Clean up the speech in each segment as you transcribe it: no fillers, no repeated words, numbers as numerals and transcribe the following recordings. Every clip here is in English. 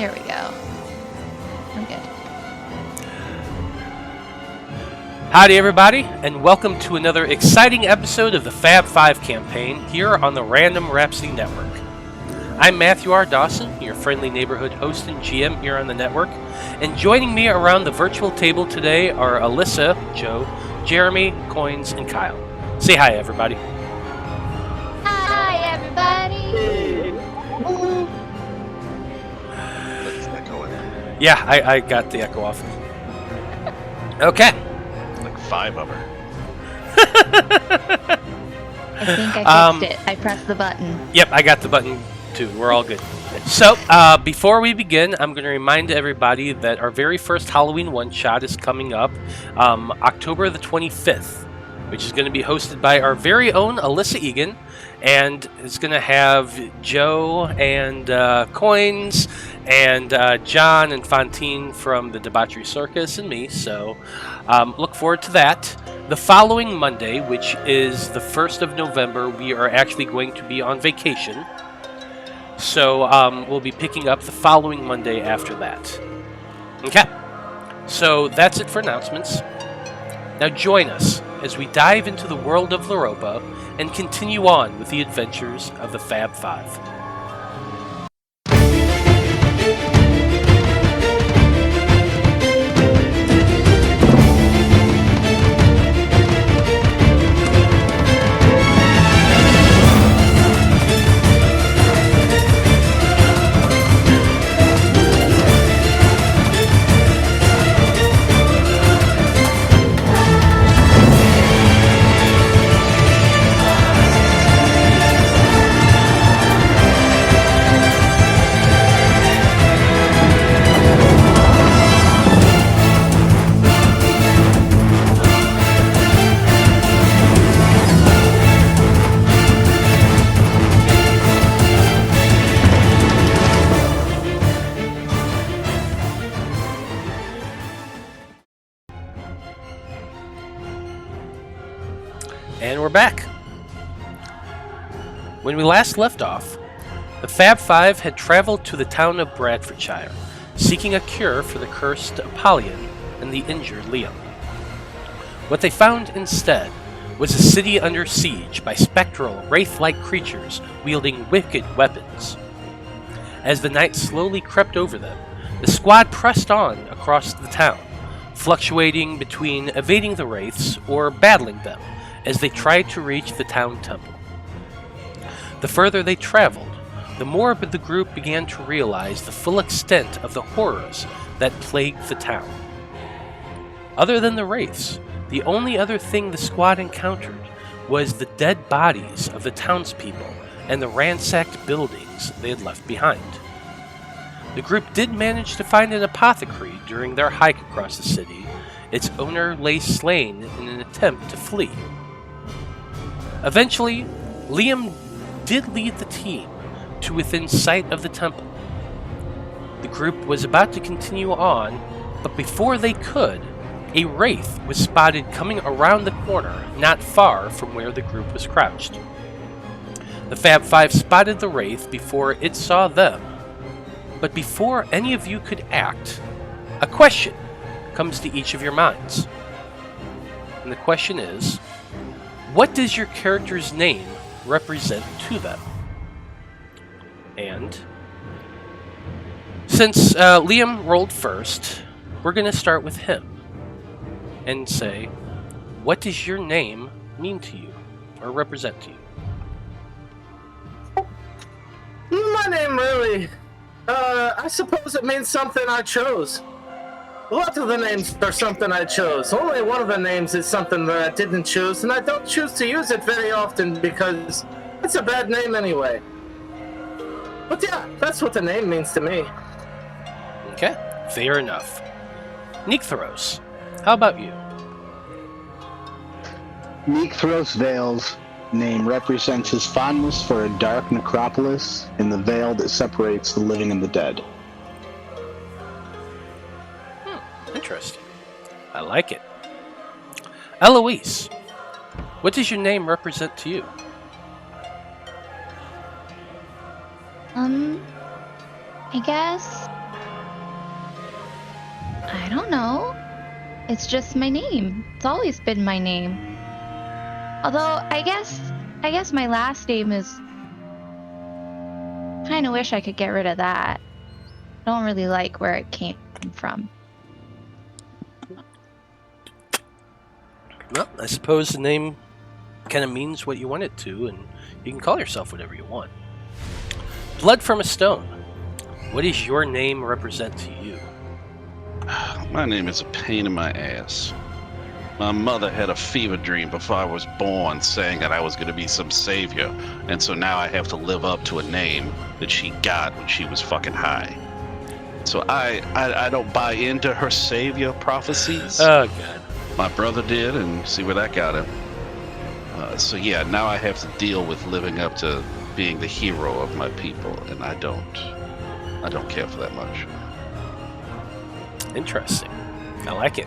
There we go. I'm good. Howdy everybody, and welcome to another exciting episode of the Faab Five Campaign here on the Random Rhapsody Network. I'm Matthew R. Dawson, your friendly neighborhood host and GM here on the network, and joining me around the virtual table today are Alyssa, Joe, Jeremy, Koines, and Kyle. Say hi everybody. Hi, everybody! Let's echo it. Yeah, I got the echo off. Okay. Like 5 of her. I think I fixed it. I pressed the button. Yep, I got the button too. We're all good. So, before we begin, I'm going to remind everybody that our very first Halloween one-shot is coming up October the 25th, which is going to be hosted by our very own Alyssa Egan, and it's going to have Joe and Koines and John and Fontaine from the Debauchery Circus and me, so look forward to that. The following Monday, which is the 1st of November, we are actually going to be on vacation. So we'll be picking up the following Monday after that. Okay, so that's it for announcements. Now join us as we dive into the world of Loroupa and continue on with the adventures of the Faab Five. And we're back. When we last left off, the Faab Five had traveled to the town of Bradfordshire, seeking a cure for the cursed Apollyon and the injured Liam. What they found instead was a city under siege by spectral, wraith-like creatures wielding wicked weapons. As the night slowly crept over them, the squad pressed on across the town, fluctuating between evading the wraiths or battling them as they tried to reach the town temple. The further they traveled, the more the group began to realize the full extent of the horrors that plagued the town. Other than the wraiths, the only other thing the squad encountered was the dead bodies of the townspeople and the ransacked buildings they had left behind. The group did manage to find an apothecary during their hike across the city. Its owner lay slain in an attempt to flee. Eventually, Liam did lead the team to within sight of the temple. The group was about to continue on, but before they could, a wraith was spotted coming around the corner not far from where the group was crouched. The Faab Five spotted the wraith before it saw them, but before any of you could act, a question comes to each of your minds. And the question is, what does your character's name represent to them? And since Liam rolled first, we're going to start with him and say, what does your name mean to you or represent to you? My name really, I suppose it means something I chose. Lots of the names are something I chose. Only one of the names is something that I didn't choose, and I don't choose to use it very often because it's a bad name anyway. But yeah, that's what the name means to me. Okay, fair enough. Necthros, how about you? Necthros Veil's name represents his fondness for a dark necropolis in the veil that separates the living and the dead. Interesting. I like it. Eloise, what does your name represent to you? I guess I don't know. It's just my name. It's always been my name. Although I guess my last name is. Kind of wish I could get rid of that. I don't really like where it came from. Well, I suppose the name kind of means what you want it to, and you can call yourself whatever you want. Blood from a Stone. What does your name represent to you? My name is a pain in my ass. My mother had a fever dream before I was born saying that I was going to be some savior, and so now I have to live up to a name that she got when she was fucking high. So I don't buy into her savior prophecies. Oh, God. My brother did, and see where that got him. So yeah, now I have to deal with living up to being the hero of my people, and I don't care for that much. Interesting. I like it.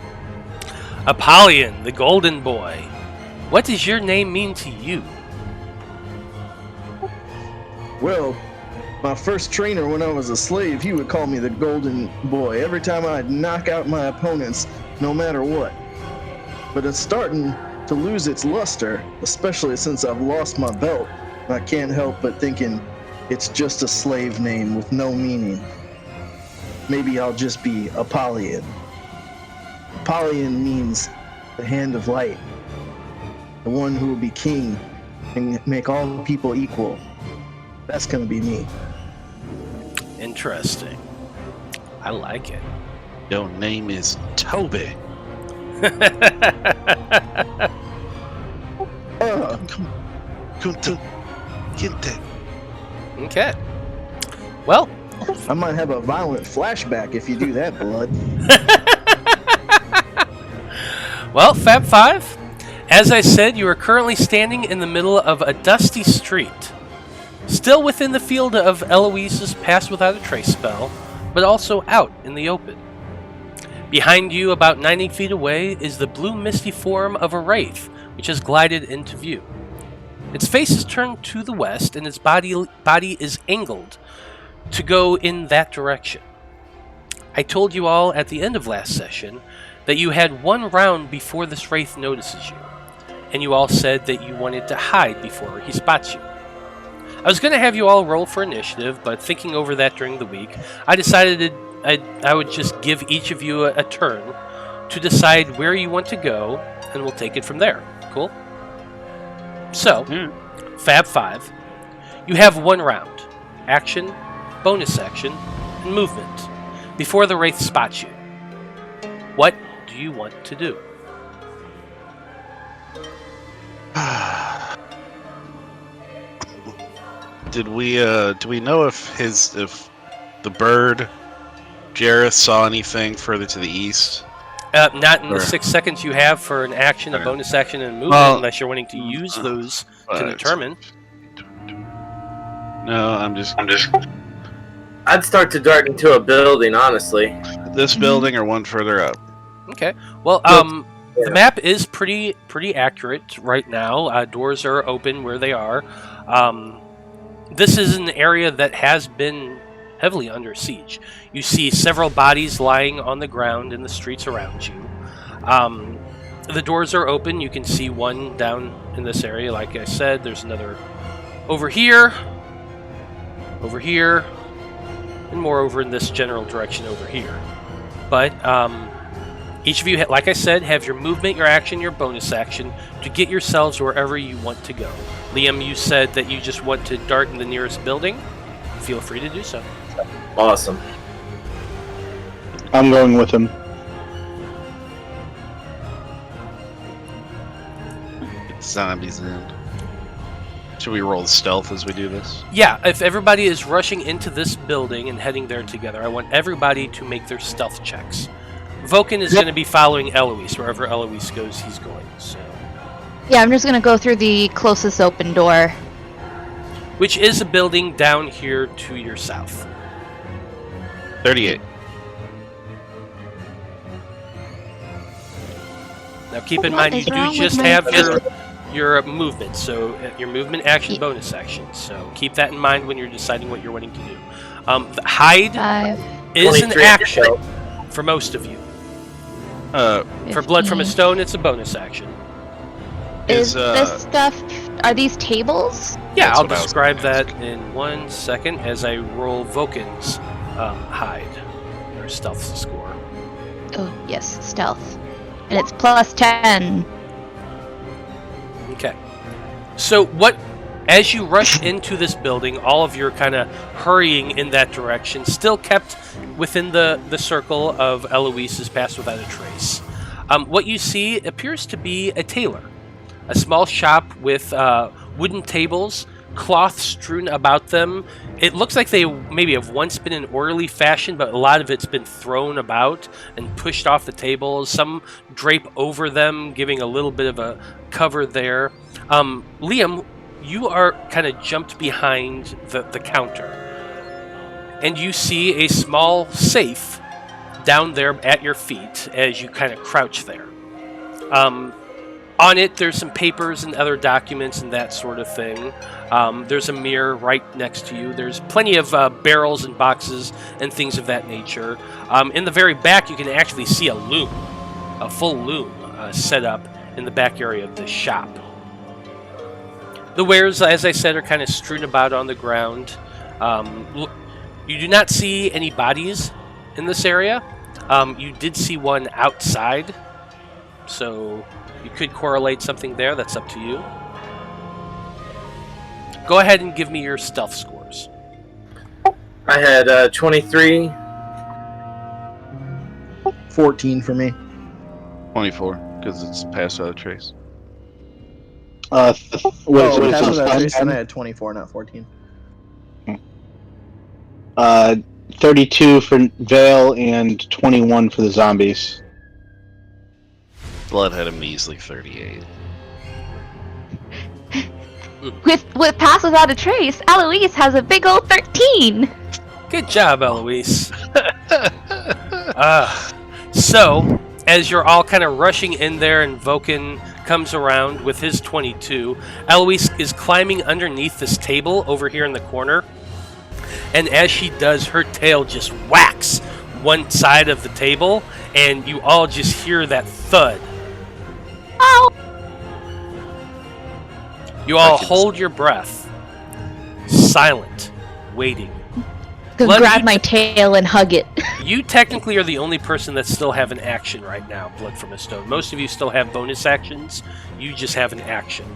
Apollyon the Golden Boi. What does your name mean to you? Well, my first trainer when I was a slave, he would call me the Golden Boi every time I'd knock out my opponents, no matter what. But it's starting to lose its luster, especially since I've lost my belt. I can't help but thinking it's just a slave name with no meaning. Maybe I'll just be Apollyon. Apollyon means the hand of light, the one who will be king and make all people equal. That's gonna be me. Interesting. I like it. Your name is Toby. Okay. Well, I might have a violent flashback if you do that, Blood. well, Faab Five, as I said, you are currently standing in the middle of a dusty street. Still within the field of Eloise's Pass Without a Trace spell, but also out in the open. Behind you, about 90 feet away, is the blue misty form of a wraith, which has glided into view. Its face is turned to the west, and its body is angled to go in that direction. I told you all at the end of last session that you had one round before this wraith notices you, and you all said that you wanted to hide before he spots you. I was going to have you all roll for initiative, but thinking over that during the week, I decided I would just give each of you a turn to decide where you want to go, and we'll take it from there. Cool? So, Faab Five, you have one round. Action, bonus action, and movement before the wraith spots you. What do you want to do? Do we know if the bird Jareth saw anything further to the east? Not in the 6 seconds you have for an action, a bonus action, and a movement, unless you're wanting to use those to determine. No, I'm just. I'd start to dart into a building, honestly. This building or one further up? Okay. Well, the map is pretty accurate right now. Doors are open where they are. This is an area that has been heavily under siege. You see several bodies lying on the ground in the streets around you. The doors are open. You can see one down in this area. Like I said, there's another over here, and more over in this general direction over here. But each of you, like I said, have your movement, your action, your bonus action to get yourselves wherever you want to go. Liam, you said that you just want to dart in the nearest building. Feel free to do so. Awesome. I'm going with him. Get zombies in. Should we roll stealth as we do this? Yeah, if everybody is rushing into this building and heading there together, I want everybody to make their stealth checks. Vulcan is going to be following Eloise. Wherever Eloise goes, he's going. So, Yeah, I'm just gonna go through the closest open door. which is a building down here to your south. 38. Now keep in What mind, you is wrong do with just my have phone? your movement, so your movement, action, Yeah. bonus action. So keep that in mind when you're deciding what you're wanting to do. The hide 5. is an 23 action for most of you. For Blood from a 15. Stone, it's a bonus action. Is this stuff? Are these tables? Yeah, That's I'll what I was describe gonna that in 1 second as I roll Vulcan's hide, or stealth score. Oh yes, stealth, and it's +10. Okay. So as you rush into this building, all of your kind of hurrying in that direction, still kept within the circle of Eloise's Pass Without a Trace. What you see appears to be a tailor. A small shop with wooden tables, cloth strewn about them. It looks like they maybe have once been in orderly fashion, but a lot of it's been thrown about and pushed off the tables. Some drape over them, giving a little bit of a cover there. Liam, you are kind of jumped behind the counter, and you see a small safe down there at your feet as you kind of crouch there. On it, there's some papers and other documents and that sort of thing. There's a mirror right next to you. There's plenty of barrels and boxes and things of that nature. In the very back, you can actually see a loom, a full loom set up in the back area of the shop. The wares, as I said, are kind of strewn about on the ground. You do not see any bodies in this area. You did see one outside, so you could correlate something there. That's up to you. Go ahead and give me your stealth scores. I had 23. 14 for me. 24, because it's Pass Without a Trace. What is Oh, it? Pass It's Without a Trace, on- and I had 24, not 14. 32 for Veil and 21 for the zombies. Blood had a measly 38. With Pass Without a Trace, Eloise has a big old 13. Good job, Eloise. So, as you're all kind of rushing in there and Vulcan comes around with his 22, Eloise is climbing underneath this table over here in the corner. And as she does, her tail just whacks one side of the table, and you all just hear that thud. Oh! You all hold your breath, silent, waiting. Go Blood, grab you my tail and hug it. You technically are the only person that still have an action right now, Blood from a Stone. Most of you still have bonus actions. You just have an action.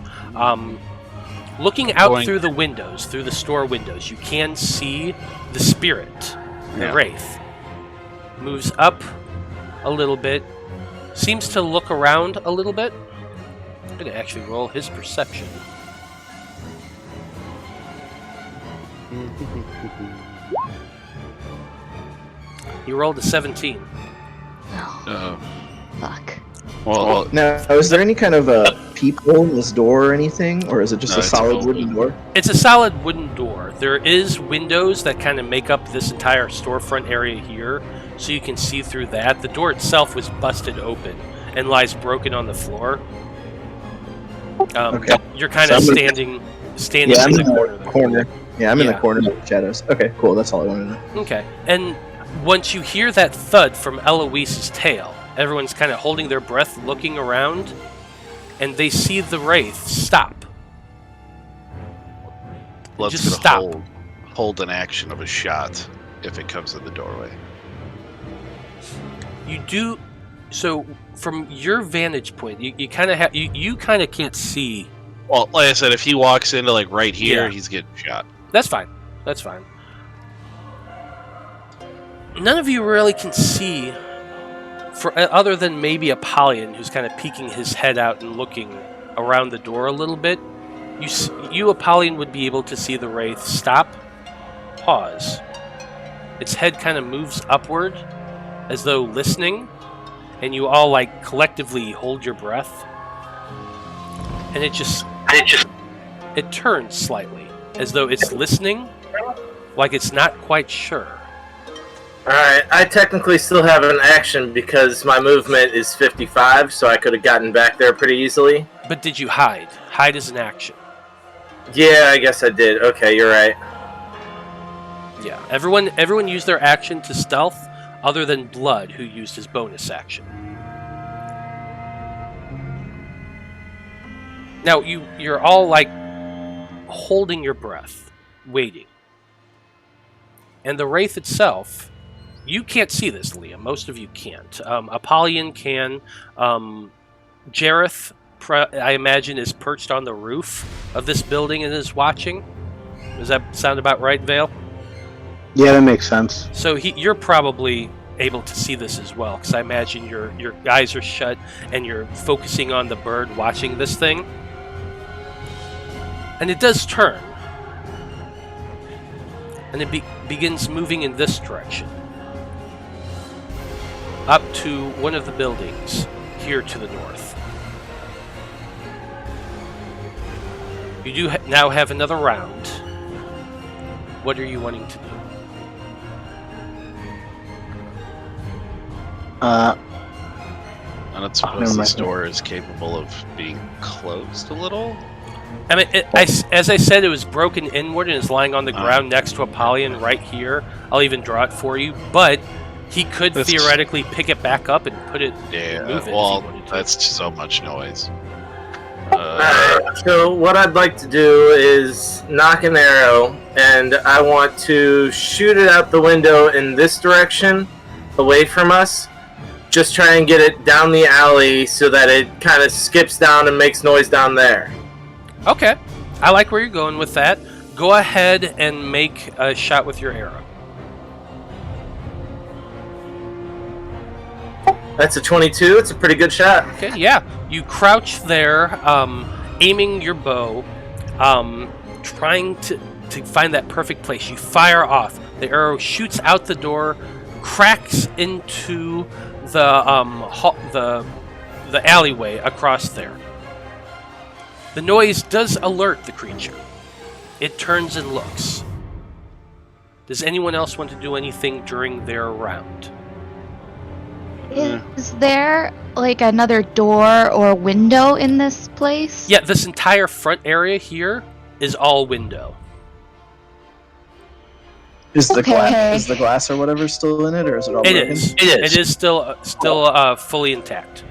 Looking out through the windows, through the store windows, you can see the spirit, the wraith. Moves up a little bit, seems to look around a little bit. I'm going to actually roll his perception. He rolled a 17. Fuck. Well, Now, is there any kind of peephole in this door or anything, or is it just No, a it's solid open. wooden door? It's a solid wooden door. There is windows that kind of make up this entire storefront area here, so you can see through that. The door itself was busted open and lies broken on the floor. Okay. You're kind So of I'm gonna- standing Yeah, I'm in the in corner the there. corner. Yeah, I'm in Yeah. the corner with the shadows. Okay, cool. That's all I wanted to know. Okay. And once you hear that thud from Eloise's tail, everyone's kind of holding their breath, looking around, and they see the wraith stop. Blood's Just gonna stop. hold an action of a shot if it comes in the doorway. You do so from your vantage point. You kind of have you kind of can't see. Well, like I said, if he walks into like right here, Yeah. he's getting shot. That's fine. That's fine. None of you really can see, for other than maybe Apollyon, who's kind of peeking his head out and looking around the door a little bit. You Apollyon, would be able to see the wraith stop, pause. Its head kind of moves upward, as though listening, and you all like collectively hold your breath, and it turns slightly, as though it's listening, like it's not quite sure. Alright, I technically still have an action because my movement is 55, so I could have gotten back there pretty easily. But did you hide? Hide is an action. Yeah, I guess I did. Okay, you're right. Yeah, everyone used their action to stealth, other than Blood, who used his bonus action. Now you're all like holding your breath, waiting. And the wraith itself, you can't see this, Liam. Most of you can't. Apollyon can. Jareth, I imagine, is perched on the roof of this building and is watching. Does that sound about right, Veil? Yeah, that makes sense. So you're probably able to see this as well, because I imagine your eyes are shut and you're focusing on the bird watching this thing. And it does turn. And it begins moving in this direction. Up to one of the buildings here to the north. You do now have another round. What are you wanting to do? I don't suppose never this mind. door is capable of being closed a little? I mean, as I said, it was broken inward and is lying on the ground next to Apollyon right here. I'll even draw it for you, but he could theoretically pick it back up and put it. Yeah, move it well, if he wanted to. that's so much noise. Alright, so what I'd like to do is knock an arrow, and I want to shoot it out the window in this direction, away from us. Just try and get it down the alley so that it kind of skips down and makes noise down there. Okay, I like where you're going with that. Go ahead and make a shot with your arrow. That's a 22. It's a pretty good shot. Okay, yeah. You crouch there, aiming your bow, trying to find that perfect place. You fire off. The arrow shoots out the door, cracks into the alleyway across there. The noise does alert the creature. It turns and looks. Does anyone else want to do anything during their round? Is there like another door or window in this place? Yeah, this entire front area here is all window. Is the Okay. glass or whatever still in it, or is it all It broken? is. It is still fully intact.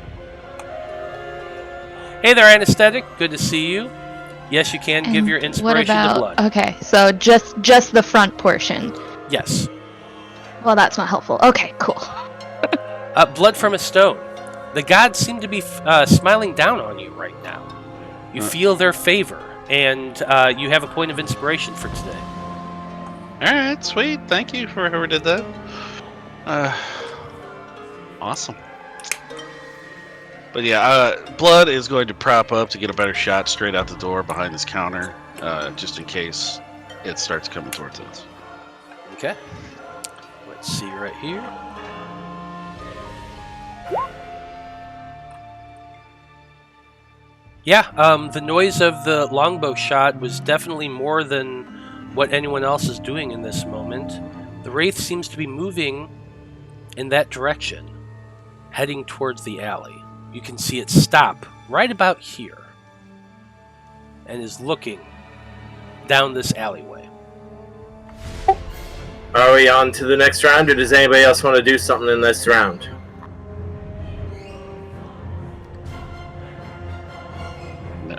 Hey there, Anesthetic. Good to see you. Yes, you can give And your what inspiration about, to blood. Okay, so just the front portion. Yes. Well, that's not helpful. Okay, cool. Blood from a stone. The gods seem to be smiling down on you right now. You feel their favor, and you have a point of inspiration for today. Alright, sweet. Thank you for whoever did that. Awesome. But yeah, Blood is going to prop up to get a better shot straight out the door behind this counter, just in case it starts coming towards us. Okay. Let's see right here. Yeah, the noise of the longbow shot was definitely more than what anyone else is doing in this moment. The wraith seems to be moving in that direction, heading towards the alley. You can see it stop right about here and is looking down this alleyway. Are we on to the next round, or does anybody else want to do something in this round?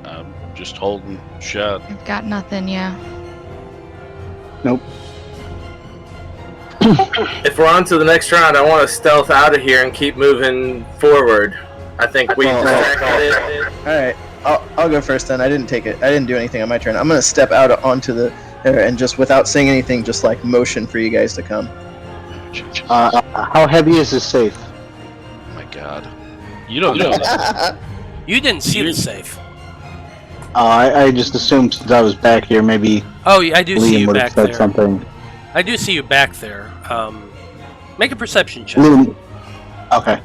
I'm just holding shut. I've got nothing, yeah. Nope. If we're on to the next round, I want to stealth out of here and keep moving forward. I think we distracted it. Alright, I'll go first then. I didn't take it. I didn't do anything on my turn. I'm gonna step out onto the and just without saying anything, just like motion for you guys to come. How heavy is this safe? Oh my god. You don't know. You didn't see the safe. I just assumed since I was back here, maybe Oh, yeah, I do see Liam you would have back said there. something. I do see you back there. Make a perception check. Liam. Okay.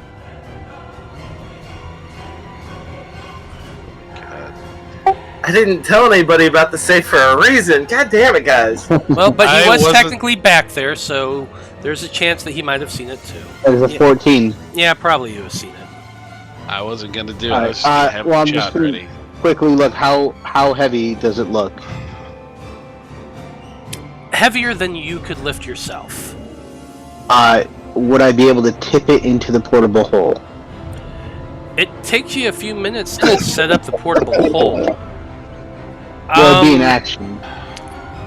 I didn't tell anybody about the safe for a reason. God damn it, guys. Well, but he I was wasn't- technically back there, so there's a chance that he might have seen it too. That is a Yeah. 14. Yeah, probably you have seen it. I wasn't gonna do it. Alright, I was just gonna have well, the I'm just shot gonna- ready. Quickly look, how heavy does it look? Heavier than you could lift yourself. Would I be able to tip it into the portable hole? It takes you a few minutes to set up the portable hole. Well, it'd be an action.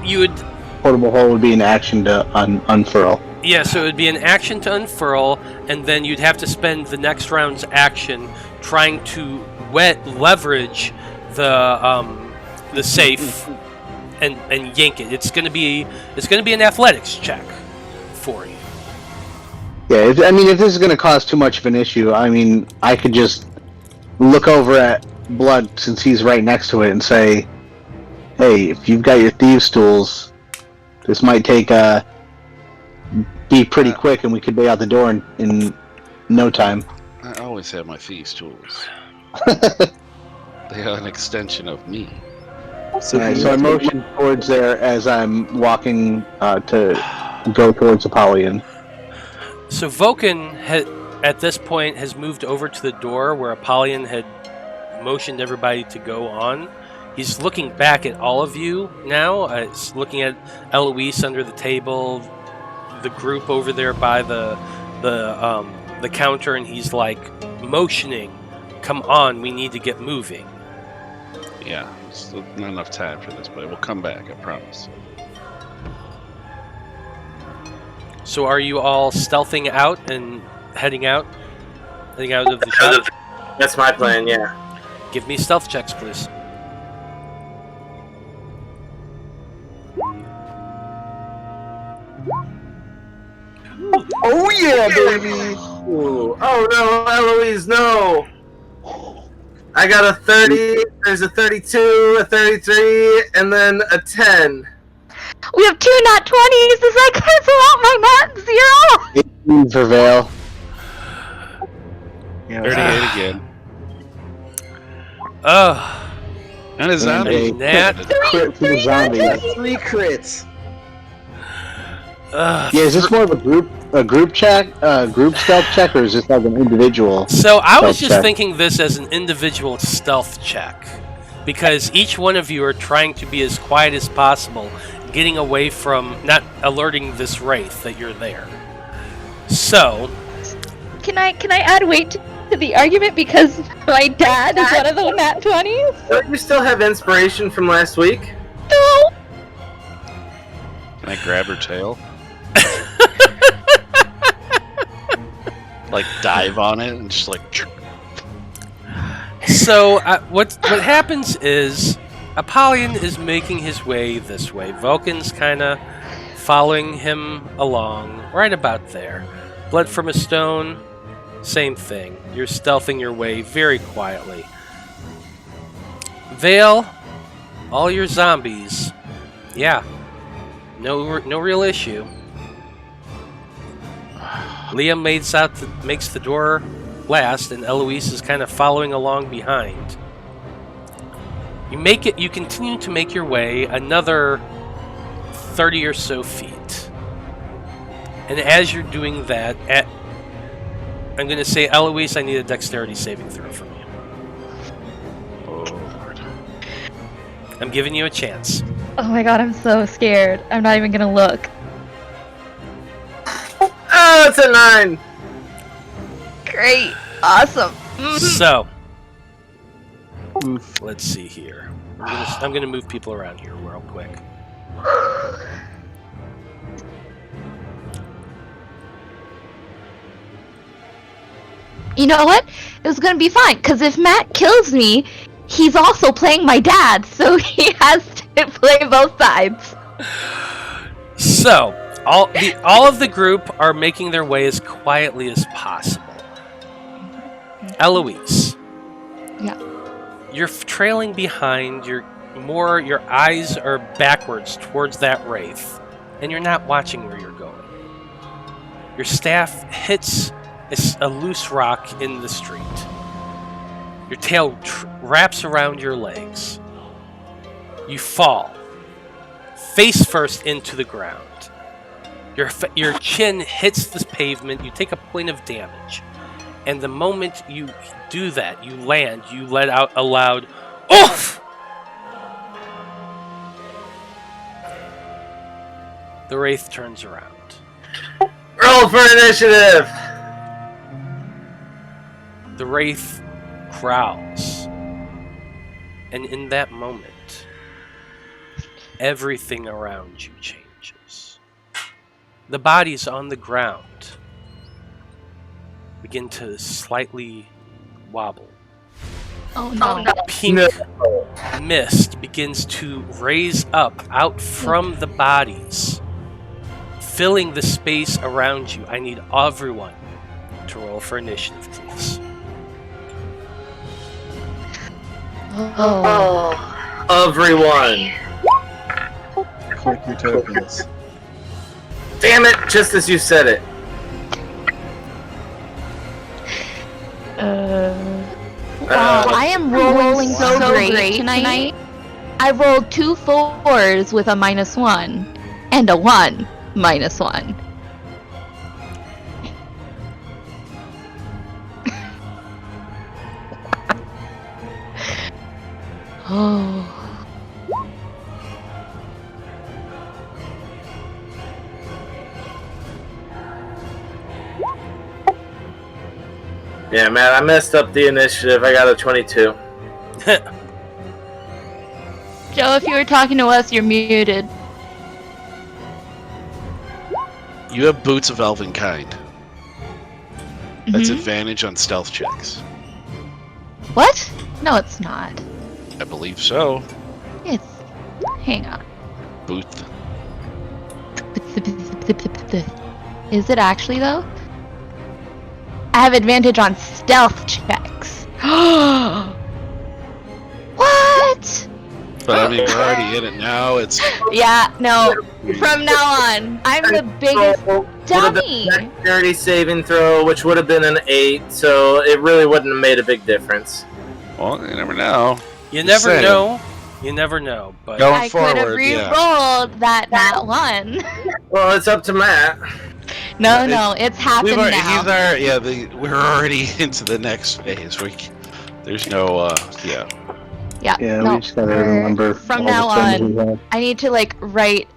You would. Portable hole would be an action to unfurl. Yeah, so it would be an action to unfurl, and then you'd have to spend the next round's action trying to leverage the safe and yank it. It's gonna be an athletics check for you. Yeah, I mean, if this is going to cause too much of an issue, I mean, I could just look over at Blood, since he's right next to it, and say, hey, if you've got your thieves' tools, this might be pretty quick, and we could be out the door in no time. I always have my thieves' tools. They are an extension of me. So I motion towards there as I'm walking to go towards Apollyon. So Vulcan at this point has moved over to the door where Apollyon had motioned everybody to go on. He's looking back at all of you now. He's looking at Eloise under the table, the group over there by the counter, and he's like motioning, "Come on, we need to get moving." Yeah, there's not enough time for this, but we'll come back, I promise. So are you all stealthing out and heading out of the shop? That's my plan, yeah. Give me stealth checks, please. Oh yeah, baby! Ooh. Oh no, Eloise, no! I got a 30, there's a 32, a 33, and then a 10. We have 2 nat 20s. Does that cancel out my nat 0? 18 for Veil. Yeah, 38 again. And a zombie. Nat. Crit for the zombie. 3 crits. Yeah, is this more of a group check, group stealth check, or is this like an individual? So I was stealth just check? thinking this as an individual stealth check, because each one of you are trying to be as quiet as possible, getting away from not alerting this wraith that you're there. So, Can I add weight to the argument because my dad is one of the nat 20s? Don't you still have inspiration from last week? No. Can I grab her tail? Like dive on it and just like. so what happens is Apollyon is making his way this way. Vulcan's kind of following him along, right about there. Blood from a Stone, same thing. You're stealthing your way very quietly. Veil, all your zombies, yeah, no real issue. Liam makes the door last, and Eloise is kind of following along behind. You continue to make your way another 30 or so feet. And as you're doing that, I'm going to say, Eloise, I need a dexterity saving throw from you. Oh, Lord. I'm giving you a chance. Oh my god, I'm so scared. I'm not even gonna look. Oh, it's a 9! Great. Awesome. So, let's see here. I'm going to move people around here real quick. You know what? It was gonna be fine, because if Matt kills me, he's also playing my dad, so he has to play both sides. So, all of the group are making their way as quietly as possible. Eloise. Yeah. You're trailing behind. Your eyes are backwards towards that wraith, and you're not watching where you're going. Your staff hits a loose rock in the street. Your tail wraps around your legs. You fall, face first into the ground. Your chin hits the pavement. You take a point of damage. And the moment you do that, you land, you let out a loud, "Oof!" The wraith turns around. Roll for initiative! The wraith growls. And in that moment, everything around you changes. The bodies on the ground begin to slightly wobble. Oh no. Pink mist begins to raise up out from the bodies, filling the space around you. I need everyone to roll for initiative, please. Oh. Everyone. Click your tokens. Damn it! Just as you said it. Wow, I am rolling so great tonight. I rolled 2 4s with a -1 and a 1 -1. Oh. Yeah, man, I messed up the initiative. I got a 22. Joe, if you were talking to us, you're muted. You have Boots of Elven Kind. That's Mhm. advantage on stealth checks. What? No, it's not. I believe so. It's. Hang on. Booth. Is it actually, though? I have advantage on stealth checks. What? But I mean, we're already in it now. It's Yeah, no. From now on, I'm the biggest dummy. Dexterity saving throw, which would have been an 8, so it really wouldn't have made a big difference. well, you never know. You Just never saying. know. You never know. But Going I could have forward, yeah. re-rolled that one. Well, it's up to Matt. No, It's- no, it's happened We've already, now. we're already into the next phase. There's no, yeah. Yeah, Yeah, no, we just gotta remember. from all now the things on, we have. I need to write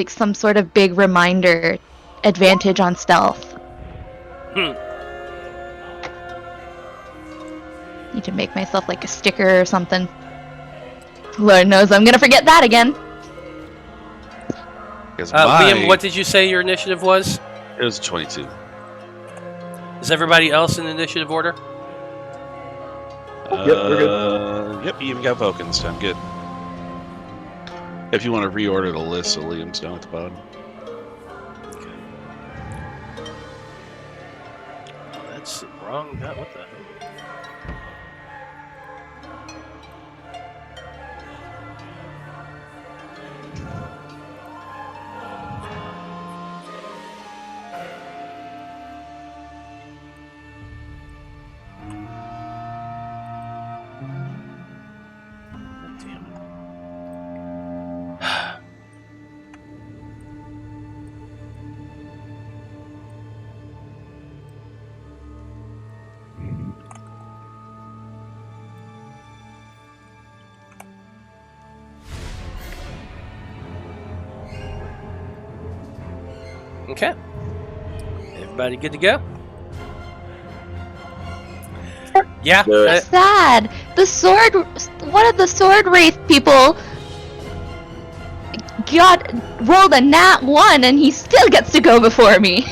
some sort of big reminder. Advantage on stealth. Need to make myself a sticker or something. Lord knows I'm gonna forget that again. Because Liam, what did you say your initiative was? It was 22. Is everybody else in initiative order? Yep, we're good. Yep, you even got Vulcans. I'm good. If you want to reorder the list, so Liam's down at the bottom. Oh, that's wrong. God, what the hell? Okay. Everybody good to go? Yeah. Good. Sad. One of the sword wraith people rolled a nat 1 and he still gets to go before me.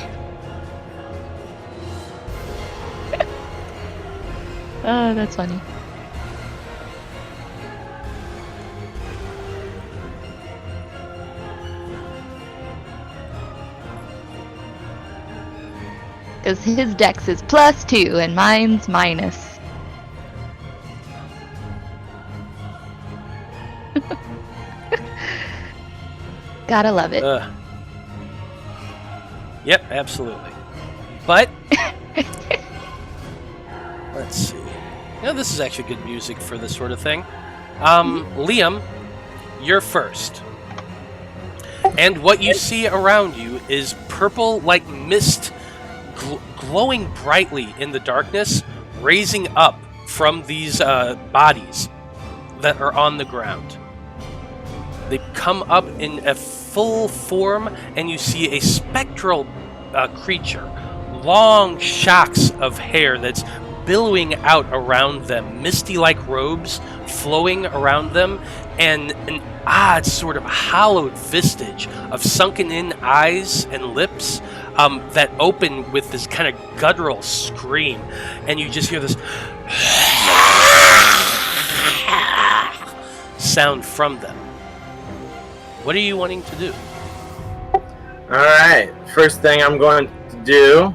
Oh, that's funny. Because his dex is +2 and mine's minus. Gotta love it. Yep, absolutely. But let's see. This is actually good music for this sort of thing. Liam, you're first. And what you see around you is purple like mist glowing brightly in the darkness, raising up from these bodies that are on the ground. They come up in a full form, and you see a spectral creature. Long shocks of hair that's billowing out around them, misty-like robes flowing around them, and an odd sort of hollowed vestige of sunken-in eyes and lips that open with this kind of guttural scream, and you just hear this sound from them. What are you wanting to do? Alright, first thing I'm going to do,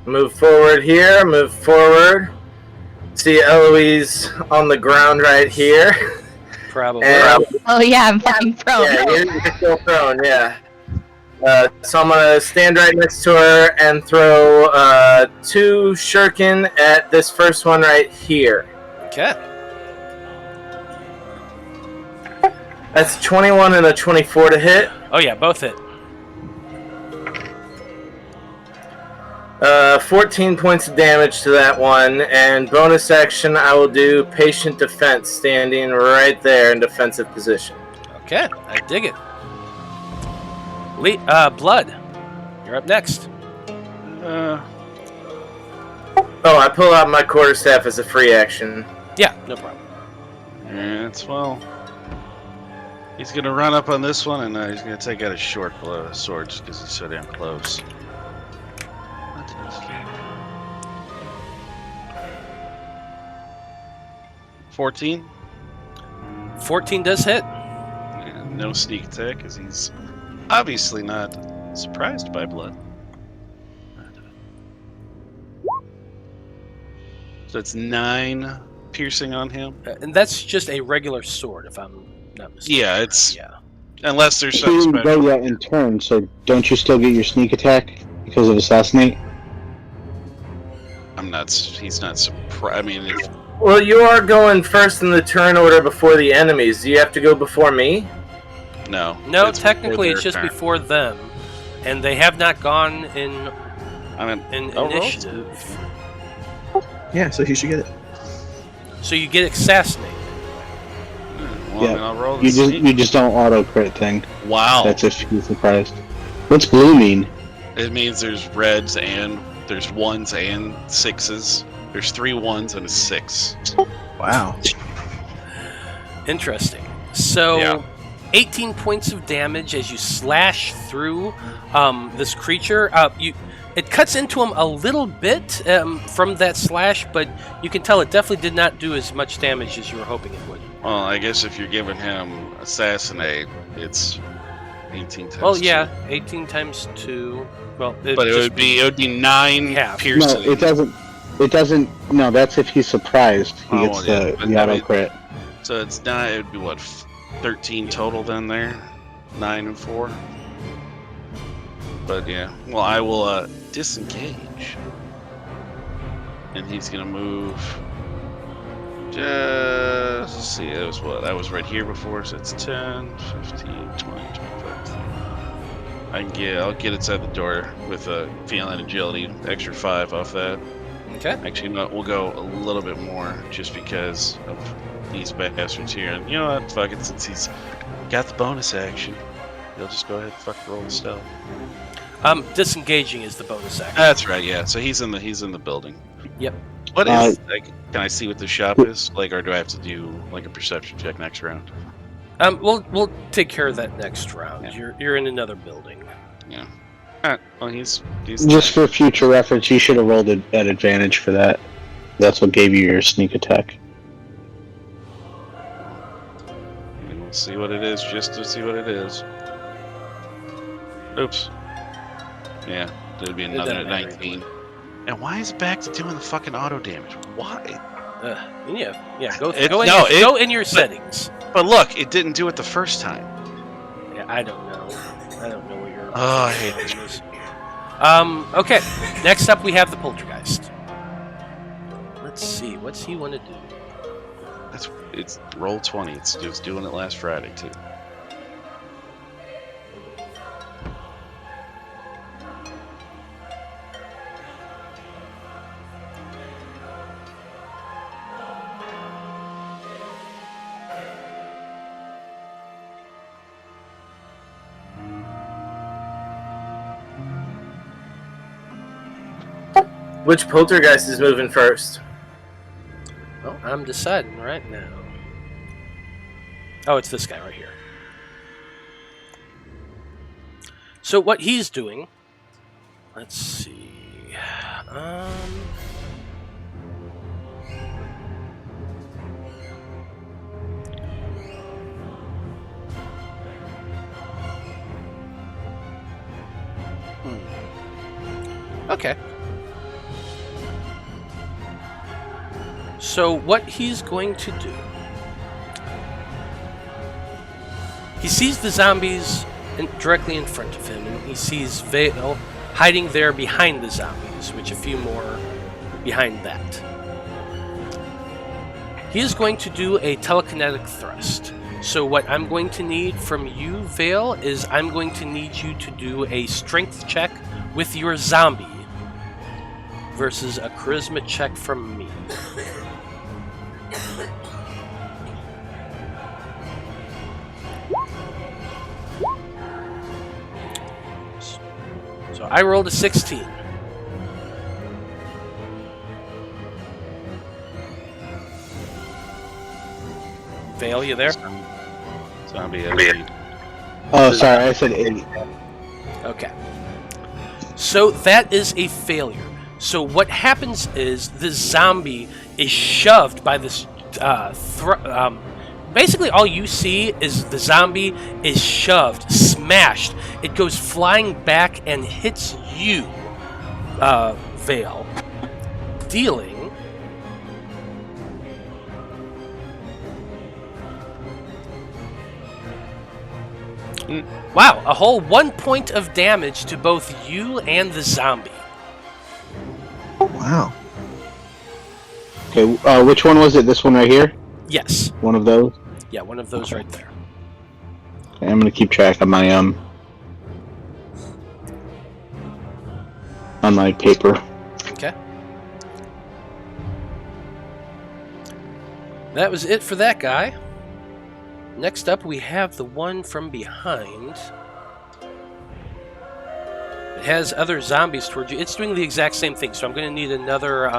move forward here, move forward. See Eloise on the ground right here. Probably. And, Oh yeah, I'm prone. yeah, you're still prone, yeah. So I'm going to stand right next to her and throw 2 shuriken at this first one right here. Okay. That's 21 and a 24 to hit. Oh yeah, both hit. 14 points of damage to that one, and bonus action I will do patient defense, standing right there in defensive position. Okay, I dig it. Blood, you're up next. Oh, I pull out my quarterstaff as a free action. Yeah, no problem. It's well. He's gonna run up on this one, and he's gonna take out his short sword just because he's so damn close. 14. 14 does hit. And no sneak attack, because he's obviously not surprised by blood. So it's 9 piercing on him. And that's just a regular sword, if I'm not mistaken. Yeah, it's Yeah. unless there's He something didn't go special. yet in turn, so don't you still get your sneak attack because of assassinate? He's not surprised. I mean, Well, you are going first in the turn order before the enemies. Do you have to go before me? no. No, it's before technically it's their just turn. before them, and they have not gone in I mean, initiative. Yeah, so he should get it. So you get assassinated. well, Yeah, I mean, I'll roll the You just sneak. you just don't auto crit thing. Wow. That's if you're surprised. What's blue mean? It means there's reds and there's 1s and 6s. There's 3 1s and a 6. Wow. Interesting. So, Yeah. 18 points of damage as you slash through this creature. It cuts into him a little bit from that slash, but you can tell it definitely did not do as much damage as you were hoping it would. Well, I guess if you're giving him assassinate, it's 18 times. Well, yeah, 2. 18 times 2. Well, But it would be 9 half. piercing. No, it doesn't. It doesn't. No, that's if he's surprised. He Oh, gets yeah, but the I auto mean- crit. So it's not. It would be what 13 total then there, 9 and 4. But yeah, well, I will disengage, and he's gonna move. Just let's see. It was what I was right here before, so it's 10, 15, 20, 25. I'll get inside the door with a feline agility, extra 5 off that. Okay. Actually, no, we'll go a little bit more just because of these bastards here. And you know what? Fuck it, since he's got the bonus action, he'll just go ahead and fuck roll the stealth. Disengaging is the bonus action. That's right, yeah. So he's in the building. Yep. What is like? Can I see what the shop is like, or do I have to do like a perception check next round? We'll take care of that next round. Yeah. You're in another building. Yeah. Alright. Well, he's Just for future reference, you should have rolled it at advantage for that. That's what gave you your sneak attack. We'll see what it is, just to see what it is. Oops. Yeah, there'd be another doesn't matter 19. And why is it back to doing the fucking auto damage? Why? Yeah. Go No, go in your settings. But look, it didn't do it the first time. Yeah, I don't know. I don't know what your. Oh, I hate this. is. Okay. Next up, we have the poltergeist. Let's see. What's he want to do? It's roll 20. It was doing it last Friday too. Which poltergeist is moving first? I'm deciding right now. Oh, it's this guy right here. So what he's doing, let's see. Okay. So what he's going to do, he sees the zombies directly in front of him, and he sees Veil hiding there behind the zombies, which a few more behind that. He is going to do a telekinetic thrust. So what I'm going to need from you, Veil, is I'm going to need you to do a strength check with your zombie versus a charisma check from me. So I rolled a 16. Veil, you there? Zombie at Oh, sorry, I said 8. Okay. So that is a failure. So what happens is the zombie is shoved by this basically all you see is the zombie is shoved, smashed. It goes flying back and hits you, Veil, dealing wow, a whole 1 point of damage to both you and the zombie. Oh, wow. Okay, which one was it? This one right here? Yes. One of those? Yeah, one of those right there. Okay, I'm gonna keep track of my on my paper. Okay. That was it for that guy. Next up, we have the one from behind. It has other zombies towards you. It's doing the exact same thing, so I'm going to need another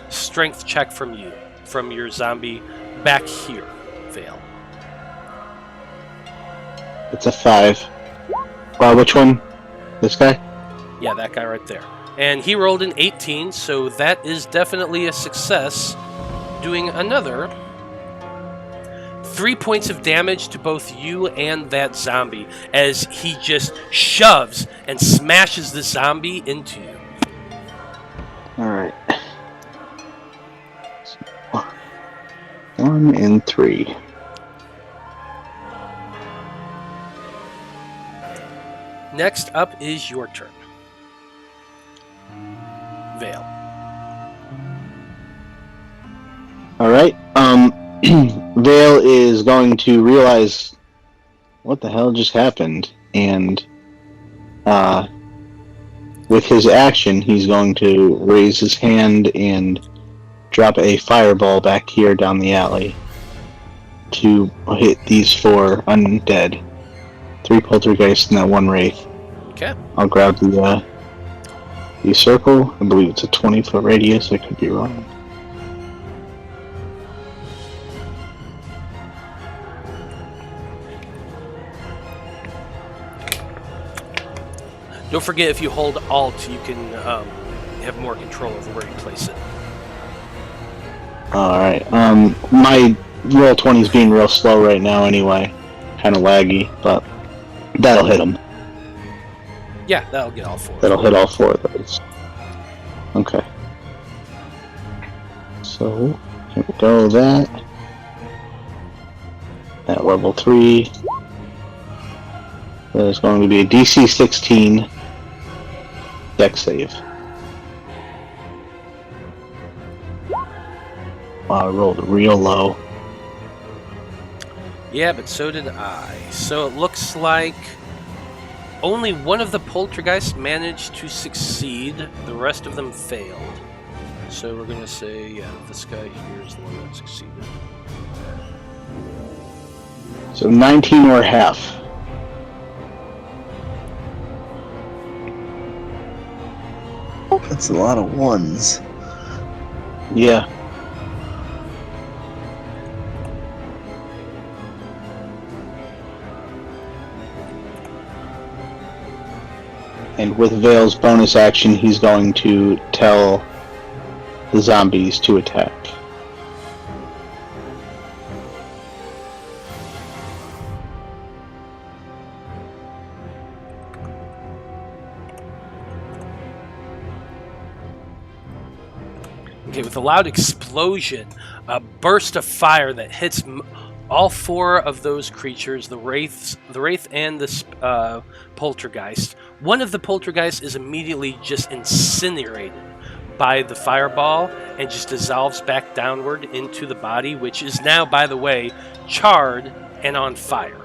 strength check from you, from your zombie back here, Veil. It's a 5. Which one? This guy? Yeah, that guy right there. And he rolled an 18, so that is definitely a success. Doing another 3 points of damage to both you and that zombie as he just shoves and smashes the zombie into you. Alright. 1 and 3. Next up is your turn. Veil. Alright, Veil is going to realize what the hell just happened, and with his action, he's going to raise his hand and drop a fireball back here down the alley to hit these 4 undead. 3 poltergeists and that 1 wraith. Okay. I'll grab the circle. I believe it's a 20-foot radius. I could be wrong. Don't forget, if you hold Alt, you can have more control over where you place it. Alright, my roll 20's being real slow right now anyway. Kinda laggy, but that'll hit him. Yeah, that'll get all 4. That'll hit all 4 of those. Okay. So, here we go, that. At level 3. There's going to be a DC 16 dex save. Wow, I rolled real low. Yeah, but so did I. So it looks like only one of the poltergeists managed to succeed. The rest of them failed. So we're going to say, yeah, this guy here is the one that succeeded. So 19 or half. That's a lot of ones. Yeah. And with Veil's bonus action, he's going to tell the zombies to attack. Okay, with a loud explosion, a burst of fire that hits all four of those creatures, the wraith and the poltergeist. One of the poltergeists is immediately just incinerated by the fireball and just dissolves back downward into the body, which is now, by the way, charred and on fire.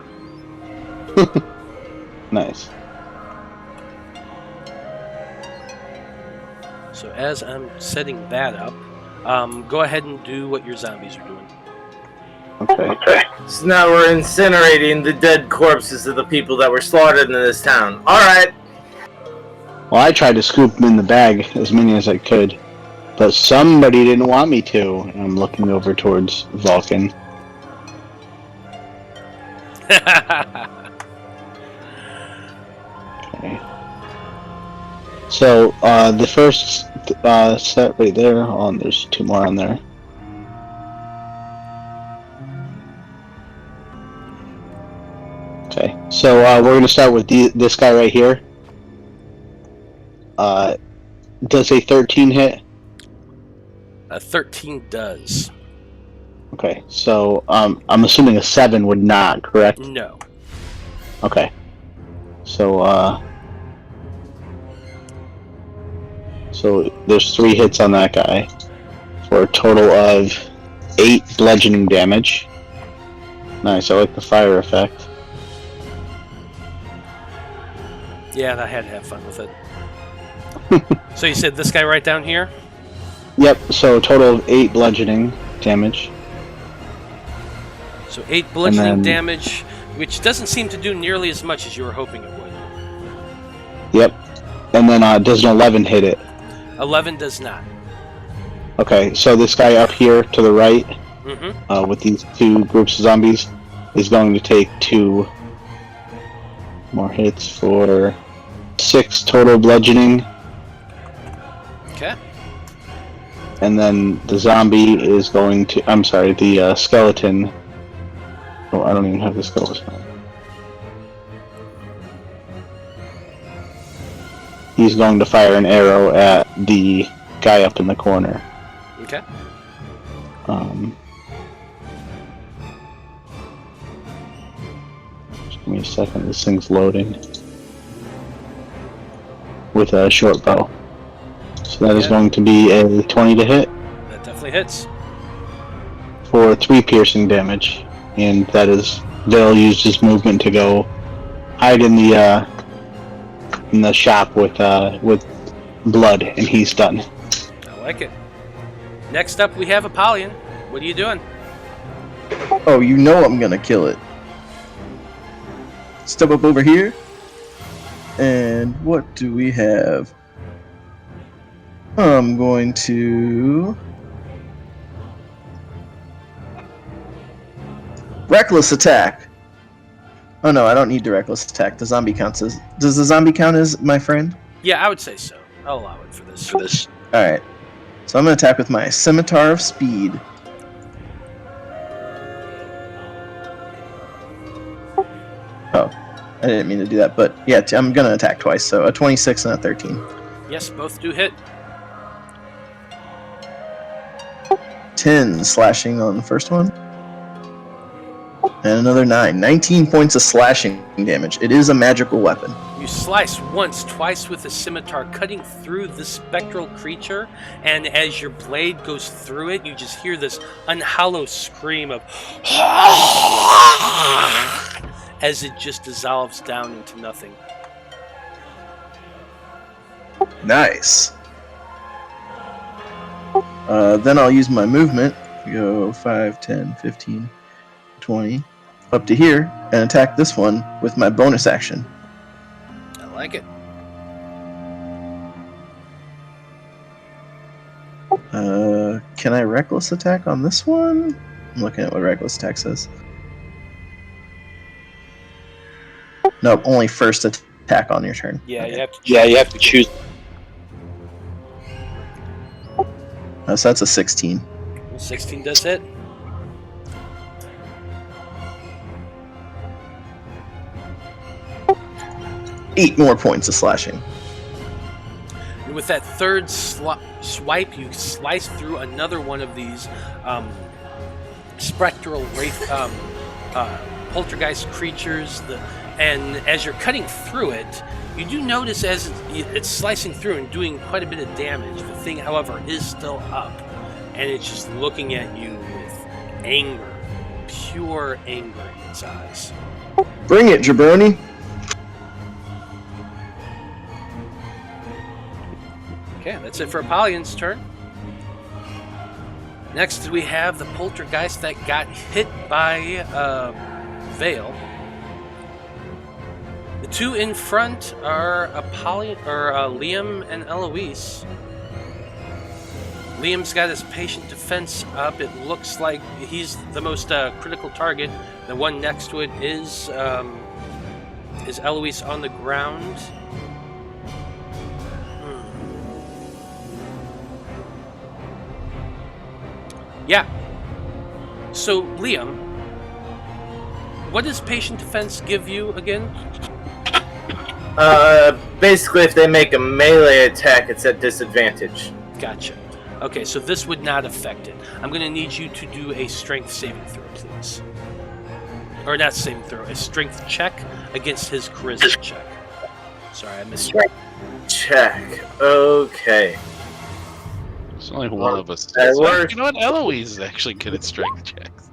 Nice. So as I'm setting that up, go ahead and do what your zombies are doing. Okay. So now we're incinerating the dead corpses of the people that were slaughtered in this town. Alright. Well, I tried to scoop them in the bag as many as I could, but somebody didn't want me to. And I'm looking over towards Vulcan. Okay. So, the first set right there, there's two more on there. Okay, so we're going to start with this guy right here. Does a 13 hit? A 13 does. Okay, so I'm assuming a 7 would not, correct? No. Okay. So there's 3 hits on that guy for a total of 8 bludgeoning damage. Nice, I like the fire effect. Yeah, I had to have fun with it. So you said this guy right down here? Yep, so a total of 8 bludgeoning damage. So 8 bludgeoning damage, which doesn't seem to do nearly as much as you were hoping it would. Yep. And then does an 11 hit it? 11 does not. Okay, so this guy up here to the right, with these 2 groups of zombies, is going to take 2 more hits for 6 total bludgeoning. Okay. And then the zombie is going to... I'm sorry, the skeleton... Oh, I don't even have the skeleton. He's going to fire an arrow at the guy up in the corner. Okay. Just give me a second, this thing's loading. With a short bow. So that is going to be a 20 to hit. That definitely hits. For 3 piercing damage. And that is... Veil used his movement to go hide in the shop with blood, and he's done. I like it. Next up, we have Apollyon. What are you doing? Oh, you know I'm gonna kill it. Step up over here. And what do we have? I'm going to... Reckless attack. Oh no, I don't need to reckless attack. The zombie counts as... Does the zombie count as my friend? Yeah, I would say so. I'll allow it for this. Alright. So I'm going to attack with my Scimitar of Speed. Oh, I didn't mean to do that, but yeah, I'm going to attack twice, so a 26 and a 13. Yes, both do hit. 10 slashing on the first one. And another 9. 19 points of slashing damage. It is a magical weapon. You slice once, twice with a scimitar, cutting through the spectral creature, and as your blade goes through it, you just hear this unhollow scream of as it just dissolves down into nothing. Nice. Then I'll use my movement. Go 5, 10, 15, 20, up to here, and attack this one with my bonus action. I like it. Can I reckless attack on this one? I'm looking at what reckless attack says. Nope, only first attack on your turn. Yeah, Okay. you have to choose. So that's a 16. 16 does hit. Eight more points of slashing. And with that third swipe, you slice through another one of these spectral wraith, poltergeist creatures. And as you're cutting through it, you do notice as it's slicing through and doing quite a bit of damage. The thing, however, is still up, and it's just looking at you with anger, pure anger in its eyes. Bring it, jabroni. Okay, that's it for Apollyon's turn. Next, we have the poltergeist that got hit by Veil. The two in front are Liam and Eloise. Liam's got his patient defense up. It looks like he's the most critical target. The one next to it is Eloise on the ground. Yeah. So, Liam, what does patient defense give you again? Basically, if they make a melee attack, it's at disadvantage. Gotcha. Okay, so this would not affect it. I'm going to need you to do a strength saving throw, please. Or not saving throw, a strength check against his charisma check. Sorry, I missed it. Check. Okay. There's only one of us. That So, works. you know what? Eloise is actually good at strength checks.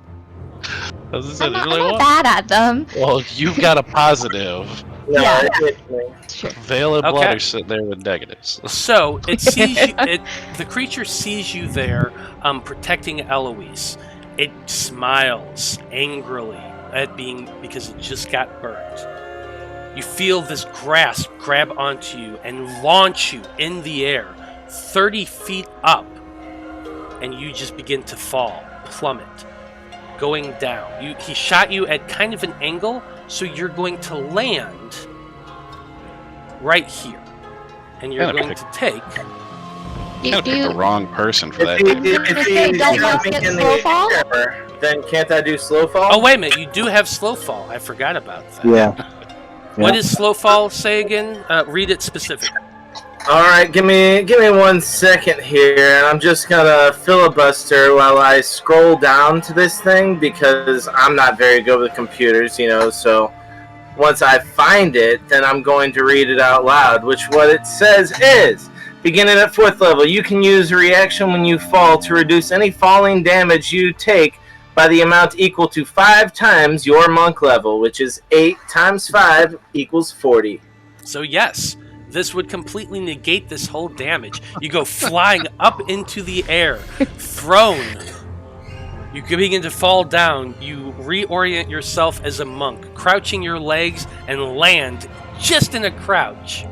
I'm not bad at them. Well, you've got a positive. No, Yeah. it's Veil and Blood Okay. are sitting there with negatives. So it sees you, the creature sees you there, protecting Eloise. It smiles angrily because it just got burnt. You feel this grasp grab onto you and launch you in the air, 30 feet up, and you just begin to fall, plummet, going down. He shot you at kind of an angle, so you're going to land right here, and you're Kinda going to take. You kind of picked the wrong person for that. If say he don't got me get in slow the fall? air, then can't I do slow fall? Oh wait a minute! You do have slow fall. I forgot about that. Yeah. What Yeah. does slow fall say again? Read it specifically. All right, give me 1 second here, and I'm just gonna filibuster while I scroll down to this thing because I'm not very good with computers, So once I find it, then I'm going to read it out loud. Which what it says is: beginning at 4th level, you can use a reaction when you fall to reduce any falling damage you take by the amount equal to 5 times your monk level, which is 8 times 5 equals 40. So yes, this would completely negate this whole damage. You go flying up into the air, thrown. You begin to fall down. You reorient yourself as a monk, crouching your legs and land just in a crouch.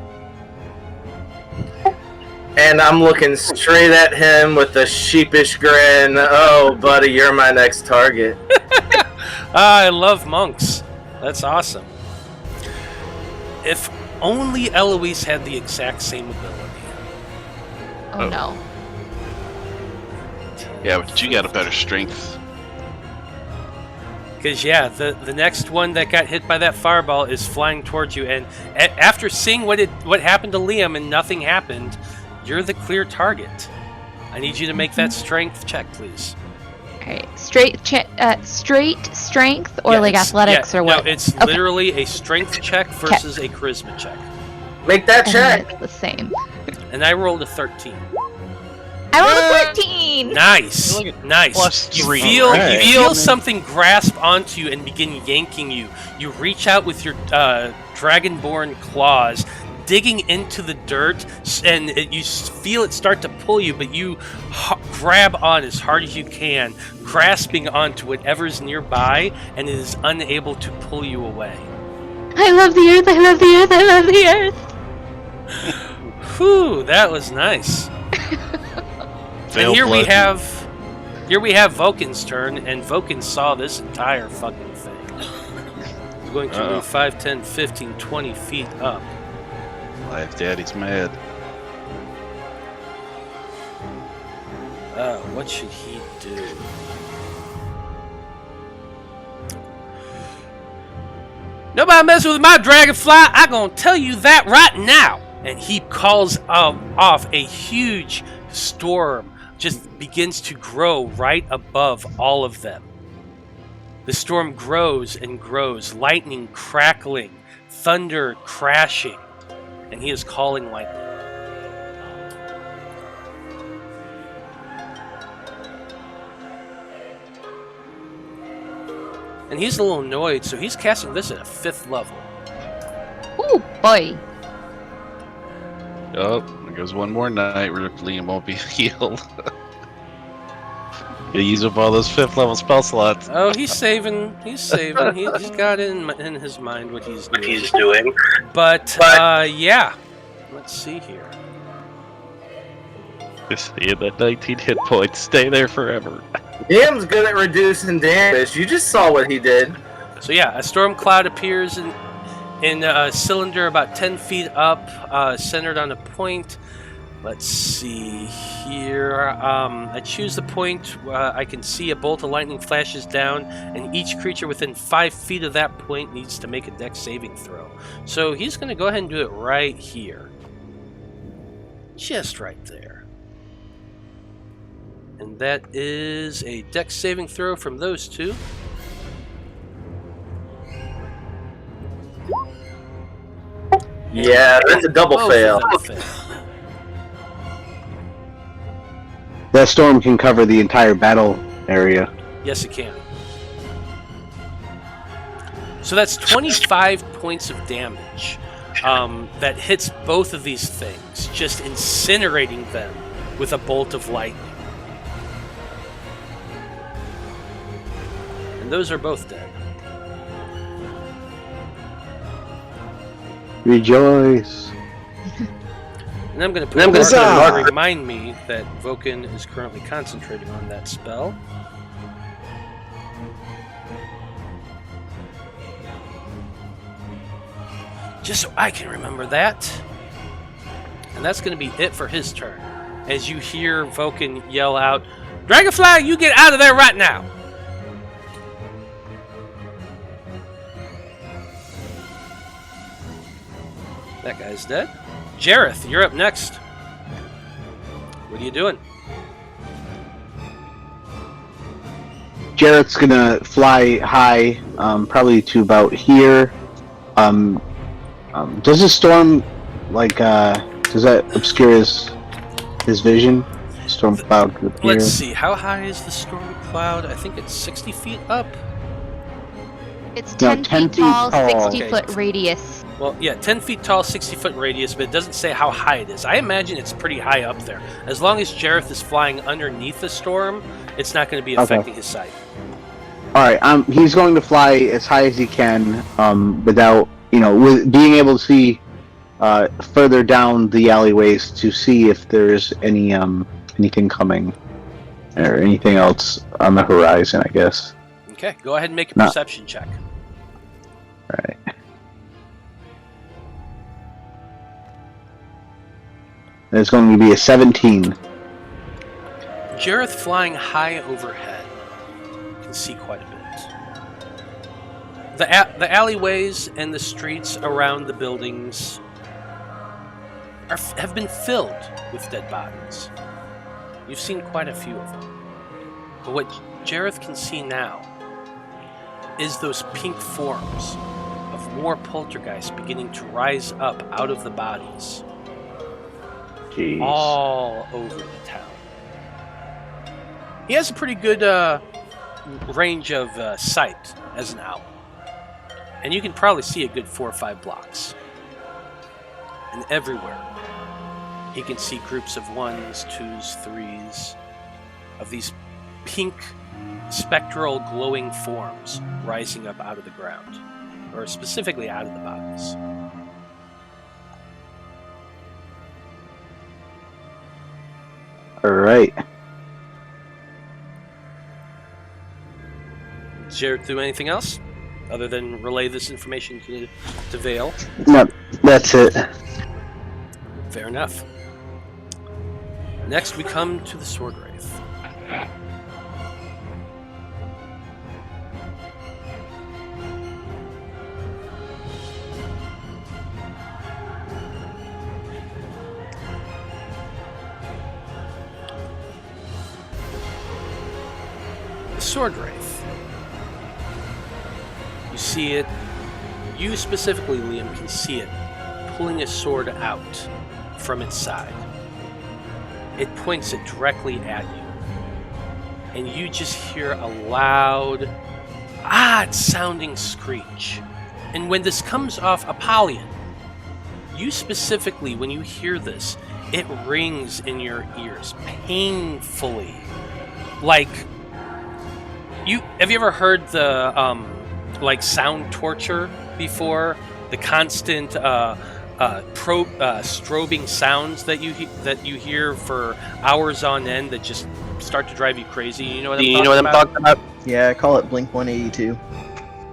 And I'm looking straight at him with a sheepish grin. Oh, buddy, you're my next target. I love monks. That's awesome. If only Eloise had the exact same ability. Oh no. Yeah, but you got a better strength. Because, yeah, the next one that got hit by that fireball is flying towards you. And after seeing what happened to Liam and nothing happened, you're the clear target. I need you to make that strength check, please. Alright. Straight strength or Yeah, like it's- athletics yeah, or what? No, it's Okay. literally a strength check versus a charisma check. Make that And check. it's the same. And I rolled a 13. I rolled a 14! Nice, Look at nice. +3. You feel Alright. you feel something grasp onto you and begin yanking you. You reach out with your dragonborn claws, digging into the dirt, and you feel it start to pull you, but you grab on as hard as you can, grasping onto whatever's nearby, and it is unable to pull you away. I love the earth, I love the earth, I love the earth! Whew, that was nice. Veil And here we Blood. have Vulcan's turn, and Vulcan saw this entire fucking thing. He's going to move 5, 10, 15, 20 feet up. Life Daddy's mad. What should he do? Nobody mess with my dragonfly. I'm gonna tell you that right now. And he calls off a huge storm. Just begins to grow right above all of them. The storm grows and grows, lightning crackling, thunder crashing, and he is calling lightning. And he's a little annoyed, so he's casting this at a 5th level. Ooh, boy. Oh, there goes one more night where Liam won't be healed. Gonna use up all those 5th level spell slots. Oh, he's saving. He's got in his mind what he's doing. But yeah. Let's see here. Just see that 19 hit points. Stay there forever. Liam's good at reducing damage. You just saw what he did. So yeah, a storm cloud appears in a cylinder about 10 feet up, centered on a point. Let's see here. I choose the point. I can see a bolt of lightning flashes down, and each creature within 5 feet of that point needs to make a dex saving throw. So he's going to go ahead and do it right here. Just right there. And that is a dex saving throw from those two. Yeah, that's a double fail. That storm can cover the entire battle area. Yes, it can. So that's 25 points of damage that hits both of these things, just incinerating them with a bolt of lightning. And those are both dead. Rejoice. And I'm going to put a marker to remind me that Vulcan is currently concentrating on that spell. Just so I can remember that. And that's going to be it for his turn. As you hear Vulcan yell out, "Dragonfly, you get out of there right now!" That guy's dead. Jareth, you're up next. What are you doing? Jareth's gonna fly high, probably to about here. Does the storm, does that obscure his vision? Storm cloud could appear. Let's see, how high is the storm cloud? I think it's 60 feet up. It's 10 feet tall, 60-foot radius. Well, yeah, 10 feet tall, 60-foot radius, but it doesn't say how high it is. I imagine it's pretty high up there. As long as Jareth is flying underneath the storm, it's not going to be affecting his sight. Alright, he's going to fly as high as he can, without, with being able to see further down the alleyways to see if there's anything coming, or anything else on the horizon, I guess. Okay, go ahead and make a perception check. Alright. There's going to be a 17. Jareth flying high overhead. You can see quite a bit. The alleyways and the streets around the buildings have been filled with dead bodies. You've seen quite a few of them. But what Jareth can see now is those pink forms of more poltergeists beginning to rise up out of the bodies. Jeez. All over the town. He has a pretty good range of sight as an owl. And you can probably see a good 4 or 5 blocks. And everywhere, he can see groups of 1s, 2s, 3s of these pink, spectral, glowing forms rising up out of the ground. Or specifically out of the bodies. Alright. Did Jareth do anything else? Other than relay this information to Veil? No, that's it. Fair enough. Next, we come to the Sword Wraith. The Sword Wraith. You see it. You specifically, Liam, can see it pulling a sword out from its side. It points it directly at you. And you just hear a loud, odd-sounding screech. And when this comes off Apollyon, you specifically, when you hear this, it rings in your ears painfully. Like, have you ever heard the sound torture before? The constant strobing sounds that you hear for hours on end that just start to drive you crazy. You know what I'm talking about? Yeah, I call it Blink 182.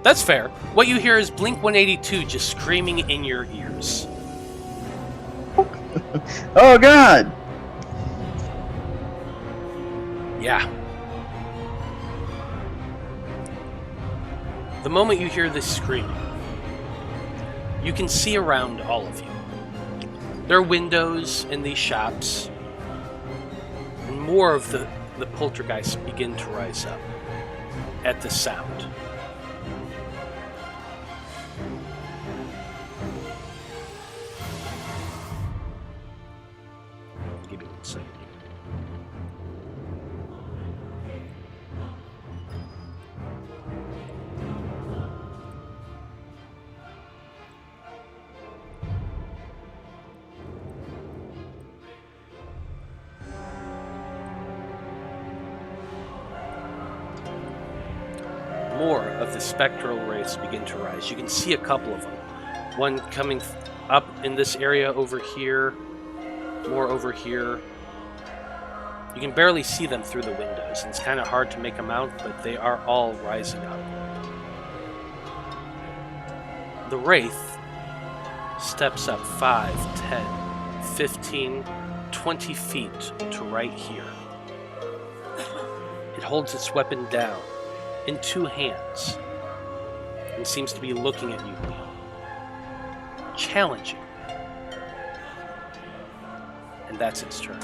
That's fair. What you hear is Blink 182 just screaming in your ears. Oh God! Yeah. The moment you hear this screaming, you can see around all of you. There are windows in these shops, and more of the poltergeists begin to rise up at the sound. Give me 1 second. More of the spectral wraiths begin to rise. You can see a couple of them. One coming up in this area over here, more over here. You can barely see them through the windows, and it's kind of hard to make them out, but they are all rising up. The wraith steps up 5, 10, 15, 20 feet to right here. It holds its weapon down in 2 hands and seems to be looking at you, Liam. Challenging. And that's its turn.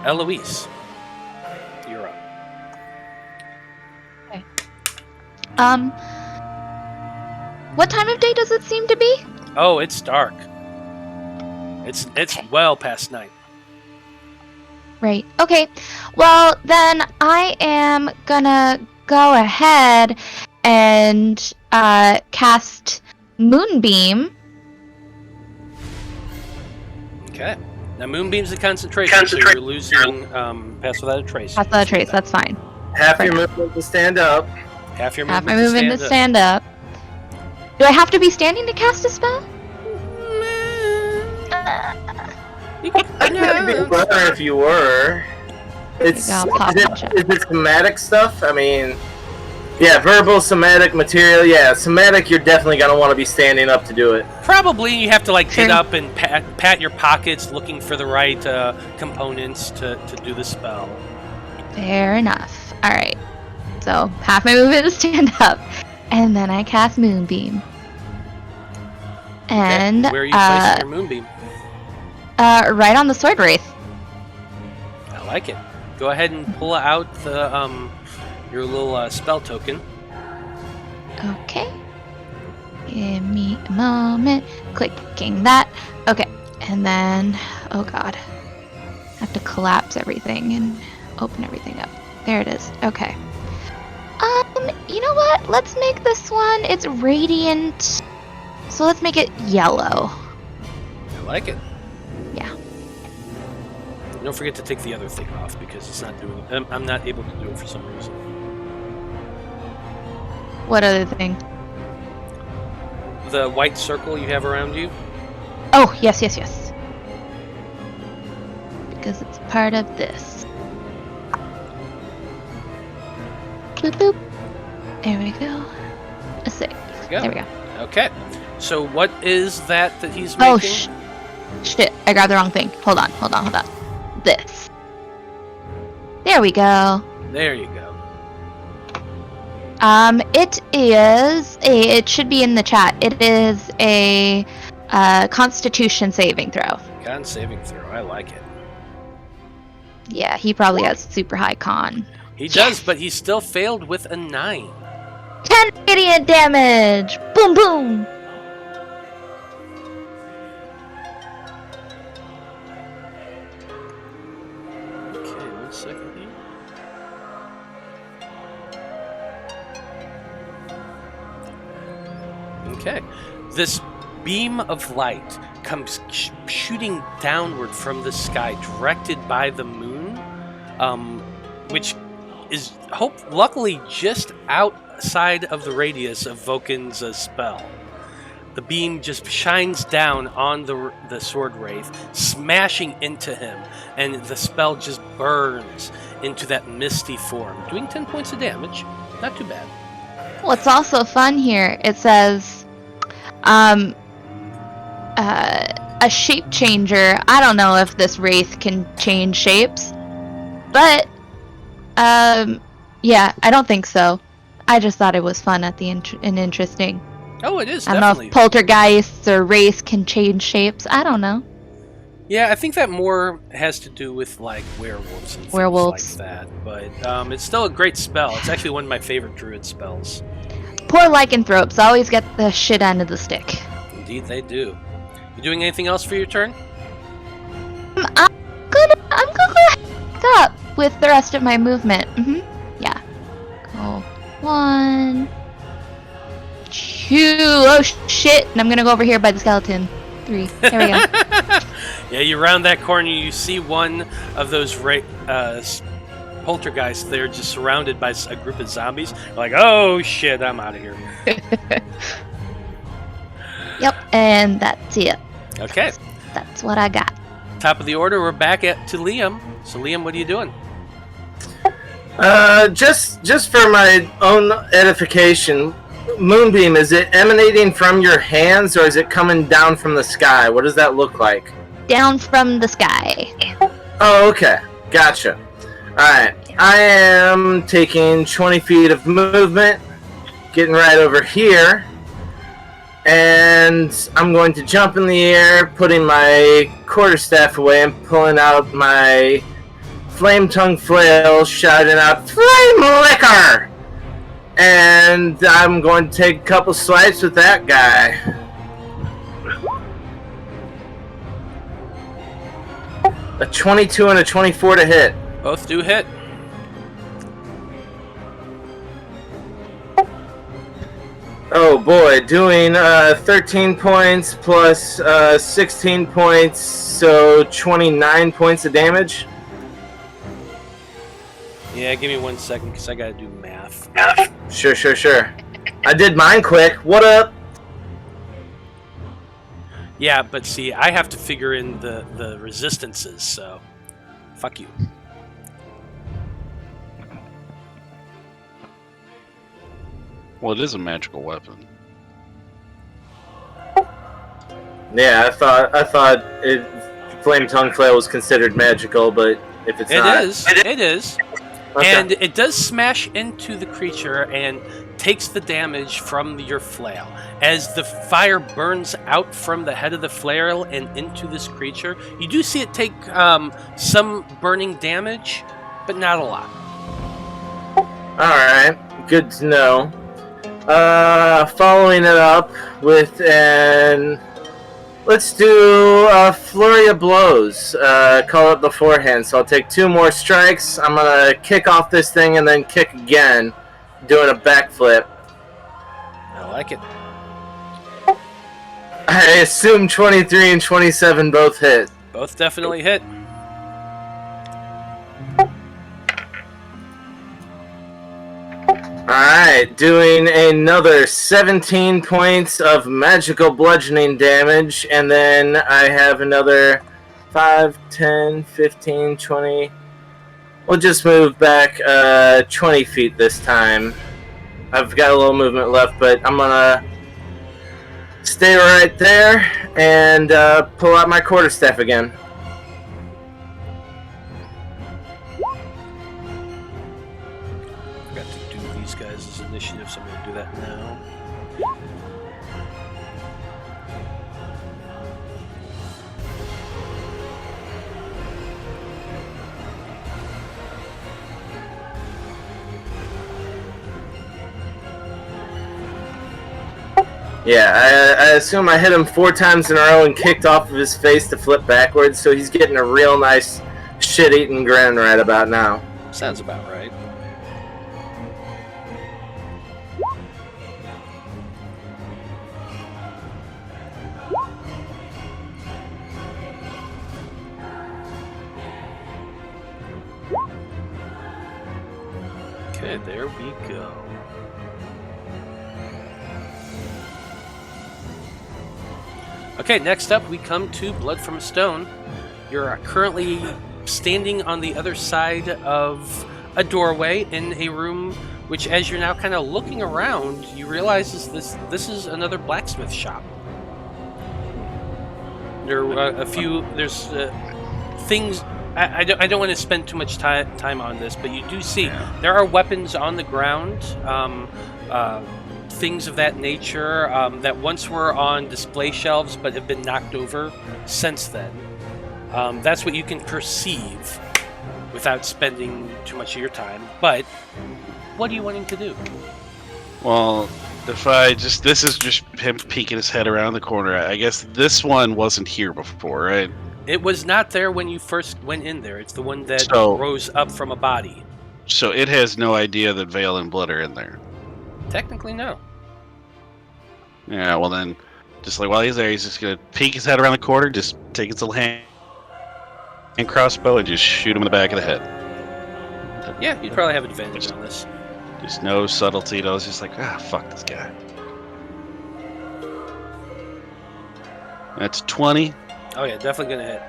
Eloise, you're up. Okay. What time of day does it seem to be? Oh, it's dark. It's well past night. Right. Okay. Well, then I am gonna go ahead and cast Moonbeam. Okay. Now, Moonbeam's a concentration, so you're losing Pass Without a Trace. Pass without a trace. That's fine. Half your movement to stand up. Half your Half movement my movement to stand up. Do I have to be standing to cast a spell? I'd be better if you were. It's I'll pop is that it somatic stuff? I mean, yeah, verbal, somatic, material. Yeah, somatic. You're definitely gonna want to be standing up to do it. Probably you have to like get Sure. up and pat your pockets, looking for the right components to do the spell. Fair enough. All right. So half my movement to stand up, and then I cast Moonbeam. And Okay. Where are you placing your Moonbeam? right on the Sword Wraith. I like it. Go ahead and pull out the your little spell token. Okay. Give me a moment. Clicking that. Okay. And then, oh god. I have to collapse everything and open everything up. There it is. Okay. You know what? Let's make this one, it's radiant. So let's make it yellow. I like it. Yeah. Don't forget to take the other thing off because it's not doing it. I'm not able to do it for some reason. What other thing? The white circle you have around you. Oh, yes. Because it's part of this. Boop, boop. There we go. A 6. Go. There we go. Okay. So what is that he's Oh, making? shit. I grabbed the wrong thing. Hold on. This. There we go. There you go. It should be in the chat. It is a Constitution saving throw. Con saving throw. I like it. Yeah, he probably has super high con. He does, but he still failed with a 9. 10 radiant damage! Boom, boom! Okay, 1 second here. Okay. This beam of light comes shooting downward from the sky, directed by the moon, which is luckily just outside of the radius of Vulcan's spell. The beam just shines down on the sword wraith, smashing into him, and the spell just burns into that misty form, doing 10 points of damage. Not too bad. What's also fun here, it says, a shape changer. I don't know if this wraith can change shapes, but, yeah, I don't think so. I just thought it was fun and interesting. Oh, it is, I don't definitely. know if poltergeists or wraiths can change shapes. I don't know. Yeah, I think that more has to do with, like, werewolves and things like that. But it's still a great spell. It's actually one of my favorite druid spells. Poor lycanthropes always get the shit end of the stick. Indeed, they do. You doing anything else for your turn? I'm gonna go up with the rest of my movement. Yeah. Go 1, 2. Oh shit! And I'm gonna go over here by the skeleton. 3. There we go. Yeah, you round that corner, you see one of those poltergeists there, just surrounded by a group of zombies. You're like, oh shit, I'm out of here. Yep, and that's it. Okay. That's what I got. Top of the order, we're back to Liam. So Liam, what are you doing? Just for my own edification, Moonbeam, is it emanating from your hands or is it coming down from the sky? What does that look like? Down from the sky. Oh, okay. Gotcha. Alright. I am taking 20 feet of movement, getting right over here, and I'm going to jump in the air, putting my quarterstaff away and pulling out my flame tongue flail, shouting out, "Flame liquor!" And I'm going to take a couple swipes with that guy. A 22 and a 24 to hit. Both do hit. Oh boy, doing 13 points plus 16 points, so 29 points of damage. Yeah, give me 1 second because I gotta do math. Sure. I did mine quick. What up? Yeah, but see, I have to figure in the resistances, so fuck you. Well, it is a magical weapon. Yeah, I thought flame tongue flail was considered magical, but if it's not, it is. Okay. And it does smash into the creature and takes the damage from your flail. As the fire burns out from the head of the flail and into this creature, you do see it take some burning damage, but not a lot. Alright, good to know. Following it up with let's do a flurry of blows. Call it beforehand. So I'll take 2 more strikes. I'm gonna kick off this thing and then kick again, doing a backflip. I like it. I assume 23 and 27 both hit. Both definitely hit. Alright, doing another 17 points of magical bludgeoning damage, and then I have another 5, 10, 15, 20. We'll just move back 20 feet this time. I've got a little movement left, but I'm gonna stay right there and pull out my quarterstaff again. Forgot to do these guys' initiative, so I'm going to do that now. Yeah, I assume I hit him 4 times in a row and kicked off of his face to flip backwards, so he's getting a real nice shit-eating grin right about now. Sounds about right. Okay, there we go. Okay, next up we come to Blood from a Stone. You're currently standing on the other side of a doorway in a room which, as you're now kind of looking around, you realize this is another blacksmith shop. There are a few, there's things, I don't want to spend too much time on this, but you do see there are weapons on the ground, things of that nature that once were on display shelves but have been knocked over since then. That's what you can perceive without spending too much of your time. But what are you wanting to do? Well, this is just him peeking his head around the corner. I guess this one wasn't here before, right? It was not there when you first went in there. It's the one that rose up from a body. So it has no idea that Veil and Blood are in there. Technically, no. Yeah, well then, just like while he's there, he's just gonna peek his head around the corner, just take his little hand and crossbow and just shoot him in the back of the head. Yeah, you'd probably have advantage on this. Just no subtlety. I was just like, fuck this guy. That's 20. Oh yeah, definitely gonna hit.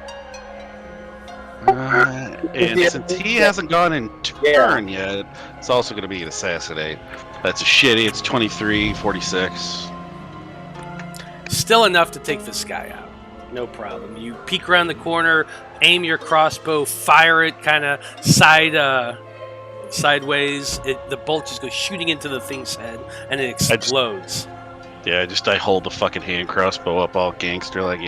And since he hasn't gone in turn yet, it's also going to be an assassinate. That's a shitty. It's 23, 46. Still enough to take this guy out. No problem. You peek around the corner, aim your crossbow, fire it kind of sideways. The bolt just goes shooting into the thing's head, and it explodes. I hold the fucking hand crossbow up all gangster like,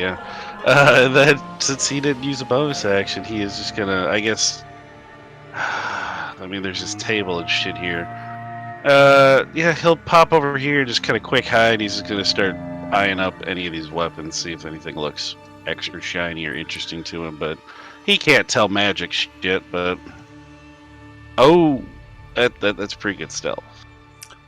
then, since he didn't use a bonus action, he is just gonna, I guess... I mean, there's this table and shit here. He'll pop over here, just kind of quick hide. He's just gonna start eyeing up any of these weapons, see if anything looks extra shiny or interesting to him, but he can't tell magic shit, but... Oh! That's pretty good stealth.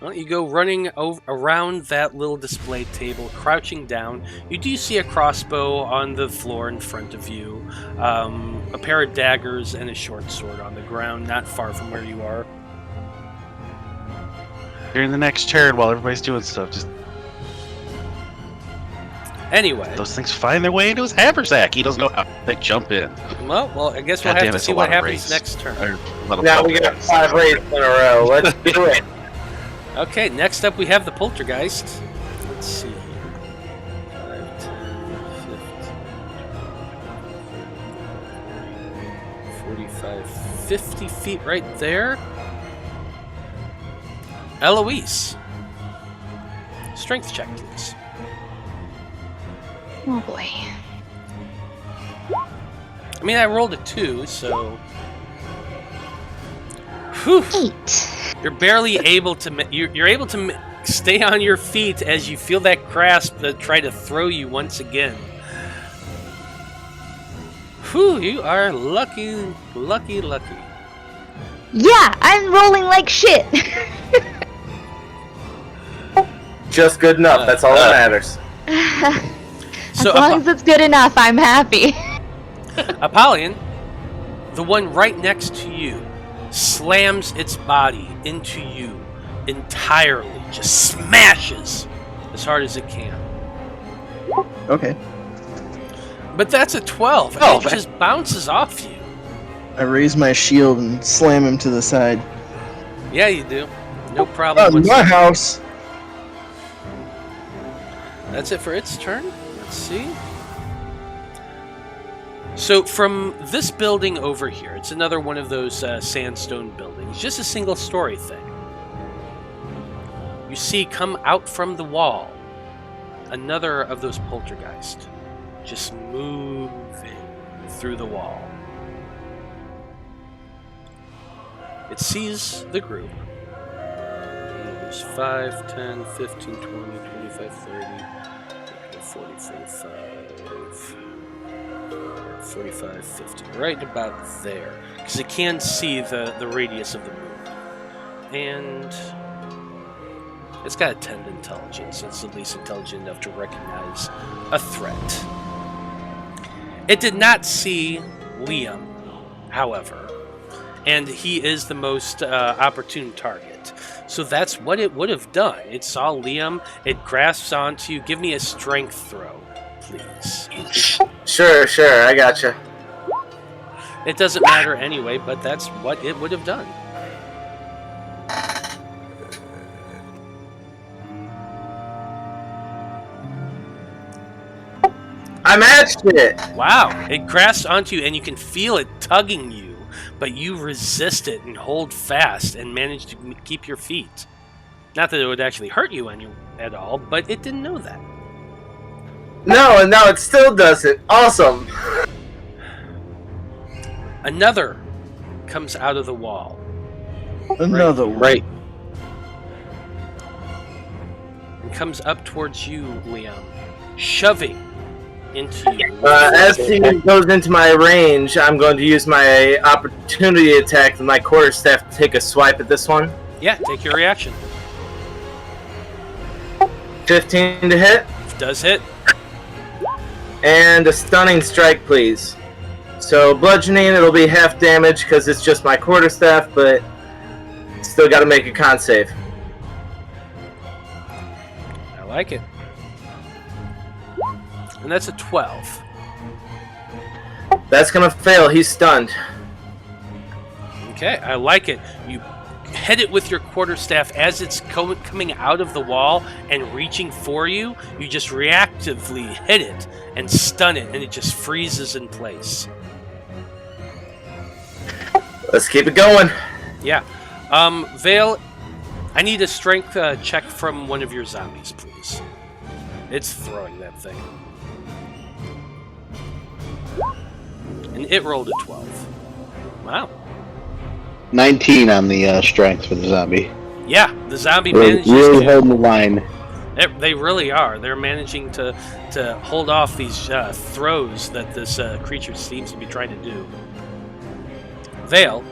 Well, you go running around that little display table, crouching down. You do see a crossbow on the floor in front of you, a pair of daggers, and a short sword on the ground, not far from where you are. During the next turn, while everybody's doing stuff, just... Anyway. Those things find their way into his haversack. He doesn't know how they jump in. Well, I guess we'll have to see what happens next turn. Now we got 5 wraiths in a row. Let's do it. Okay, next up we have the poltergeist. Let's see. 5, 10, 15, 45, 50 feet right there. Eloise. Strength check, please. Oh boy. I mean, I rolled a 2, so... Whew. 8. You're barely able to... You're able to stay on your feet as you feel that grasp that try to throw you once again. Whew, you are lucky. Yeah, I'm rolling like shit. Just good enough. That's all that matters. As long as it's good enough, I'm happy. Apollyon, the one right next to you, slams its body into you entirely. Just smashes as hard as it can. Okay. But that's a 12. And it just bounces off you. I raise my shield and slam him to the side. Yeah, you do. No problem. My house. That's it for its turn. Let's see. So from this building over here, it's another one of those sandstone buildings, just a single story thing. You see come out from the wall another of those poltergeists, just moving through the wall. It sees the group. There's 5, 10, 15, 20, 25, 30, 40, 45, 50. Right about there. Because it can see the radius of the moon. And it's got a 10 intelligence. It's at least intelligent enough to recognize a threat. It did not see Liam, however. And he is the most opportune target. So that's what it would have done. It saw Liam. It grasps onto you. Give me a strength throw, please. Sure, I gotcha. It doesn't matter anyway, but that's what it would have done. I matched it! Wow. It grasps onto you, and you can feel it tugging you. But you resist it and hold fast and manage to keep your feet. Not that it would actually hurt you at all, but it didn't know that. No, it still doesn't. Awesome. Another comes out of the wall. Another one. Right. And comes up towards you, Liam, shoving into you. As he goes into my range, I'm going to use my opportunity attack with my quarterstaff to take a swipe at this one. Yeah, take your reaction. 15 to hit. Does hit. And a stunning strike, please. So bludgeoning, it'll be half damage because it's just my quarterstaff, but still got to make a con save. I like it. And that's a 12. That's going to fail. He's stunned. Okay, I like it. You hit it with your quarterstaff as it's coming out of the wall and reaching for you. You just reactively hit it and stun it, and it just freezes in place. Let's keep it going. Yeah. Veil, I need a strength check from one of your zombies, please. It's throwing that thing. And it rolled a 12. Wow. 19 on the strength for the zombie. Yeah, the zombie Really, manages really to... holding the line. They really are. They're managing to hold off these throws that this creature seems to be trying to do. Veil,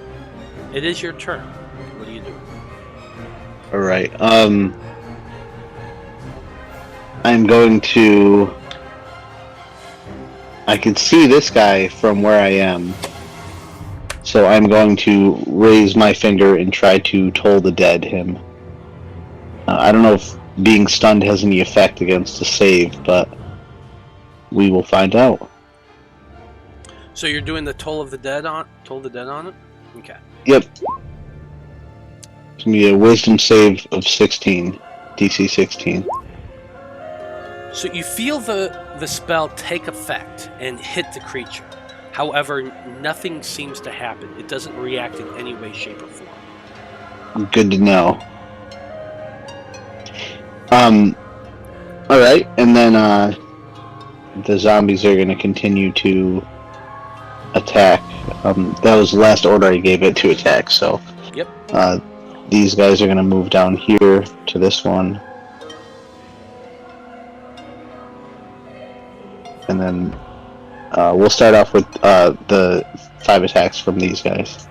it is your turn. What do you do? All right. I'm going to. I can see this guy from where I am, so I'm going to raise my finger and try to toll the dead him. I don't know if being stunned has any effect against the save, but we will find out. So you're doing the toll the dead on it? Okay. Yep. It's gonna be a wisdom save of 16, DC 16. So you feel the spell take effect and hit the creature. However, nothing seems to happen. It doesn't react in any way, shape, or form. Good to know. Alright, and then the zombies are gonna continue to attack. That was the last order I gave it to attack, so Yep. these guys are gonna move down here to this one. And then we'll start off with the 5 attacks from these guys.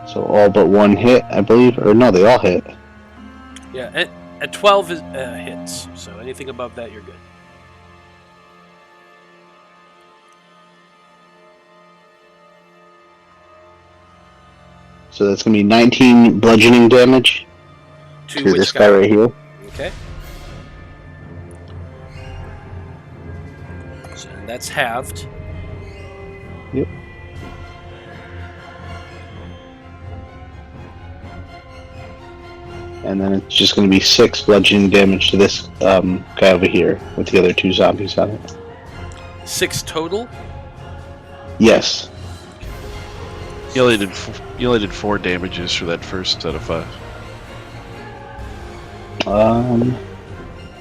So all but one hit, I believe, or no, they all hit. Yeah, at 12 is, hits, so anything above that, you're good. So that's gonna be 19 bludgeoning damage to which this guy right here. Okay. So that's halved. Yep. and then it's just going to be 6 bludgeoning damage to this guy over here with the other 2 zombies on it. 6 total? Yes. You only did 4 damages for that first set of 5.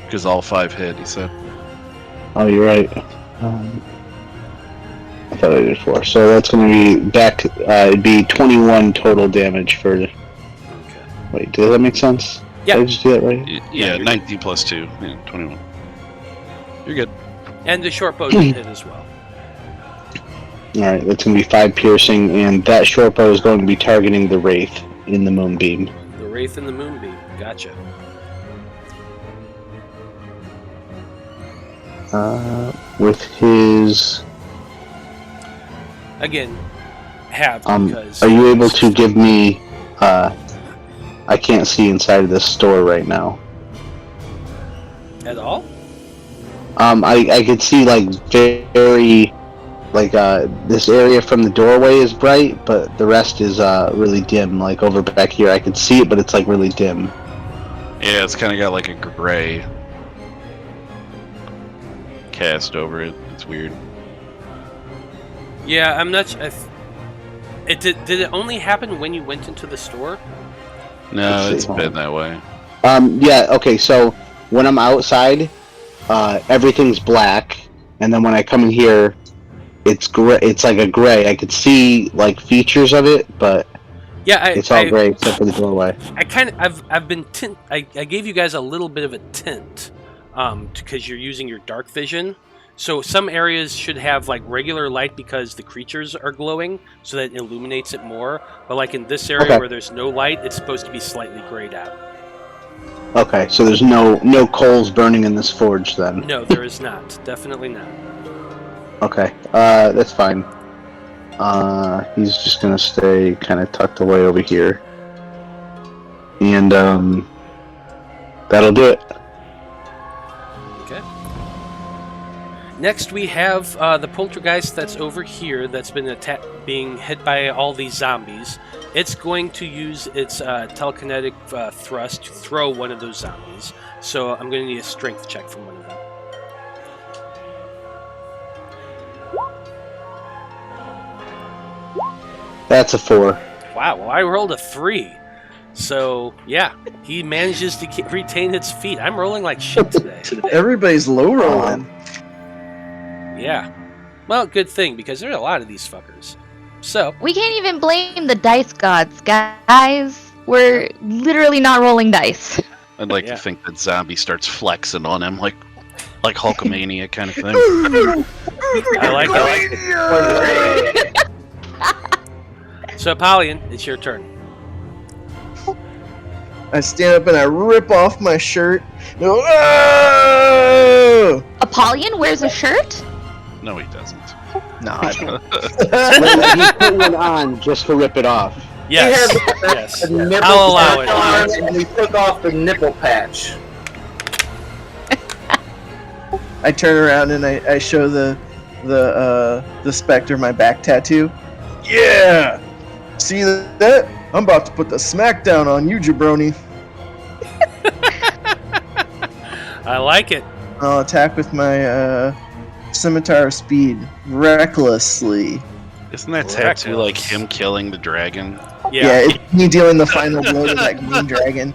Because all 5 hit, he said. Oh, you're right. I thought I did 4. So that's going to be back. It'd be 21 total damage for. Okay. Wait, does that make sense? Yeah. Did I just do that right? Yeah, 19 plus 2. Yeah, 21. You're good. And the short bow did hit as well. Alright, that's going to be 5 piercing, and that short bow is going to be targeting the wraith in the moonbeam. The wraith in the moonbeam. Gotcha. With his. Again, have because. Are you able to give me? I can't see inside of this store right now. At all? I could see like very, like this area from the doorway is bright, but the rest is really dim. Like over back here, I could see it, but it's like really dim. Yeah, it's kind of got like a gray cast over it. It's weird. Yeah, I'm not. Did it only happen when you went into the store? No, it's been that way. Yeah. Okay. So when I'm outside, everything's black, and then when I come in here, it's gray. It's like a gray. I could see like features of it, but yeah, it's all gray except for the doorway. I've been tint. I gave you guys a little bit of a tint, because you're using your dark vision. So some areas should have like regular light because the creatures are glowing, so that it illuminates it more. But like in this area where there's no light, it's supposed to be slightly grayed out. Okay, so there's no coals burning in this forge then? No, there is not. Definitely not. Okay, that's fine. He's just gonna stay kind of tucked away over here. And, that'll do it. Okay. Next we have the poltergeist that's over here that's been being hit by all these zombies. It's going to use its telekinetic thrust to throw one of those zombies. So I'm going to need a strength check from one of them. That's a 4. Wow, well I rolled a 3. So, yeah, he manages to retain its feet. I'm rolling like shit today. Everybody's low rolling. Yeah. Well, good thing, because there are a lot of these fuckers. So, We can't even blame the dice gods, guys. We're literally not rolling dice. I'd like to think that zombie starts flexing on him like Hulkamania kind of thing. I like it. So, Apollyon, it's your turn. I stand up and I rip off my shirt. And go, "Ah!" Apollyon wears a shirt? No, he doesn't. Nah, I don't. He put one on just to rip it off. Yes. He had Yes. the nipple I'll allow patch it. on, and he took off the nipple patch. I turn around and I show the specter my back tattoo. Yeah! See that? I'm about to put the smackdown on you, jabroni. I like it. I'll attack with my scimitar of speed recklessly. Isn't that tattoo like him killing the dragon? Yeah. It's me dealing the final blow to that green dragon.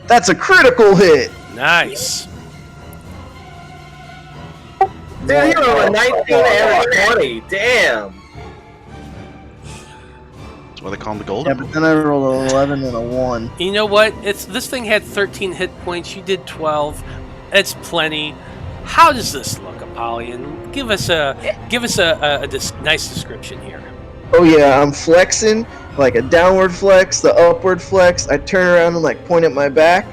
That's a critical hit! Nice. Dude, he rolled a 19 and a 20. Damn. That's why they call him the Yeah, Golden but Boi. then I rolled an 11 and a 1. You know what? This thing had 13 hit points. You did 12. It's plenty. How does this look, Apollyon? Give us a nice description here. Oh yeah, I'm flexing, like a downward flex, the upward flex. I turn around and like point at my back.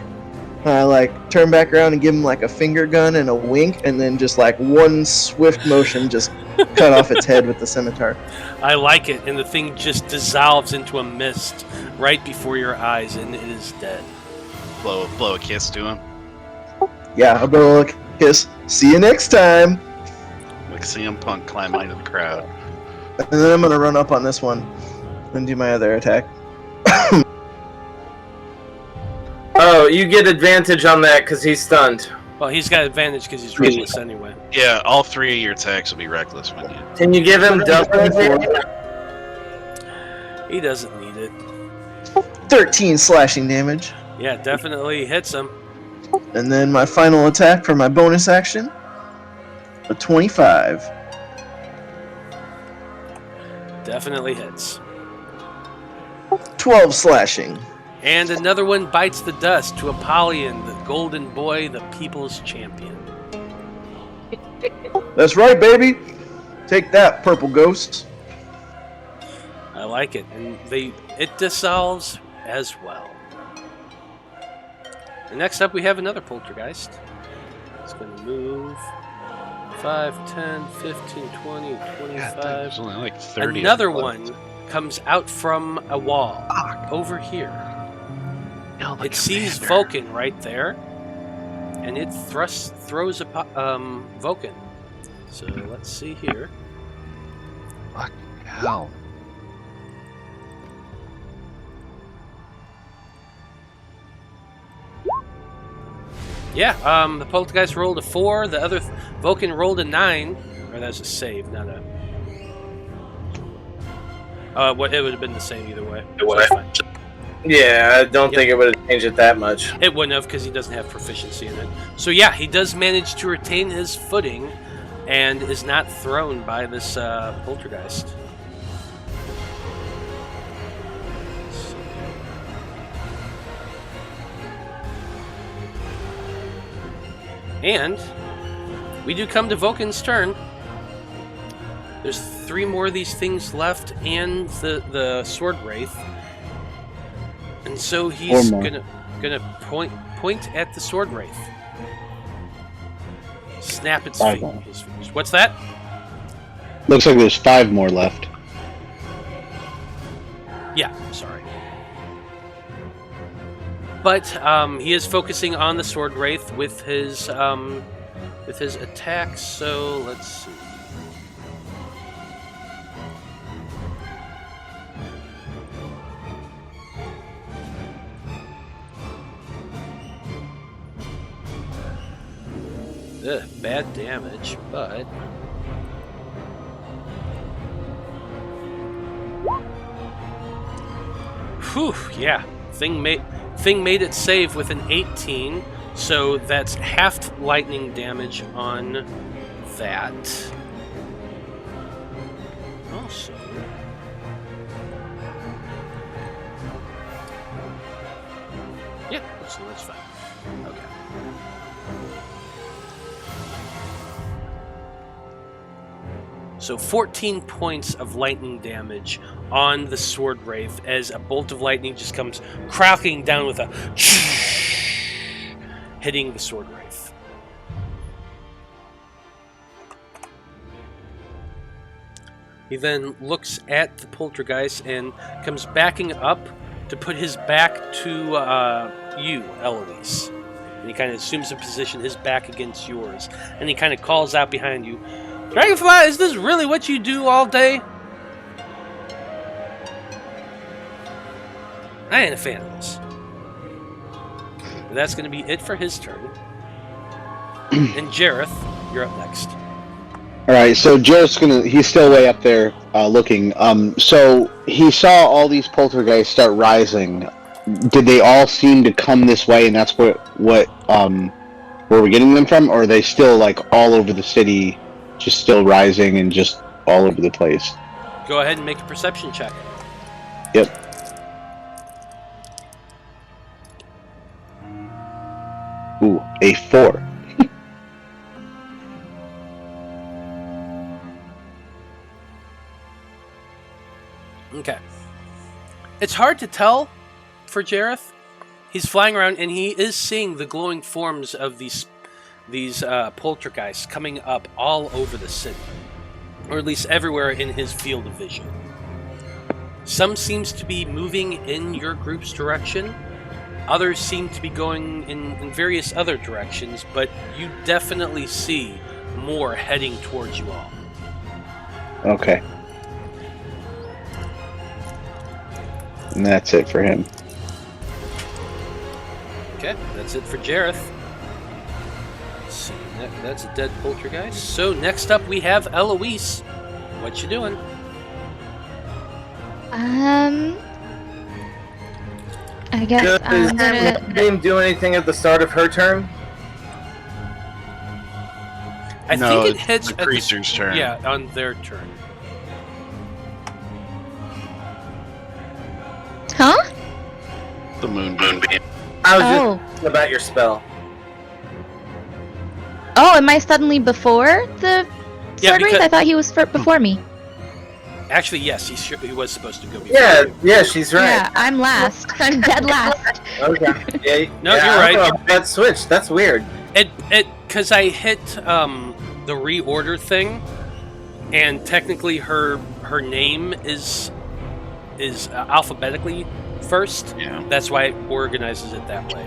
I like turn back around and give him like a finger gun and a wink, and then just like one swift motion, just cut off its head with the scimitar. I like it, and the thing just dissolves into a mist right before your eyes, and it is dead. Blow a kiss to him. Yeah, I'll go look, kiss. See you next time. Like CM Punk climbing into the crowd. And then I'm gonna run up on this one and do my other attack. Oh, you get advantage on that because he's stunned. Well, he's got advantage because he's reckless anyway. Yeah, all 3 of your attacks will be reckless when you. Can you give him double? He doesn't need it. 13 slashing damage. Yeah, definitely hits him. And then my final attack for my bonus action, a 25. Definitely hits. 12 slashing. And another one bites the dust to Apollyon, the Golden Boi, the People's Champion. That's right, baby. Take that, purple ghost. I like it, and it dissolves as well. And next up, we have another poltergeist. It's going to move 5, 10, 15, 20, 25. There's only like 30. Another one comes out from a wall over here. It sees Vulcan right there, and it throws a Vulcan. So let's see here. Fuck hell. Yeah, the poltergeist rolled a 4, the other Vulcan rolled a 9. Or that's a save, not a... it would have been the same either way. So it's fine. Yeah, I don't think it would have changed it that much. It wouldn't have because he doesn't have proficiency in it. So yeah, he does manage to retain his footing and is not thrown by this poltergeist. And we do come to Vulcan's turn. There's 3 more of these things left and the sword wraith. And so he's gonna point at the sword wraith. Snap its feet. What's that? Looks like there's 5 more left. Yeah, sorry. But he is focusing on the sword wraith with his attacks. So let's see. Bad damage, but whew, yeah. Thing made it save with an 18, so that's half lightning damage on that. Also, yeah, that's fine. Okay. So 14 points of lightning damage on the sword wraith as a bolt of lightning just comes cracking down with a hitting the sword wraith. He then looks at the poltergeist and comes backing up to put his back to you, Eloise. And he kind of assumes a position, his back against yours. And he kind of calls out behind you, "Dragonfly, is this really what you do all day?" I ain't a fan of this. But that's going to be it for his turn. And Jareth, you're up next. Alright, so Jareth's he's still way up there looking. So he saw all these poltergeists start rising. Did they all seem to come this way, and that's where we're getting them from? Or are they still like all over the city, just still rising and just all over the place? Go ahead and make a perception check. Yep. Ooh, a 4. Okay. It's hard to tell for Jareth. He's flying around and he is seeing the glowing forms of these poltergeists coming up all over the city, or at least everywhere in his field of vision. Some seems to be moving in your group's direction. Others seem to be going in various other directions, but you definitely see more heading towards you all. Okay. And that's it for him. Okay, that's it for Jareth. Let's see, that's a dead poltergeist. So next up we have Eloise. What you doing? I guess I'm gonna. Did do anything at the start of her turn? I No, think it it's hits the at creature's turn. Yeah, on their turn. Huh? The moonbeam. I was Oh. just about your spell. Oh, am I suddenly before the Yeah, sword wraith? because- I thought he was before me. Actually, yes, he was supposed to go before Yeah, you. yeah, she's right. Yeah, I'm last. I'm dead last. Okay. Yeah, No, yeah, you're right. I thought that switched. That's weird. Because I hit the reorder thing, and technically her name is alphabetically first. Yeah. That's why it organizes it that way.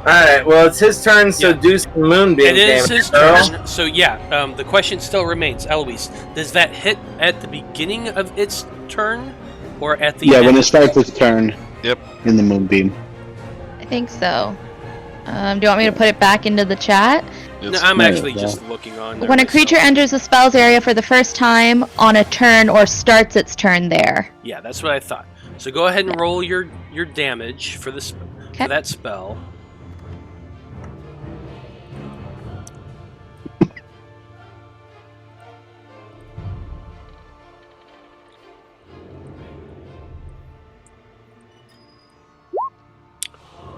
Alright, well, it's his turn, so Yeah. do some moonbeam It is damage. his girl. turn. So yeah, the question still remains, Eloise, does that hit at the beginning of its turn, or at the Yeah, end? when it starts its turn. Yep. In the moonbeam. I think so. Do you want me to put it back into the chat? No, I'm actually Yeah. just looking on there When a myself. creature enters the spell's area for the first time on a turn or starts its turn there. Yeah, that's what I thought. So go ahead and roll your damage for this Okay. for that spell.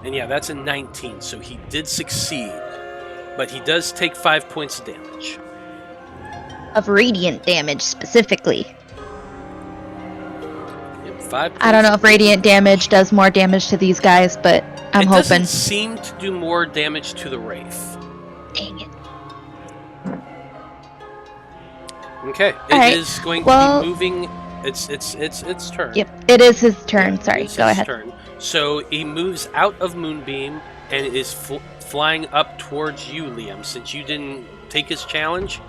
And yeah, that's a 19, so he did succeed. But he does take 5 points of damage. Of radiant damage, specifically. Yep, 5 points. I don't know if radiant damage does more damage to these guys, but I'm it hoping. doesn't seem to do more damage to the wraith. Dang it. Okay, it Alright, is going well- to be moving. It's turn. Yep, it is his turn. Yeah, Sorry, it's go his ahead. turn. So he moves out of Moonbeam and is flying up towards you, Liam. Since you didn't take his challenge,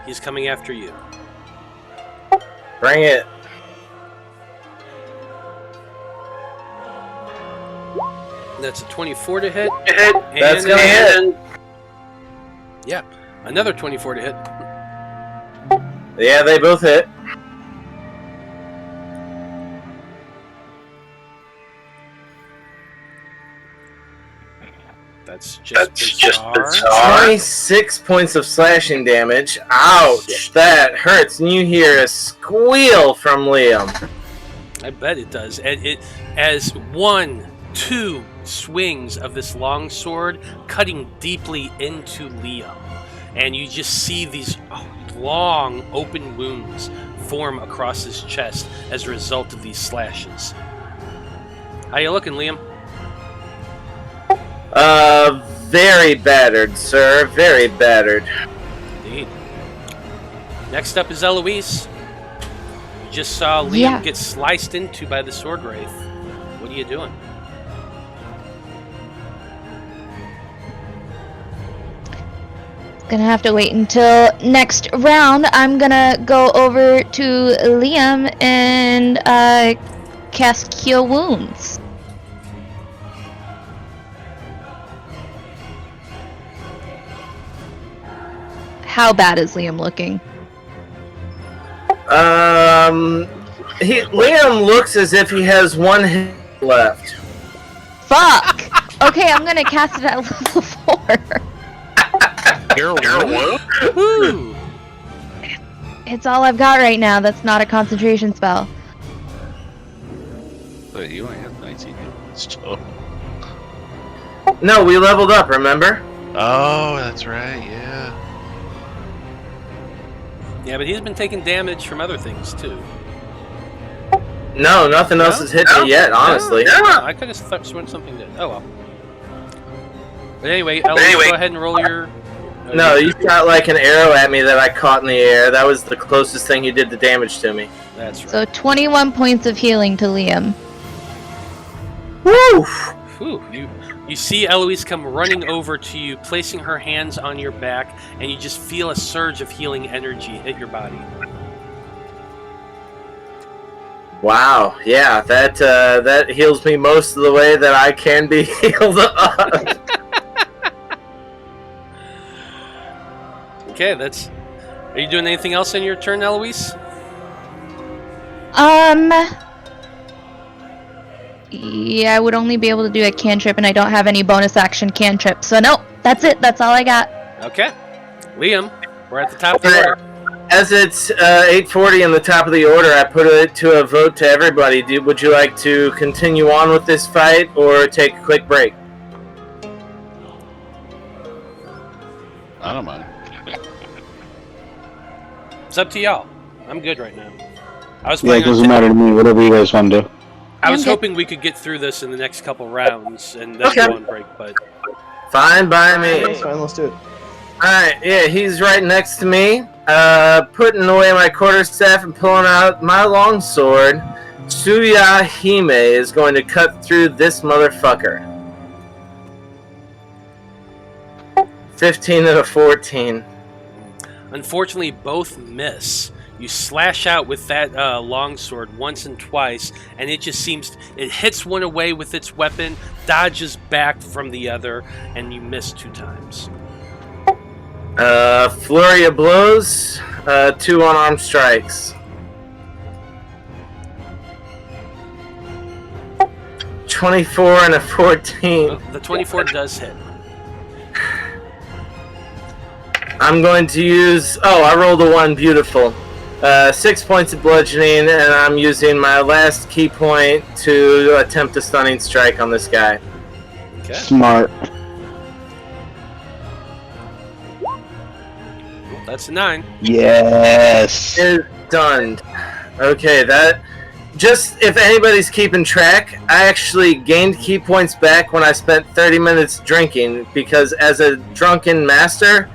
he's coming after you. Bring it. That's a 24 to hit. That's And gonna hit. Yeah, another 24 to hit. Yeah, they both hit. That's just bizarre. 26 points of slashing damage. Ouch, that hurts. And you hear a squeal from Liam. I bet it does. And it as 1-2 swings of this long sword cutting deeply into Liam, and you just see these long open wounds form across his chest as a result of these slashes. How you looking, Liam? Very battered, sir. Very battered. Indeed. Next up is Eloise. You just saw Liam Yeah. get sliced into by the sword wraith. What are you doing? Gonna have to wait until next round. I'm gonna go over to Liam and cast Cure Wounds. How bad is Liam looking? Liam looks as if he has one hit left. Fuck! Okay, I'm gonna cast it at level 4. Woo! It's all I've got right now. That's not a concentration spell. Wait, you only have 19 hit points total. No, we leveled up, remember? Oh, that's right, yeah. Yeah, but he's been taking damage from other things too. No, nothing else has hit me yet, honestly. No, I could have sworn something did. Oh well. But anyway, Eloise, go ahead and roll your. No, you shot like an arrow at me that I caught in the air. That was the closest thing you did to damage to me. That's right. So 21 points of healing to Liam. Woo! Whew, You see Eloise come running over to you, placing her hands on your back, and you just feel a surge of healing energy hit your body. Wow, yeah, that heals me most of the way that I can be healed up. Okay, that's... Are you doing anything else in your turn, Eloise? Yeah, I would only be able to do a cantrip, and I don't have any bonus action cantrip. So no, that's it. That's all I got. Okay. Liam, we're at the top of the order. As it's 8:40 in the top of the order, I put it to a vote to everybody. Would you like to continue on with this fight or take a quick break? I don't mind. It's up to y'all. I'm good right now. I was Yeah, planning it on doesn't matter to me. Whatever you guys want to do. I was I'm good. hoping we could get through this in the next couple rounds and then Okay. go on break, but Fine by me. That's fine. Let's do it. Alright, yeah, he's right next to me. Putting away my quarterstaff and pulling out my longsword. Tsuya Hime is going to cut through this motherfucker. 15 and a 14. unfortunately both miss. You slash out with that longsword once and twice, and it just seems... It hits one away with its weapon, dodges back from the other, and you miss 2 times. Flurry of blows, 2 unarmed strikes. 24 and a 14. Well, the 24 does hit. I'm going to use... Oh, I rolled a 1. Beautiful. 6 points of bludgeoning, and I'm using my last key point to attempt a stunning strike on this guy. Okay. Smart. That's a 9. Yes. Is done. Okay, that... Just, if anybody's keeping track, I actually gained key points back when I spent 30 minutes drinking, because as a drunken master,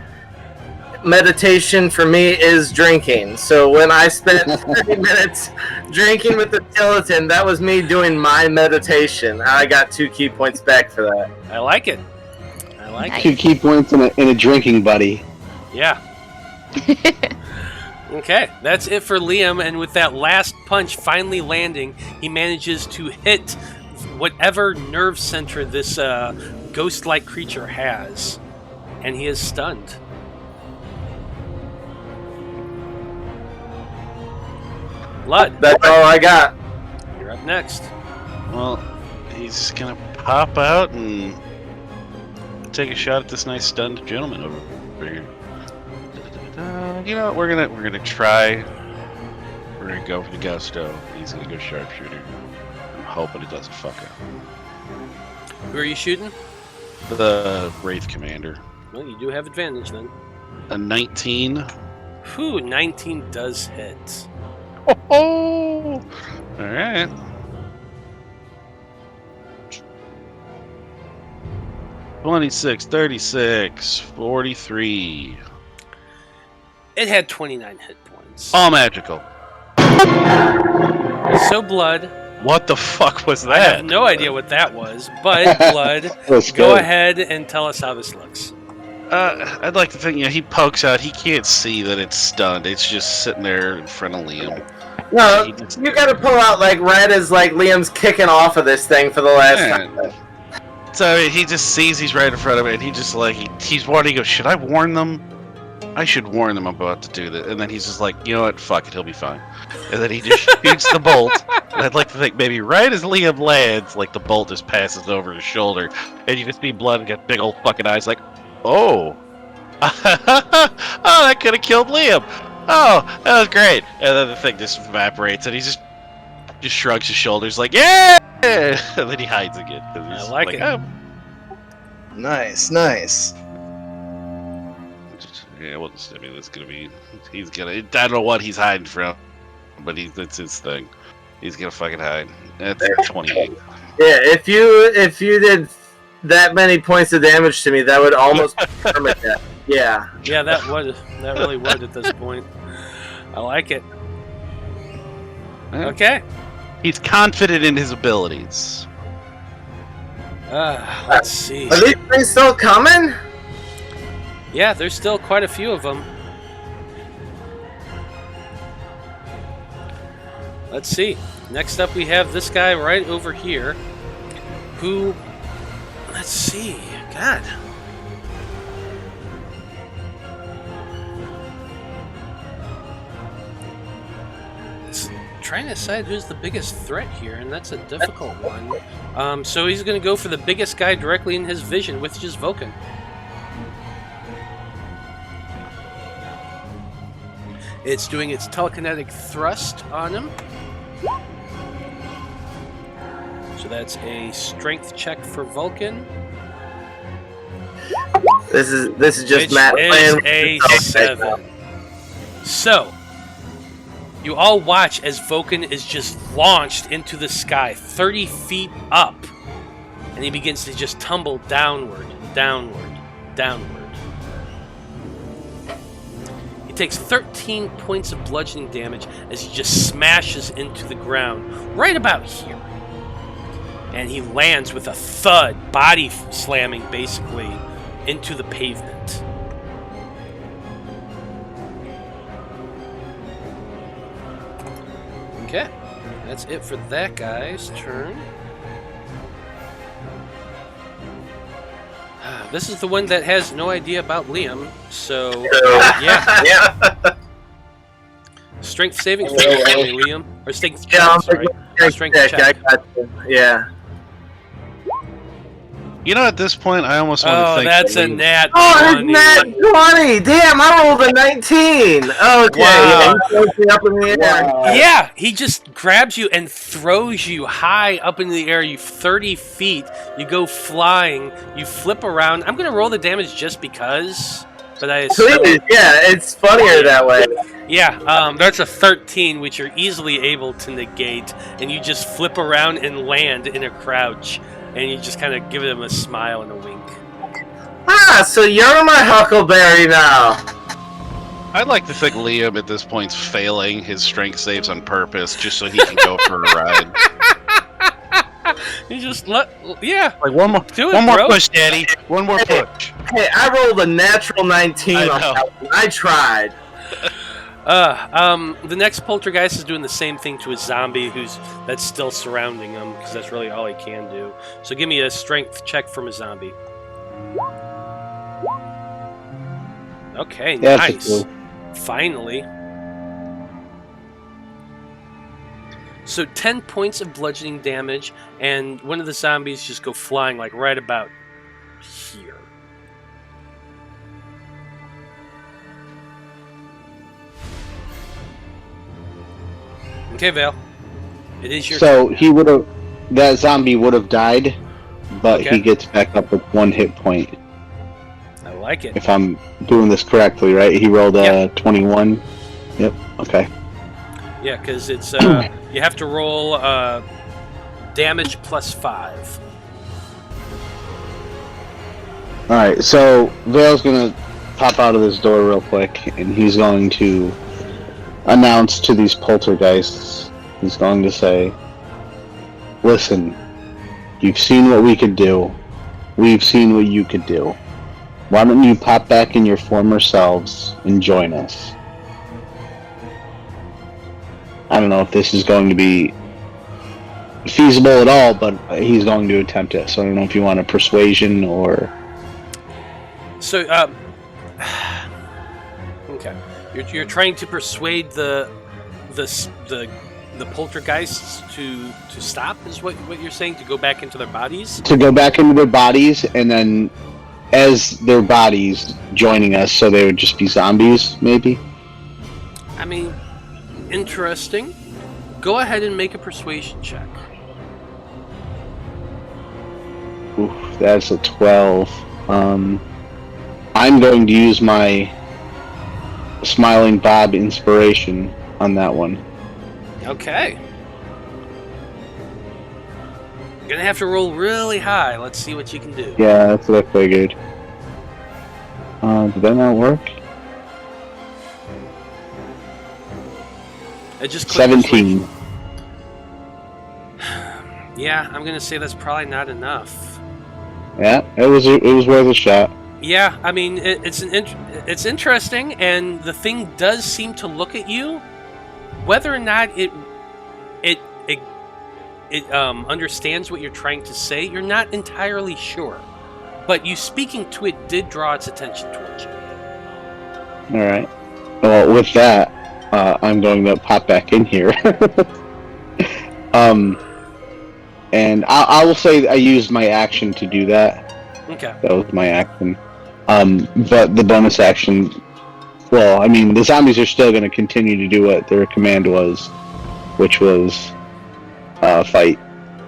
meditation for me is drinking. So when I spent 30 minutes drinking with the skeleton, that was me doing my meditation. I got 2 key points back for that. I like it. I like it. 2 key points in a drinking buddy. Yeah. Okay, that's it for Liam, and with that last punch finally landing, he manages to hit whatever nerve center this ghost-like creature has, and he is stunned. Blood, That's all I got. you're up next. Well, he's just gonna pop out and take a shot at this nice stunned gentleman over here. You know what? We're gonna try. We're gonna go for the gusto. He's gonna go sharpshooter. I'm hoping it doesn't fuck up. Who are you shooting? The Wraith Commander. Well, you do have advantage then. A 19. Whew, 19 does hit. Oh! Alright. $26, $36, $43. It had 29 hit points. All magical. So Blood, What the fuck was I have that? no idea what that was, but Blood, Let's go go. ahead and tell us how this looks. I'd like to think, he pokes out. He can't see that it's stunned. It's just sitting there in front of Liam. No, He just- you gotta pull out, like, right as, like, Liam's kicking off of this thing for the last time. Yeah. So he just sees he's right in front of it, and he just he's wanting to go, should I warn them? I should warn them I'm about to do this. And then he's just like, you know what, fuck it, he'll be fine. And then he just shoots the bolt. And I'd like to think maybe right as Liam lands, like the bolt just passes over his shoulder, and you just see Blood and get big old fucking eyes like, oh. Oh, that could have killed Liam. Oh, that was great. And then the thing just evaporates, and he just shrugs his shoulders like, yeah! And then he hides again. 'Cause he's I like it. "Oh." Nice, nice. Yeah, well, I mean, it's gonna be. He's gonna. I don't know what he's hiding from, but it's his thing. He's gonna fucking hide. That's 28. Yeah, if you did that many points of damage to me, that would almost permit that. Yeah. Yeah, that really would at this point. I like it. Yeah. Okay. He's confident in his abilities. Let's see. Are these things still coming? Yeah, there's still quite a few of them. Let's see. Next up, we have this guy right over here, who, let's see, God. It's trying to decide who's the biggest threat here, and that's a difficult one. So he's going to go for the biggest guy directly in his vision, which is Vulcan. It's doing its telekinetic thrust on him. So that's a strength check for Vulcan. This is just Which Matt is playing with a himself. 7. So, you all watch as Vulcan is just launched into the sky, 30 feet up. And he begins to just tumble downward, downward, downward. He takes 13 points of bludgeoning damage as he just smashes into the ground, right about here. And he lands with a thud, body slamming basically into the pavement. Okay, that's it for that guy's turn. This is the one that has no idea about Liam, so yeah. Yeah. Strength saving throw, Liam. Or strength check, Yeah, sorry. Strength I check. got you. Yeah. You know, at this point, I almost want Oh, to think. that's a nat Oh, 20. it's Nat 20! Damn, I rolled a 19! Okay, Wow. yeah, he throws me up in the air. Yeah, he just grabs you and throws you high up in the air. You 30 feet. You go flying. You flip around. I'm going to roll the damage just because. But I assume... Please, yeah, it's funnier that way. Yeah, that's a 13, which you're easily able to negate. And you just flip around and land in a crouch. And you just kind of give them a smile and a wink. Ah, so you're my Huckleberry now. I'd like to think Liam at this point's failing his strength saves on purpose, just so he can go for a ride. You just yeah. Like one more bro. push, Daddy. One more push. Hey, I rolled a natural 19 I on know. that one. I tried. The next poltergeist is doing the same thing to a zombie that's still surrounding him, because that's really all he can do. So give me a strength check from a zombie. Okay, That's nice. cool. Finally. So 10 points of bludgeoning damage, and one of the zombies just go flying like right about here. Okay, Vale. It is your So that zombie would have died, but Okay. he gets back up with 1 hit point. I like it. If I'm doing this correctly, right? He rolled a Yeah. 21. Yep. Okay. Yeah, because it's you have to roll damage plus 5. All right. So Vale's gonna pop out of this door real quick, and he's going to announce to these poltergeists. He's going to say, "Listen, you've seen what we could do. We've seen what you could do. Why don't you pop back in your former selves and join us?" I don't know if this is going to be feasible at all, but he's going to attempt it. So I don't know if you want a persuasion or... So, okay, you're trying to persuade the poltergeists to stop, is what you're saying, to go back into their bodies? To go back into their bodies, and then as their bodies joining us, so they would just be zombies, maybe? I mean, interesting. Go ahead and make a persuasion check. Oof, that's a 12. I'm going to use my Smiling Bob inspiration on that one. Okay. You're gonna have to roll really high. Let's see what you can do. Yeah, that's what I figured. Did that not work? It just 17. Yeah, I'm gonna say that's probably not enough. Yeah, it was worth a shot. Yeah, I mean, it's interesting, and the thing does seem to look at you. Whether or not it understands what you're trying to say, you're not entirely sure. But you speaking to it did draw its attention towards you. All right. Well, with that, I'm going to pop back in here. And I will say I used my action to do that. Okay. That was my action. But the bonus action, well, I mean, the zombies are still going to continue to do what their command was, which was fight,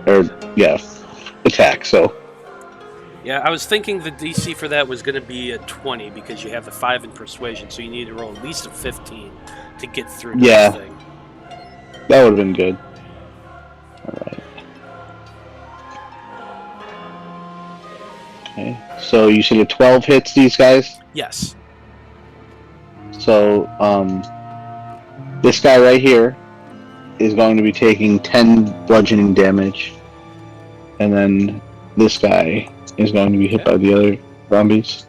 or attack. So. Yeah, I was thinking the DC for that was going to be a 20 because you have the 5 in persuasion, so you need to roll at least a 15 to get through this thing. That would have been good. All right. Okay, so you said a 12 hits these guys? Yes. So, this guy right here is going to be taking 10 bludgeoning damage, and then this guy is going to be hit by the other zombies.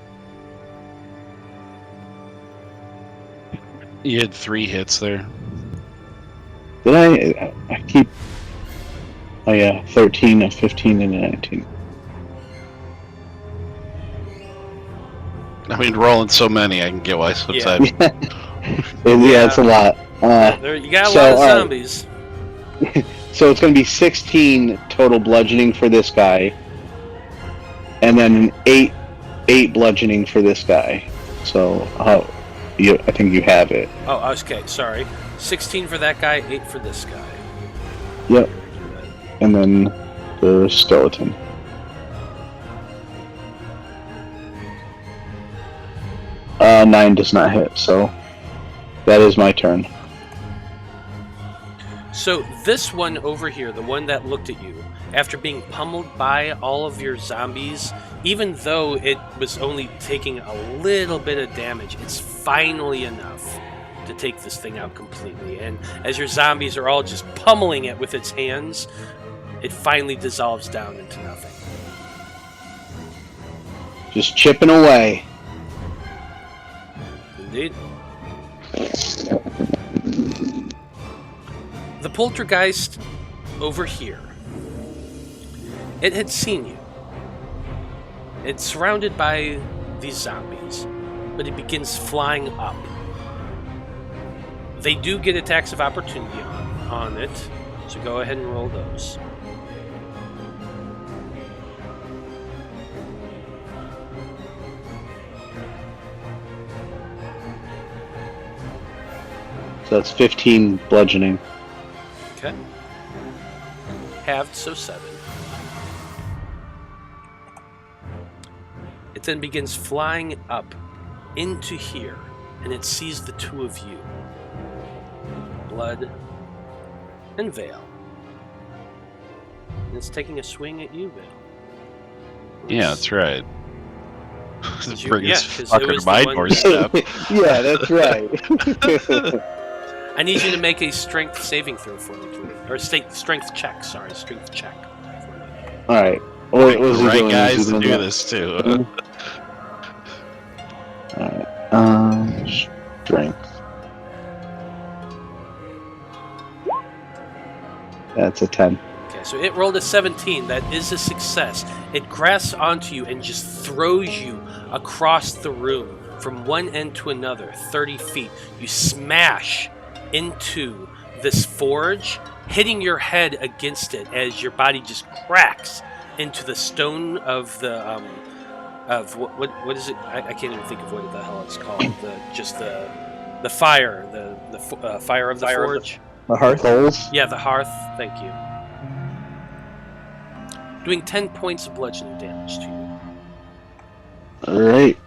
You had 3 hits there. Did I keep... Oh yeah, 13, a 15, and a 19. I mean, rolling so many, I can get why sometimes. Yeah, it's a lot. You got a lot of zombies. So it's going to be 16 total bludgeoning for this guy, and then an 8 bludgeoning for this guy. So I think you have it. Oh, okay. Sorry. 16 for that guy, 8 for this guy. Yep. And then the skeleton. Nine does not hit, so that is my turn. So this one over here, the one that looked at you, after being pummeled by all of your zombies, even though it was only taking a little bit of damage, it's finally enough to take this thing out completely. And as your zombies are all just pummeling it with its hands, it finally dissolves down into nothing. Just chipping away. Indeed. The poltergeist over here. It had seen you. It's surrounded by these zombies, but it begins flying up. They do get attacks of opportunity on it, so go ahead and roll those. So that's 15 bludgeoning. Okay. Halved, so 7. It then begins flying up into here, and it sees the two of you. Blood and Veil. And it's taking a swing at you, Veil. Yeah, that's right. Bring his 'cause it fucking was the mind one- more step. Yeah, that's right. I need you to make a strength saving throw for me, please. Or strength check, strength check. Alright. What was he Right doing? guys to do this too. Alright. Strength. That's a 10. Okay, so it rolled a 17. That is a success. It grasps onto you and just throws you across the room from one end to another, 30 feet. You smash into this forge, hitting your head against it as your body just cracks into the stone of the of what is it? I can't even think of what the hell it's called. The fire, the fire of the forge. The hearth holes? Yeah, the hearth. Thank you. Doing 10 points of bludgeoning damage to you. Alright.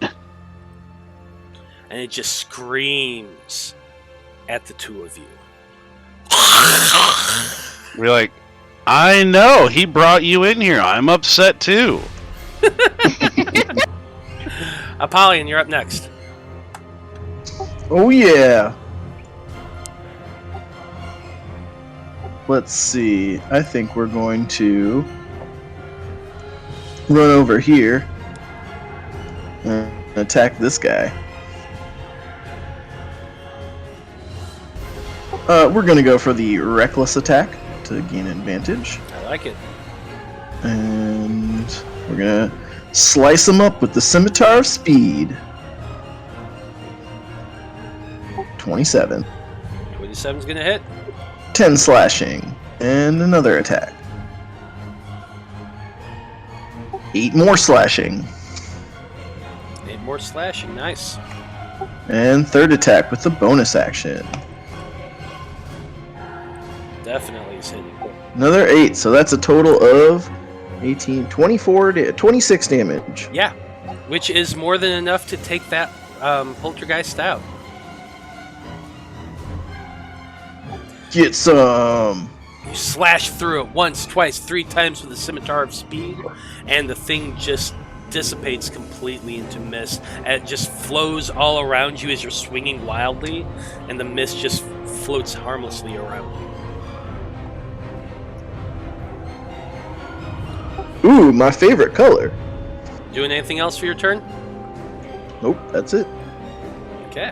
And it just screams at the two of you. We're like, I know, he brought you in here. I'm upset too. Apollyon, you're up next. Oh yeah. Let's see. I think we're going to run over here and attack this guy. We're gonna go for the reckless attack to gain advantage. I like it. And we're gonna slice him up with the Scimitar of Speed. 27. 27's gonna hit. 10 slashing. And another attack. 8 more slashing. 8 more slashing, nice. And third attack with the bonus action. Definitely is hitting. Another 8, so that's a total of 18, 24, 26 damage. Yeah, which is more than enough to take that poltergeist out. Get some. You slash through it once, twice, 3 times with the Scimitar of Speed, and the thing just dissipates completely into mist. And it just flows all around you as you're swinging wildly, and the mist just floats harmlessly around you. Ooh, my favorite color. Doing anything else for your turn? Nope, that's it. Okay,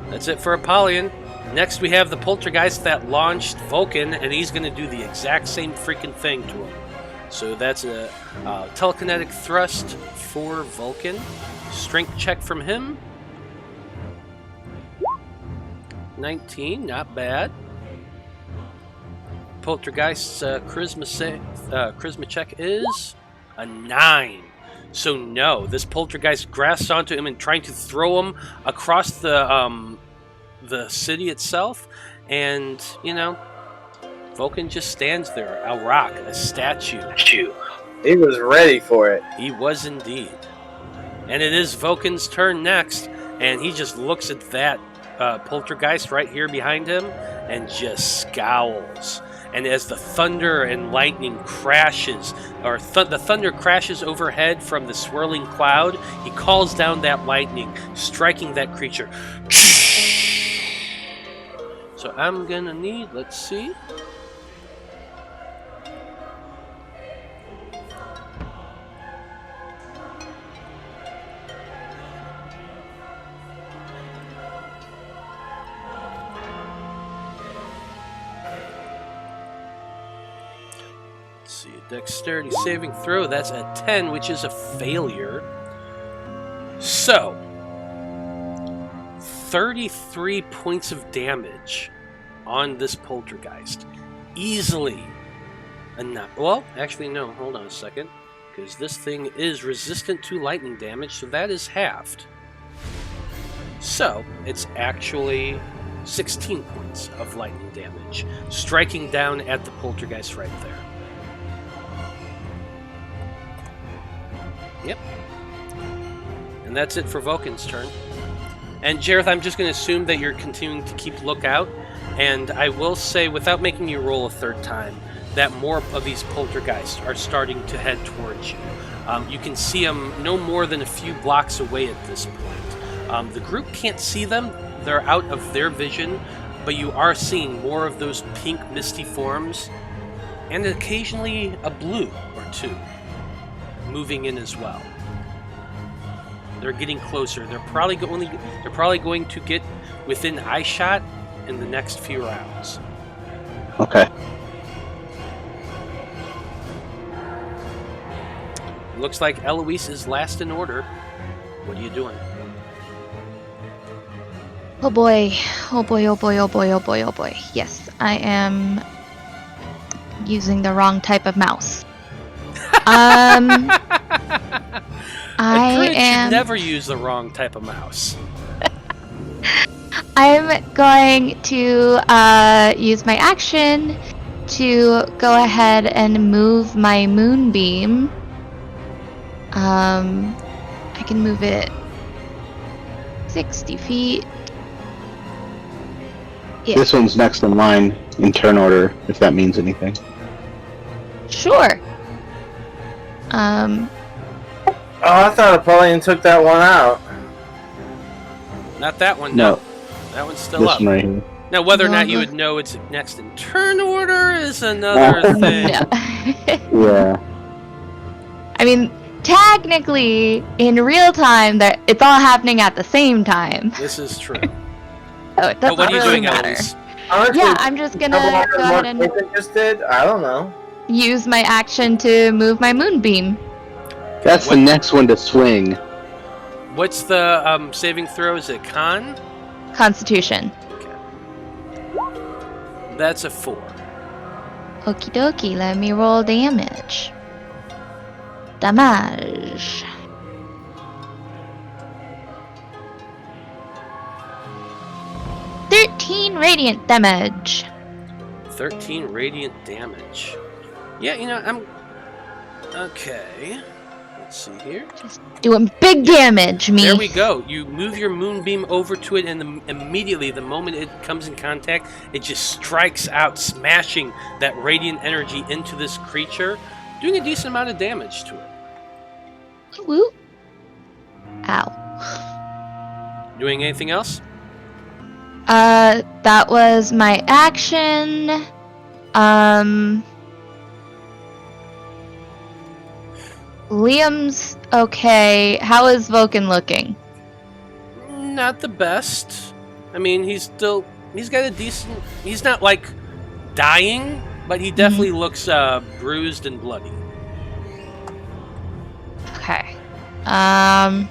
that's it for Apollyon. Next, we have the poltergeist that launched Vulcan, and he's going to do the exact same freaking thing to him. So that's a telekinetic thrust for Vulcan. Strength check from him. 19, not bad. Poltergeist's charisma check is a 9. So no, this poltergeist grasps onto him and trying to throw him across the city itself, and Vulcan just stands there, a rock, a statue. He was ready for it. He was indeed. And it is Vulcan's turn next, and he just looks at that poltergeist right here behind him and just scowls. And as the thunder and lightning crashes, or the thunder crashes overhead from the swirling cloud, he calls down that lightning, striking that creature. So I'm gonna need, let's see. Let's see, dexterity saving throw, that's a 10, which is a failure. So, 33 points of damage on this poltergeist. Easily enough. Well, actually, no, hold on a second. Because this thing is resistant to lightning damage, so that is halved. So, it's actually 16 points of lightning damage, striking down at the poltergeist right there. Yep. And that's it for Vulcan's turn. And Jareth, I'm just going to assume that you're continuing to keep lookout, and I will say, without making you roll a third time, that more of these poltergeists are starting to head towards you. You can see them no more than a few blocks away at this point. The group can't see them, they're out of their vision, but you are seeing more of those pink misty forms, and occasionally a blue or two moving in as well. They're getting closer. They're probably going to get within eye shot in the next few rounds. Okay. Looks like Eloise is last in order. What are you doing? Oh boy. Oh boy, oh boy, oh boy, oh boy, oh boy. Yes, I am using the wrong type of mouse. I am never use the wrong type of mouse. I'm going to use my action to go ahead and move my moonbeam. I can move it 60 feet. Yeah. This one's next in line in turn order, if that means anything. Sure. Oh, I thought Apollyon took that one out. Not that one, No. no. That one's still This up. one right here. Now, whether or No, not you the- would know it's next in turn order is another thing. Yeah. Yeah. I mean, technically, in real time, that it's all happening at the same time. This is true. So it But doesn't what are you really doing, matter. Eloise? Honestly, Yeah, I'm just gonna go ahead and just did. I don't know. use my action to move my moonbeam. That's the next one to swing. What's the saving throw? Is it con? Constitution. That's a 4. Okie dokie, let me roll damage. Damage. $13 radiant damage. 13 radiant damage. Yeah, I'm... Okay. Let's see here. Just doing big damage, me. There we go. You move your moonbeam over to it, and immediately, the moment it comes in contact, it just strikes out, smashing that radiant energy into this creature, doing a decent amount of damage to it. Woo. Ow. Doing anything else? That was my action. Liam's okay. How is Vulcan looking? Not the best. I mean, he's got a decent... He's not, like, dying, but he definitely looks bruised and bloody. Okay. That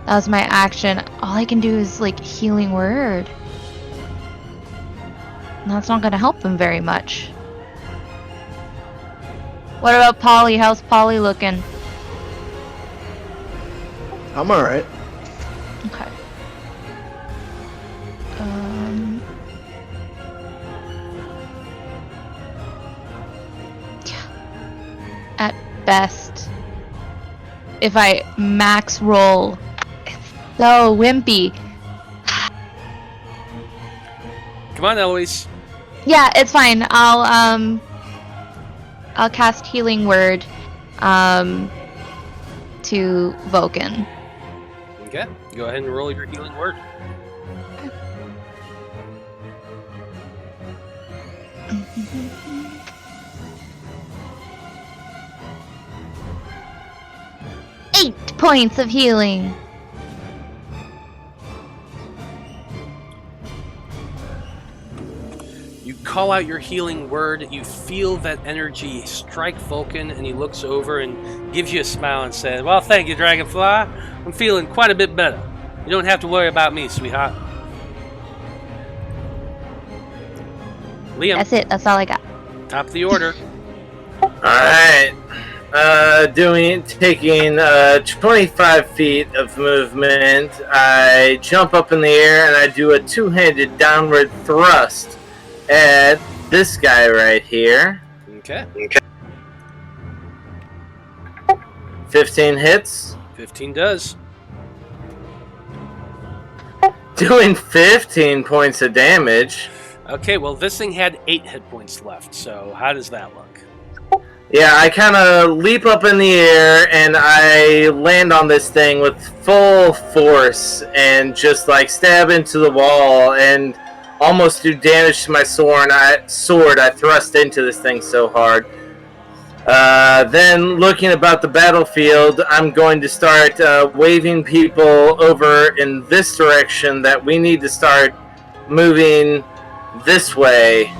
was my action. All I can do is, like, healing word. And that's not gonna help him very much. What about Polly? How's Polly looking? I'm alright. Okay. At best, if I max roll, it's so wimpy. Come on, Eloise. Yeah, it's fine. I'll cast Healing Word to Vulcan. Okay. Go ahead and roll your healing word. Eight points of healing. You call out your healing word, you feel that energy strike Vulcan, and he looks over and gives you a smile and says, "Well, thank you, Dragonfly. I'm feeling quite a bit better. You don't have to worry about me, sweetheart." Liam, That's it. That's all I got. top of the order. Alright. Taking 25 feet of movement. I jump up in the air and I do a two-handed downward thrust at this guy right here. Okay. 15 hits. 15 does. Doing 15 points of damage. Okay, well, this thing had 8 hit points left, so how does that look? Yeah, I kind of leap up in the air and I land on this thing with full force and just like stab into the wall and almost do damage to my sword. I thrust into this thing so hard. Then looking about the battlefield, I'm going to start waving people over in this direction that we need to start moving this way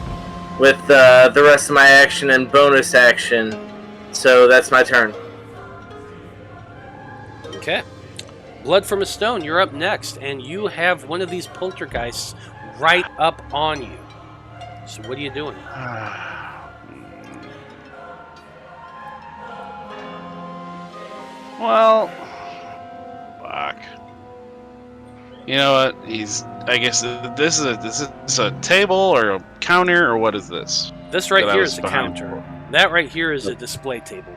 with the rest of my action and bonus action. So that's my turn. Okay. Blood from a Stone, you're up next, and you have one of these poltergeists right up on you. So what are you doing? Well, fuck. You know what? I guess this is a table or a counter or what is this? This right That I here was is a behind counter. before. That right here is a display table.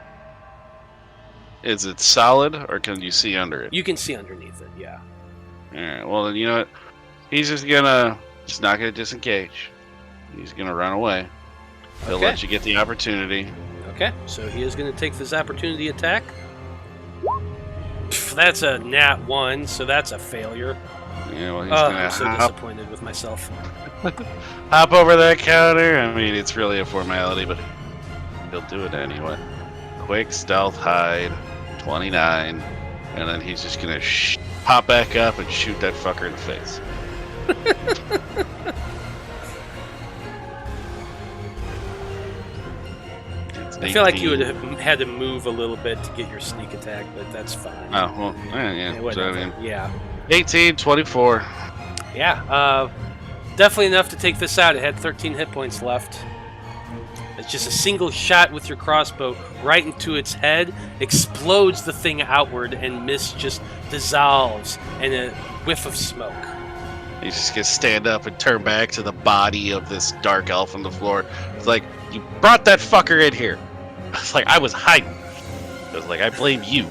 Is it solid or can you see under it? You can see underneath it, yeah. Alright, well then you know what? He's just not gonna disengage. He's gonna run away. He'll Okay. let you get the opportunity. Okay, so he is going to take this opportunity attack. Pff, that's a nat 1, so that's a failure. Yeah, well he's Oh, gonna I'm so hop disappointed with myself. over that counter. I mean, it's really a formality, but he'll do it anyway. quick stealth hide, 29, and then he's just gonna pop back up and shoot that fucker in the face. I feel like you would have had to move a little bit to get your sneak attack, but that's fine. Oh, well, yeah. So, I mean, yeah. 18, 24. Yeah, definitely enough to take this out. It had 13 hit points left. It's just a single shot with your crossbow right into its head, explodes the thing outward, and Mist just dissolves in a whiff of smoke. He's just gonna stand up and turn back to the body of this dark elf on the floor. It's like, you brought that fucker in here. It's like, I was hiding. I was like, I blame you.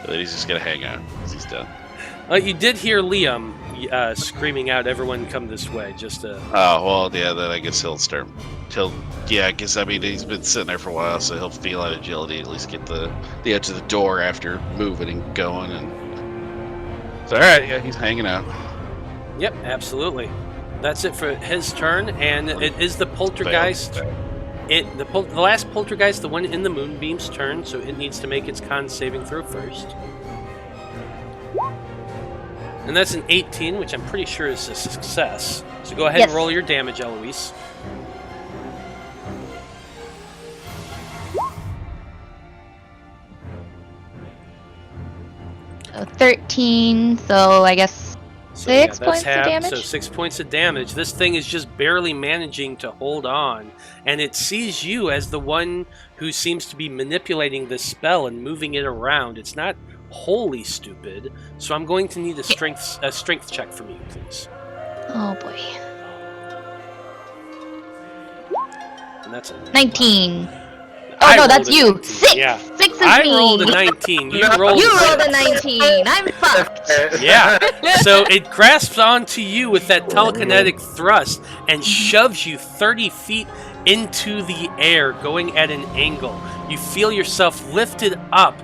And then he's just gonna hang out because he's done. You did hear Liam screaming out, "Everyone come this way!" Just to... Oh, well, yeah, then I guess he'll start. I guess, I mean, he's been sitting there for a while, so he'll feel out agility, at least get the edge of the door after moving and going. And so, all right, yeah, he's hanging out. Yep, absolutely. That's it for his turn, and it is the poltergeist. The last poltergeist, the one in the moonbeam's turn, so it needs to make its con saving throw first. And that's an 18, which I'm pretty sure is a success. So go ahead and roll your damage, Eloise. So 13, so I guess 6 points of damage? So 6 points of damage. This thing is just barely managing to hold on. And it sees you as the one who seems to be manipulating this spell and moving it around. It's not wholly stupid, so I'm going to need a strength check from you, please. Oh boy. And that's a 19. Oh no, that's you. 19. 6. Yeah. 6 is I me. rolled a 19. You rolled a 19. I'm fucked. Yeah. So it grasps onto you with that telekinetic thrust and shoves you 30 feet into the air, going at an angle. You feel yourself lifted up,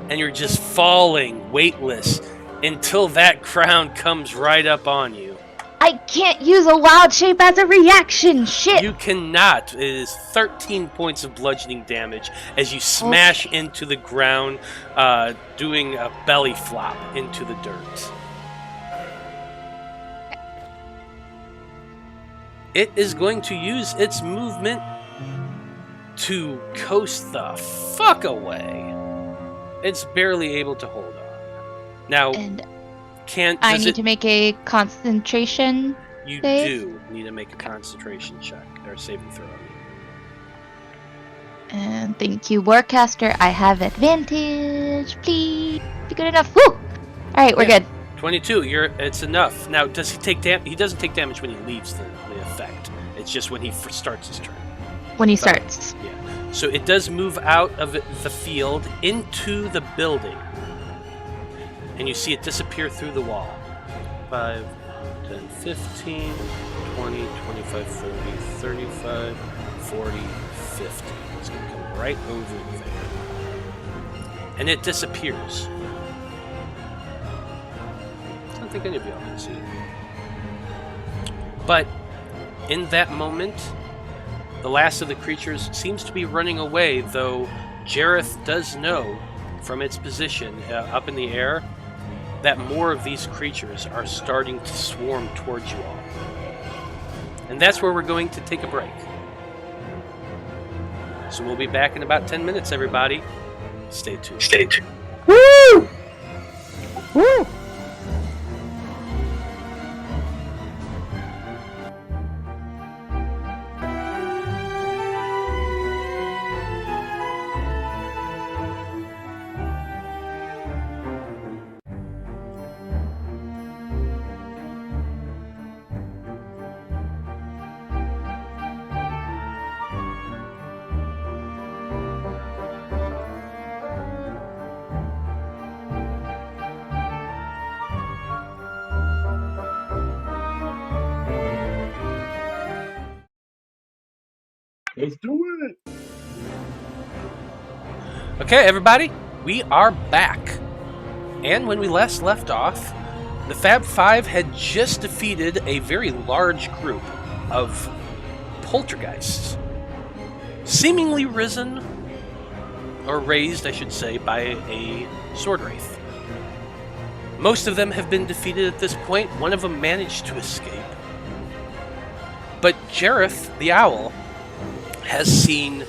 and you're just falling, weightless, until that crown comes right up on you. I can't use a wild shape as a reaction. Shit. You cannot. It is 13 points of bludgeoning damage as you smash into the ground, doing a belly flop into the dirt. It is going to use its movement to coast the fuck away. It's barely able to hold on. Now, I need to make a concentration You save? do need to make a concentration check, or saving throw. And thank you, Warcaster. I have advantage. Please be good enough. Woo! Alright, we're good. 22, it's enough. Now, does he take damage? He doesn't take damage when he leaves the effect. It's just when he starts his turn. When he starts. Yeah. So it does move out of the field into the building. And you see it disappear through the wall. 5, 10, 15, 20, 25, 30, 35, 40, 50. It's going to come right over there. And it disappears. I don't think any of y'all can see it. But in that moment, the last of the creatures seems to be running away, though Jareth does know from its position up in the air that more of these creatures are starting to swarm towards you all. And that's where we're going to take a break. So we'll be back in about 10 minutes, everybody. Stay tuned. Stay tuned. Woo! Woo! Let's do it! Okay, everybody, we are back. And when we last left off, the Faab Five had just defeated a very large group of poltergeists, seemingly risen or raised, I should say, by a sword wraith. Most of them have been defeated at this point. One of them managed to escape. But Jareth, the owl, has seen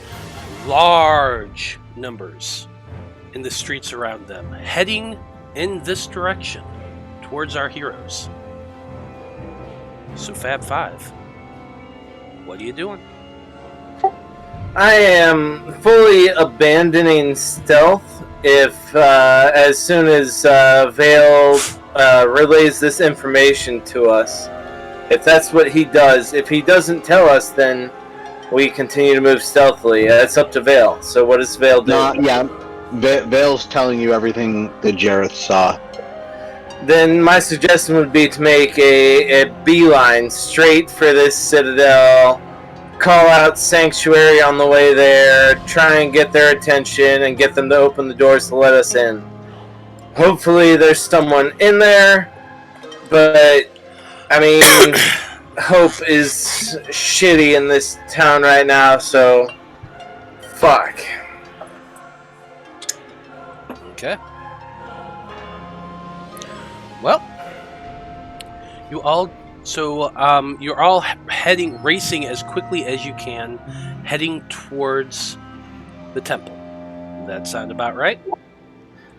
large numbers in the streets around them, heading in this direction towards our heroes. So Faab 5, what are you doing? I am fully abandoning stealth if as soon as Veil relays this information to us. If that's what he does. If he doesn't tell us, then we continue to move stealthily. It's up to Veil. So what does Veil do? Veil's telling you everything that Jareth saw. Then my suggestion would be to make a beeline straight for this citadel, call out Sanctuary on the way there, try and get their attention and get them to open the doors to let us in. Hopefully there's someone in there, but I mean, hope is shitty in this town right now, so fuck. Okay. Well, you're all racing as quickly as you can, heading towards the temple. Does that sound about right?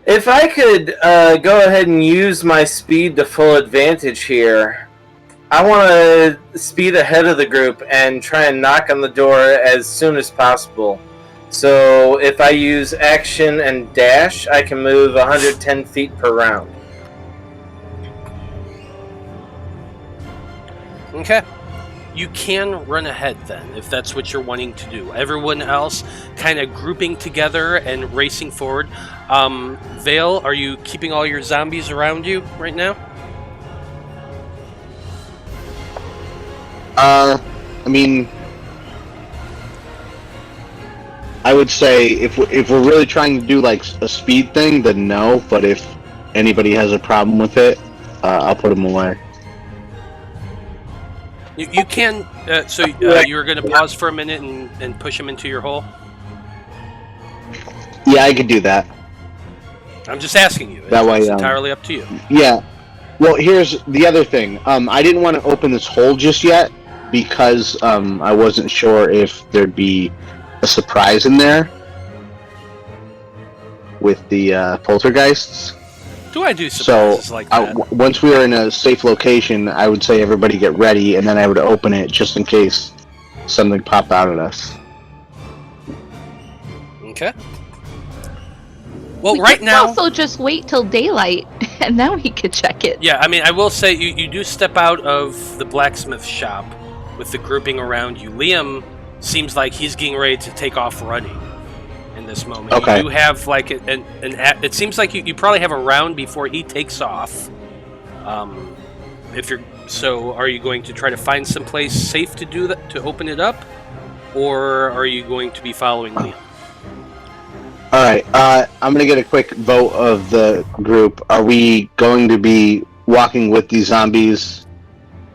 If I could go ahead and use my speed to full advantage here, I want to speed ahead of the group and try and knock on the door as soon as possible. So if I use action and dash, I can move 110 feet per round. Okay. You can run ahead then, if that's what you're wanting to do. Everyone else kind of grouping together and racing forward. Veil, are you keeping all your zombies around you right now? I mean, I would say if we're really trying to do like a speed thing, then no. But if anybody has a problem with it, I'll put them away. You can. You're going to pause for a minute and push them into your hole? Yeah, I could do that. I'm just asking you. That way, it's entirely up to you. Yeah. Well, here's the other thing. I didn't want to open this hole just yet because I wasn't sure if there'd be a surprise in there with the poltergeists. Do I do surprises like that? Once we were in a safe location, I would say everybody get ready, and then I would open it just in case something popped out at us. Okay. Well, we right could now... also just wait till daylight, and then we could check it. Yeah, I mean, I will say you do step out of the blacksmith shop with the grouping around you. Liam seems like he's getting ready to take off running in this moment. Okay. You do have like it seems like you probably have a round before he takes off. Are you going to try to find some place safe to do that, to open it up, or are you going to be following Liam? All right, I'm going to get a quick vote of the group. Are we going to be walking with these zombies?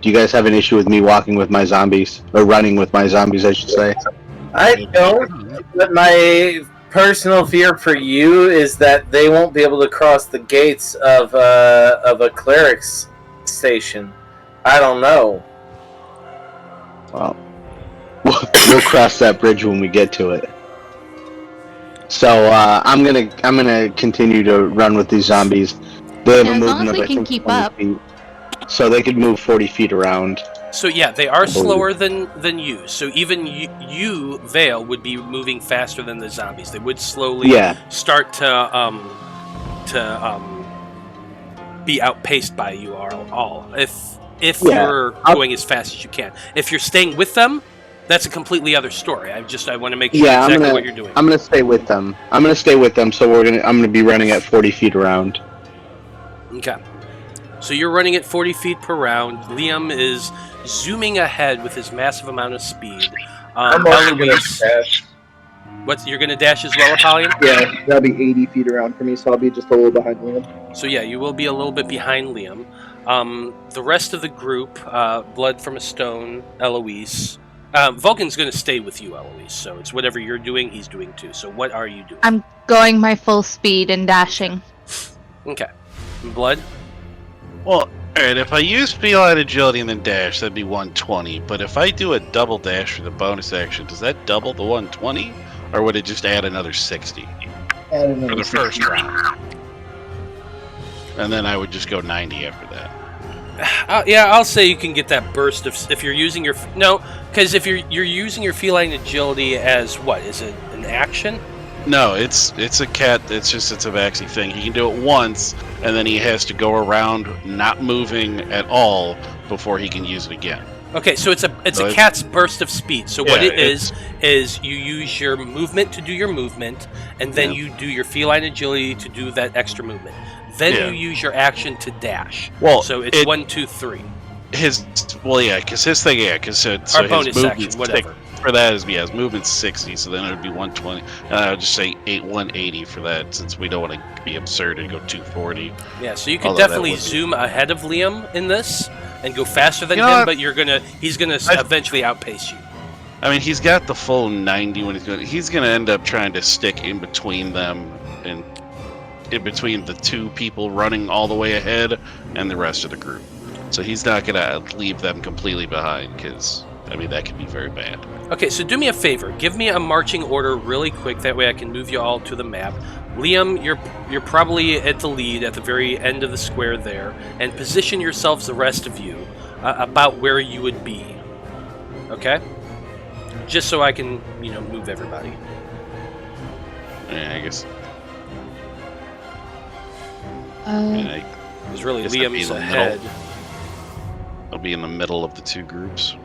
Do you guys have an issue with me walking with my zombies? Or running with my zombies, I should say? I don't, but my personal fear for you is that they won't be able to cross the gates of a cleric's station. I don't know. Well, we'll cross that bridge when we get to it. So I'm gonna continue to run with these zombies. They have a movement of, I think, 20 feet, so they could move 40 feet around. So yeah, they are slower than you. So even you, Veil, would be moving faster than the zombies. They would slowly start to be outpaced by you all. If you're going as fast as you can. If you're staying with them, that's a completely other story. I want to make sure exactly what you're doing. I'm gonna stay with them. So I'm gonna be running at 40 feet around. Okay. So you're running at 40 feet per round. Liam is zooming ahead with his massive amount of speed. I'm also going to dash. You're going to dash as well, Apollyon? Yeah, that'll be 80 feet around for me, so I'll be just a little behind Liam. So yeah, you will be a little bit behind Liam. The rest of the group, Blood from a Stone, Eloise, Vulcan's going to stay with you, Eloise. So it's whatever you're doing, he's doing too. So what are you doing? I'm going my full speed and dashing. Okay. Blood? Well, alright, if I use feline agility and then dash, that'd be 120. But if I do a double dash for the bonus action, does that double the 120? Or would it just add another 60? Add another For the 60. first round. And then I would just go 90 after that. Yeah, I'll say you can get that burst of if you're using your because if you're using your feline agility as what is it an action? No, it's a cat. It's a Vaxi thing. He can do it once, and then he has to go around not moving at all before he can use it again. Okay, so it's a cat's burst of speed. So what it is you use your movement to do your movement, and then you do your feline agility to do that extra movement. Then you use your action to dash. Well, so it's 1, 2, 3. Because his thing, so Our his bonus movement action, whatever. For that is his movement's 60, so then it would be 120. I would just say 180 for that, since we don't want to be absurd and go 240. Yeah, so you can definitely zoom ahead of Liam in this and go faster than him, but he's gonna eventually outpace you. I mean, he's got the full 90 when he's gonna end up trying to stick in between them and in between the two people running all the way ahead and the rest of the group. So he's not gonna leave them completely behind, because I mean that could be very bad. Okay, so do me a favor. Give me a marching order really quick. That way I can move you all to the map. Liam, you're probably at the lead at the very end of the square there, and position yourselves, the rest of you, about where you would be. Okay? Just so I can, move everybody. Yeah, I guess. Because really, Liam's ahead. I'll be in the middle of the two groups.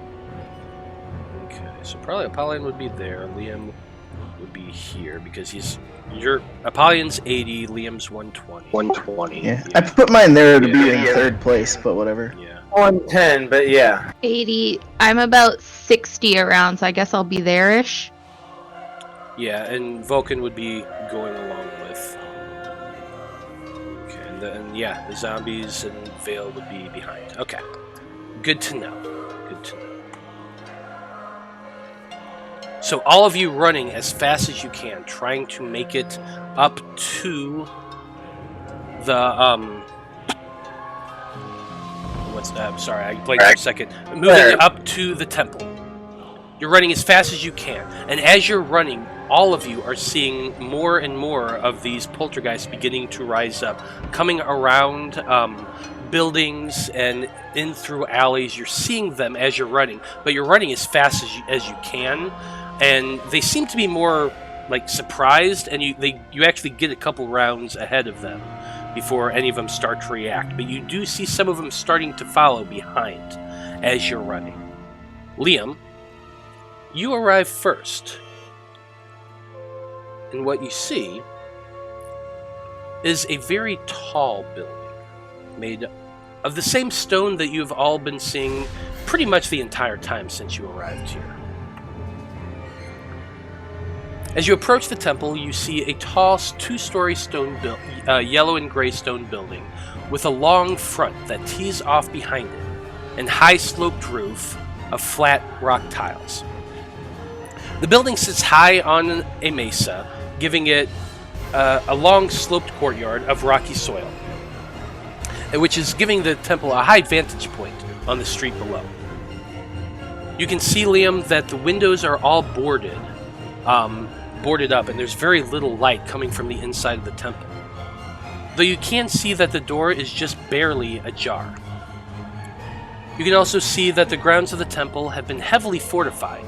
Okay, so probably Apollyon would be there. Liam would be here because Apollyon's 80, Liam's 120. 120. Yeah. I put mine there to be in third place, but whatever. Yeah. 110, but yeah. 80. I'm about 60 around, so I guess I'll be there-ish. Yeah, and Vulcan would be going along with. Okay, and then the zombies and Veil would be behind. Okay, good to know. Good to know. So all of you running as fast as you can, trying to make it up to the sorry, I blanked for a second. Moving up to the temple. You're running as fast as you can, and as you're running, all of you are seeing more and more of these poltergeists beginning to rise up, coming around buildings and in through alleys. You're seeing them as you're running, but you're running as fast as you can, and they seem to be more like surprised, and you actually get a couple rounds ahead of them before any of them start to react. But you do see some of them starting to follow behind as you're running. Liam, you arrive first. And what you see is a very tall building made of the same stone that you've all been seeing pretty much the entire time since you arrived here. As you approach the temple, you see a tall two-story yellow and gray stone building with a long front that tees off behind it and high-sloped roof of flat rock tiles. The building sits high on a mesa, giving it a long sloped courtyard of rocky soil, which is giving the temple a high vantage point on the street below. You can see, Liam, that the windows are all boarded up, and there's very little light coming from the inside of the temple. Though you can see that the door is just barely ajar. You can also see that the grounds of the temple have been heavily fortified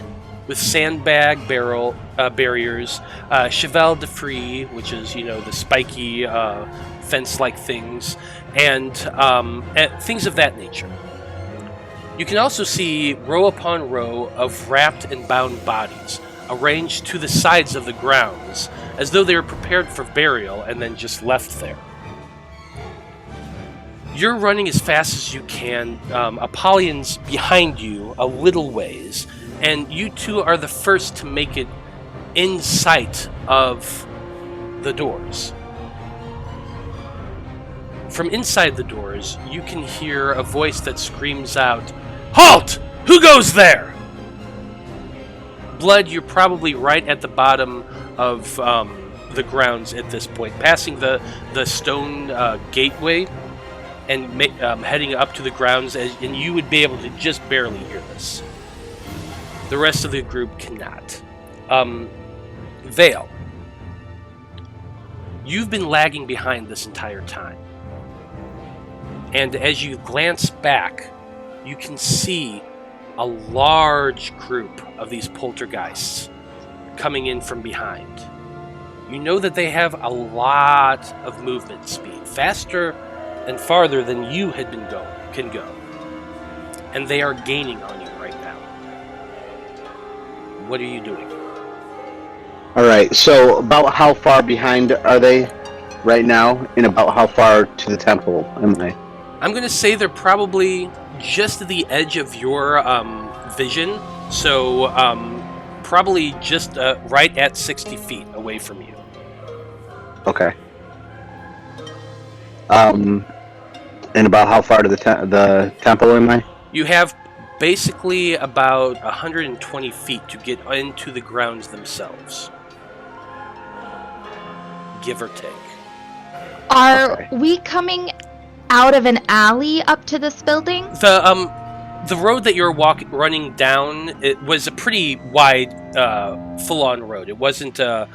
with sandbag barriers, cheval de frise, which is, the spiky fence-like things, and things of that nature. You can also see row upon row of wrapped and bound bodies arranged to the sides of the grounds, as though they were prepared for burial and then just left there. You're running as fast as you can. Apollyon's behind you a little ways, and you two are the first to make it in sight of the doors. From inside the doors, you can hear a voice that screams out, "Halt! Who goes there?" Blood, you're probably right at the bottom of the grounds at this point, passing the stone gateway and heading up to the grounds, and you would be able to just barely hear this. The rest of the group cannot. Veil, you've been lagging behind this entire time. And as you glance back, you can see a large group of these poltergeists coming in from behind. You know that they have a lot of movement speed, faster and farther than you can go. And they are gaining on you right now. What are you doing? Alright, so about how far behind are they right now, and about how far to the temple am I? I'm going to say they're probably just at the edge of your vision, so probably just right at 60 feet away from you. Okay. And about how far to the temple am I? You have basically about 120 feet to get into the grounds themselves. Give or take. Are we coming out of an alley up to this building? The road that you're running down, it was a pretty wide, full-on road. It wasn't a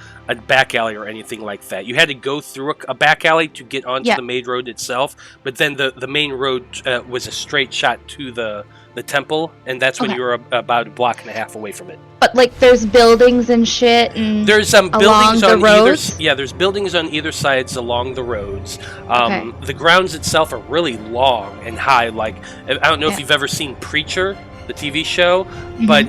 back alley or anything like that. You had to go through a back alley to get onto the main road itself, but then the main road was a straight shot to the temple, and that's when you were about a block and a half away from it. But like, there's buildings and shit, and there's buildings on roads? there's buildings on either sides along the roads. The grounds itself are really long and high. Like, I don't know if you've ever seen Preacher, the TV show, but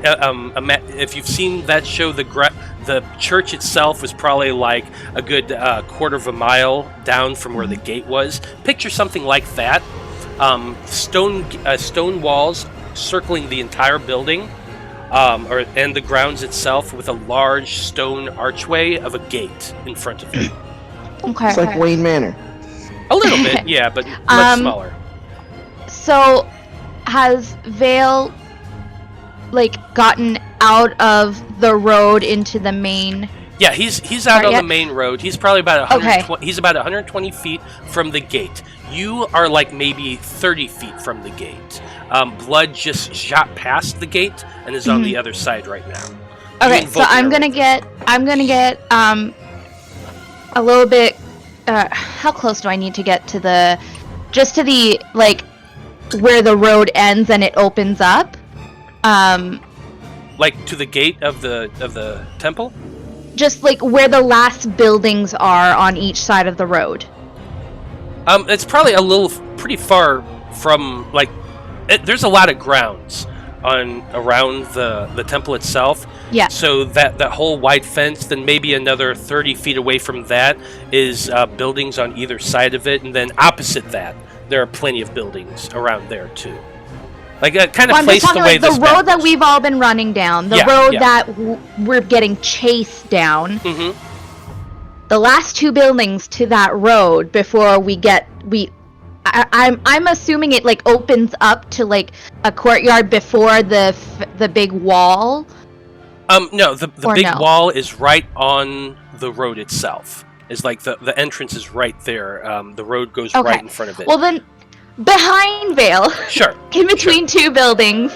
if you've seen that show, the church itself was probably like a good quarter of a mile down from where the gate was. Picture something like that. Stone walls circling the entire building, and the grounds itself, with a large stone archway of a gate in front of it. Okay. It's like Wayne Manor. A little bit, yeah, but much smaller. So, has Veil gotten out of the road into the main? Yeah, he's out on the main road. He's probably about 120. He's about 120 feet from the gate. You are maybe 30 feet from the gate. Blood just shot past the gate and is on the other side right now. Okay, so I'm gonna get a little bit. How close do I need to get to the where the road ends and it opens up? To the gate of the temple? Just where the last buildings are on each side of the road. It's probably pretty far from there's a lot of grounds around the temple itself. Yeah. So that whole wide fence, then maybe another 30 feet away from that is buildings on either side of it, and then opposite that there are plenty of buildings around there too. Kind of place the way this the road that we've all been running down, the road that we're getting chased down. Mm-hmm. The last two buildings to that road before I'm assuming it opens up to a courtyard before the big wall. No, the big wall is right on the road itself. It's the entrance is right there. The road goes right in front of it. Well then, behind Veil, sure, in between two buildings,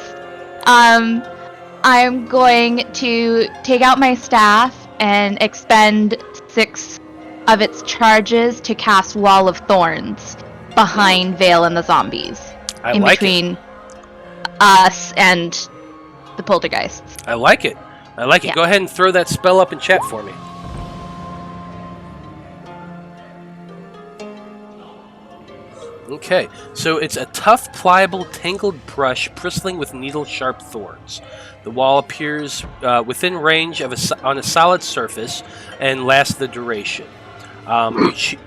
I'm going to take out my staff and expend 6 of its charges to cast Wall of Thorns behind Veil and the zombies. Between us and the poltergeists. I like it. Yeah. Go ahead and throw that spell up in chat for me. Okay, so it's a tough, pliable, tangled brush bristling with needle-sharp thorns. The wall appears within range on a solid surface and lasts the duration.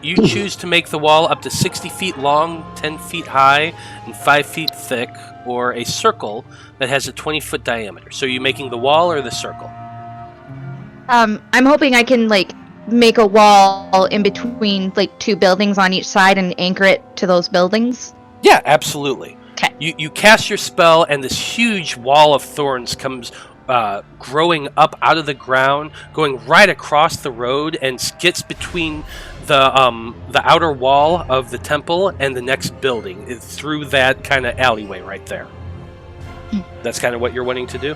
You choose to make the wall up to 60 feet long, 10 feet high, and 5 feet thick, or a circle that has a 20-foot diameter. So you're making the wall or the circle? I'm hoping I can, make a wall in between, two buildings on each side and anchor it to those buildings. Yeah, absolutely. Okay. You cast your spell, and this huge wall of thorns comes growing up out of the ground, going right across the road, and gets between the outer wall of the temple and the next building, through that kind of alleyway right there. That's kind of what you're wanting to do?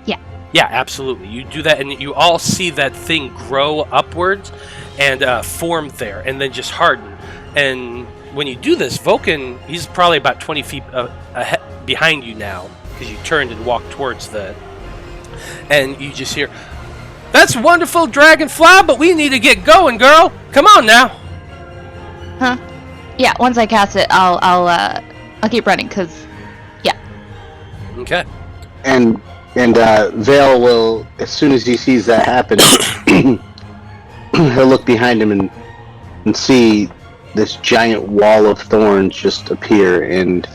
Yeah. Yeah, absolutely. You do that, and you all see that thing grow upwards and form there, and then just harden. And when you do this, Vulcan, he's probably about 20 feet ahead, behind you now, because you turned and walked towards the... And you just hear, "That's wonderful, Dragonfly, but we need to get going, girl. Come on now." Huh? Yeah. Once I cast it, I'll keep running, cause yeah. Okay. And Veil will, as soon as he sees that happen, he'll look behind him and see this giant wall of thorns just appear, and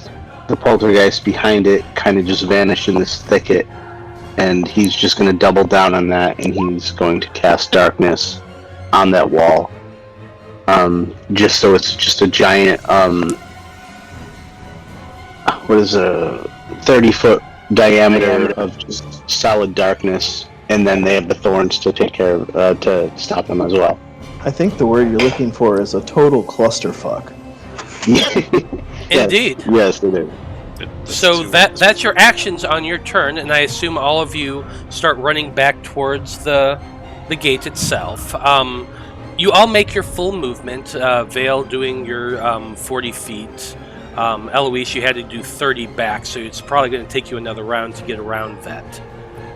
the poltergeist behind it kind of just vanish in this thicket. And he's just going to double down on that, and he's going to cast darkness on that wall. Just so it's just a giant, what is a 30-foot diameter of just solid darkness, and then they have the thorns to take care of, to stop them as well. I think the word you're looking for is a total clusterfuck. Indeed. Yes, it is. So that's your actions on your turn, and I assume all of you start running back towards the gate itself. You all make your full movement. Veil doing your 40 feet. Eloise, you had to do 30 back, so it's probably going to take you another round to get around that.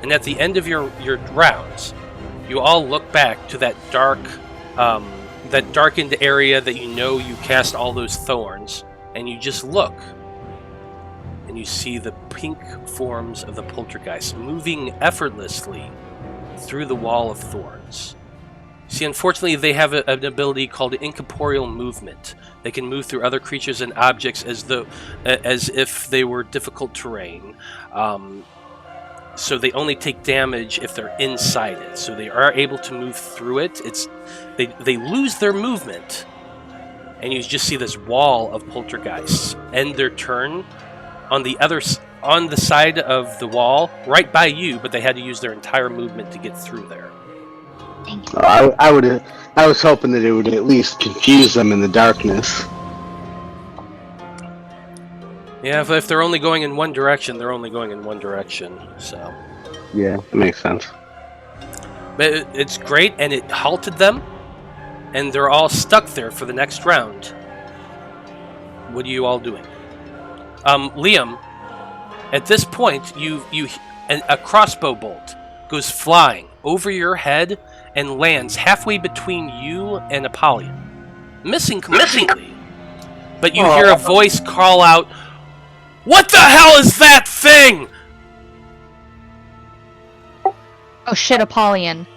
And at the end of your rounds, you all look back to that darkened area that you cast all those thorns, and you just look. And you see the pink forms of the poltergeist moving effortlessly through the wall of thorns. See, unfortunately, they have an ability called incorporeal movement. They can move through other creatures and objects as if they were difficult terrain. So they only take damage if they're inside it. So they are able to move through it. They lose their movement, and you just see this wall of poltergeists end their turn on the side of the wall, right by you, but they had to use their entire movement to get through there. Thank you. I was hoping that it would at least confuse them in the darkness. Yeah, if they're only going in one direction, they're only going in one direction. So. Yeah, that makes sense. But it's great, and it halted them, and they're all stuck there for the next round. What are you all doing? Liam, at this point, a crossbow bolt goes flying over your head and lands halfway between you and Apollyon, missing completely. But you hear a voice call out, "What the hell is that thing?" Oh shit, Apollyon.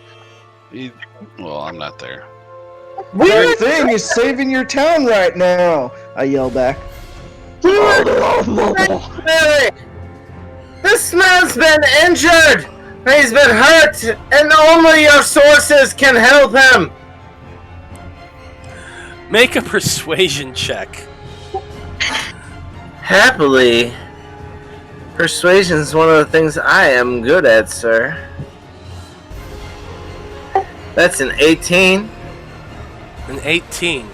Well, I'm not there. Weird thing is saving your town right now, I yell back. Mary! This man's been injured! He's been hurt, and only your sources can help him! Make a persuasion check. Happily, persuasion's one of the things I am good at, sir. That's an 18. An 18.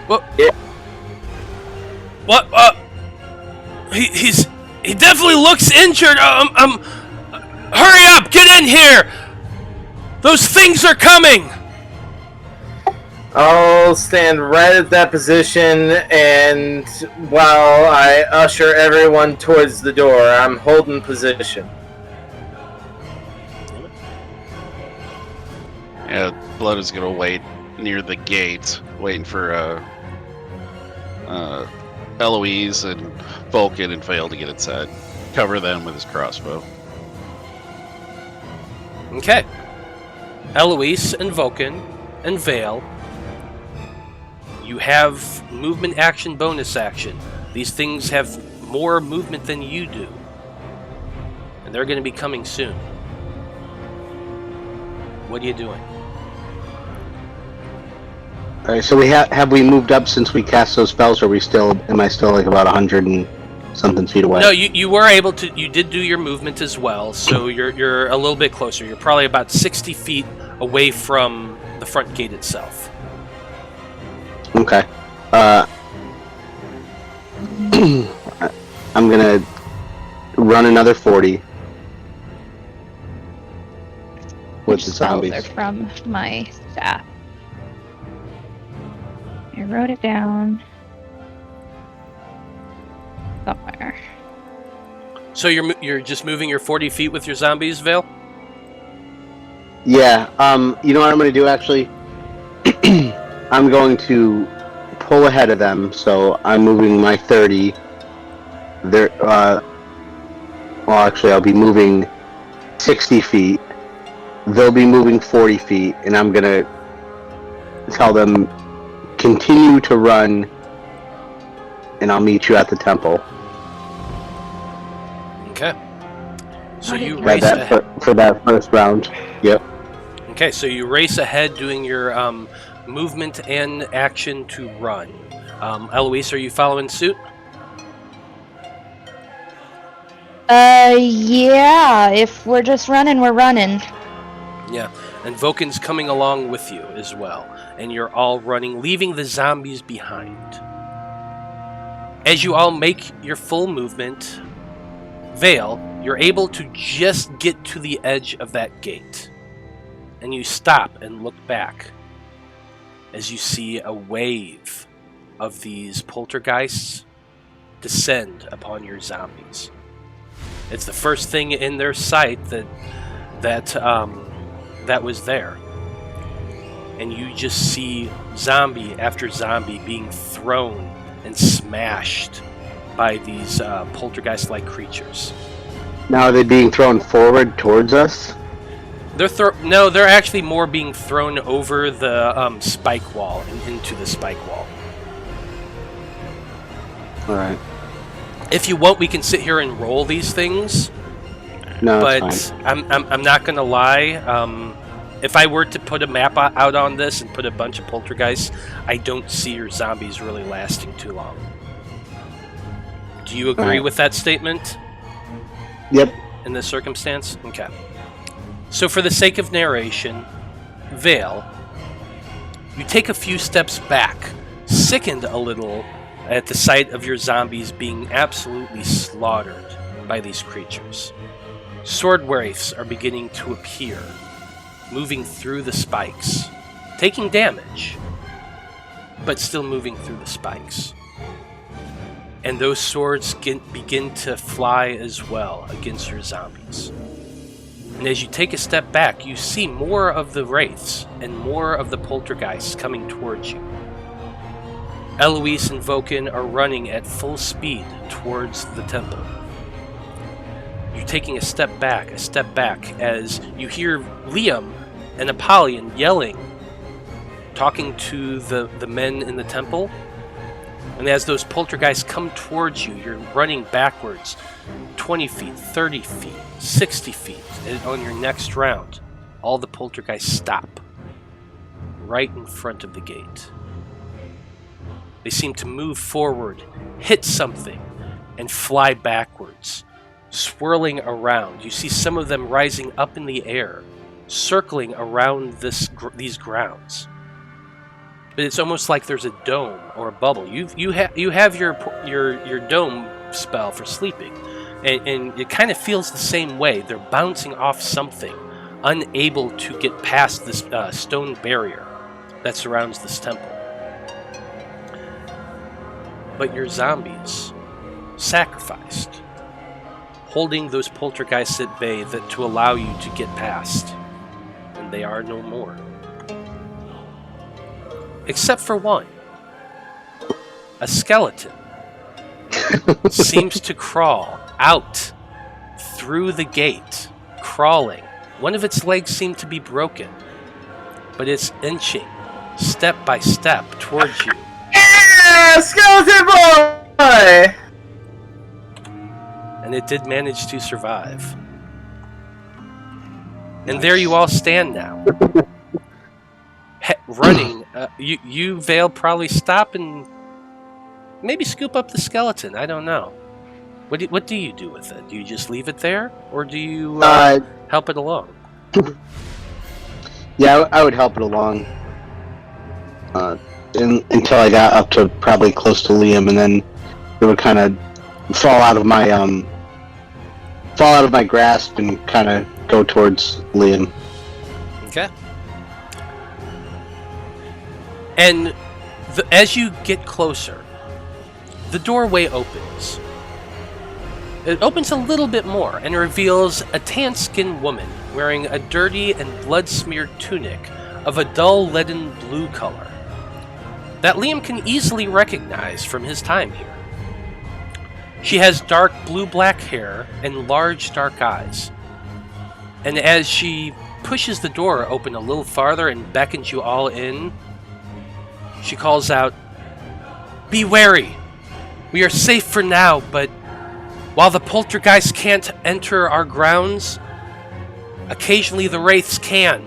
What? Yeah. What? He definitely looks injured. Hurry up! Get in here! Those things are coming! I'll stand right at that position, and while I usher everyone towards the door, I'm holding position. Yeah, Blood is gonna wait near the gate, waiting for Eloise and Vulcan and Veil to get inside. Cover them with his crossbow. Okay. Eloise and Vulcan and Veil, you have movement action, bonus action. These things have more movement than you do. And they're going to be coming soon. What are you doing? Alright, so have we moved up since we cast those spells, or am I still like about 100 and something feet away. No, you were able to. You did do your movement as well, so you're a little bit closer. You're probably about 60 feet away from the front gate itself. Okay. I'm gonna run another 40 with the Spells are zombies. from my staff. I wrote it down somewhere. So you're just moving your 40 feet with your zombies, Veil? Yeah. You know what I'm gonna do actually? I'm going to pull ahead of them, so I'm moving my 30. Well, actually, I'll be moving 60 feet. They'll be moving 40 feet, and I'm gonna tell them continue to run, and I'll meet you at the temple. Okay. So you Right, race ahead. For that first round. Yep. Okay, so you race ahead doing your movement and action to run. Eloise, are you following suit? Yeah, if we're just running, we're running. Yeah, and Vokin's coming along with you as well, and you're all running, leaving the zombies behind. As you all make your full movement, Veil, you're able to just get to the edge of that gate, and you stop and look back as you see a wave of these poltergeists descend upon your zombies. It's the first thing in their sight that was there. And you just see zombie after zombie being thrown and smashed by these poltergeist-like creatures. Now are they being thrown forward towards us? No, they're actually more being thrown over the spike wall and into the spike wall. All right. If you want, we can sit here and roll these things. No, But it's fine. I'm not gonna lie. If I were to put a map out on this and put a bunch of poltergeists, I don't see your zombies really lasting too long. Do you agree with that statement? Yep. In this circumstance? Okay. So for the sake of narration, Veil, you take a few steps back, sickened a little at the sight of your zombies being absolutely slaughtered by these creatures. Sword wraiths are beginning to appear, moving through the spikes, taking damage, but still moving through the spikes. And those swords begin to fly as well against your zombies. And as you take a step back, you see more of the wraiths and more of the poltergeists coming towards you. Eloise and Vokin are running at full speed towards the temple. You're taking a step back as you hear Rhim and Apollyon yelling, talking to the men in the temple. And as those poltergeists come towards you, you're running backwards 20 feet, 30 feet, 60 feet. And on your next round, all the poltergeists stop right in front of the gate. They seem to move forward, hit something, and fly backwards, swirling around. You see some of them rising up in the air, circling around these grounds. But it's almost like there's a dome or a bubble. You have your dome spell for sleeping, and it kind of feels the same way. They're bouncing off something, unable to get past this stone barrier that surrounds this temple. But your zombies, sacrificed, holding those poltergeists at bay to allow you to get past, and they are no more. Except for one. A skeleton seems to crawl out through the gate, crawling. One of its legs seemed to be broken, but it's inching step by step towards you. Yeah, skeleton boy! And it did manage to survive. And there you all stand now. Running. You, Veil, probably stop and maybe scoop up the skeleton. I don't know. What do you do with it? Do you just leave it there, or do you help it along? Yeah, I would help it along until I got up to probably close to Liam, and then it would kind of fall out of my grasp and kind of go towards Liam. Okay. And as you get closer, the doorway opens. It opens a little bit more and reveals a tan-skinned woman wearing a dirty and blood-smeared tunic of a dull leaden blue color that Liam can easily recognize from his time here. She has dark blue-black hair and large dark eyes. And as she pushes the door open a little farther and beckons you all in, she calls out, "Be wary! We are safe for now, but while the poltergeists can't enter our grounds, occasionally the wraiths can.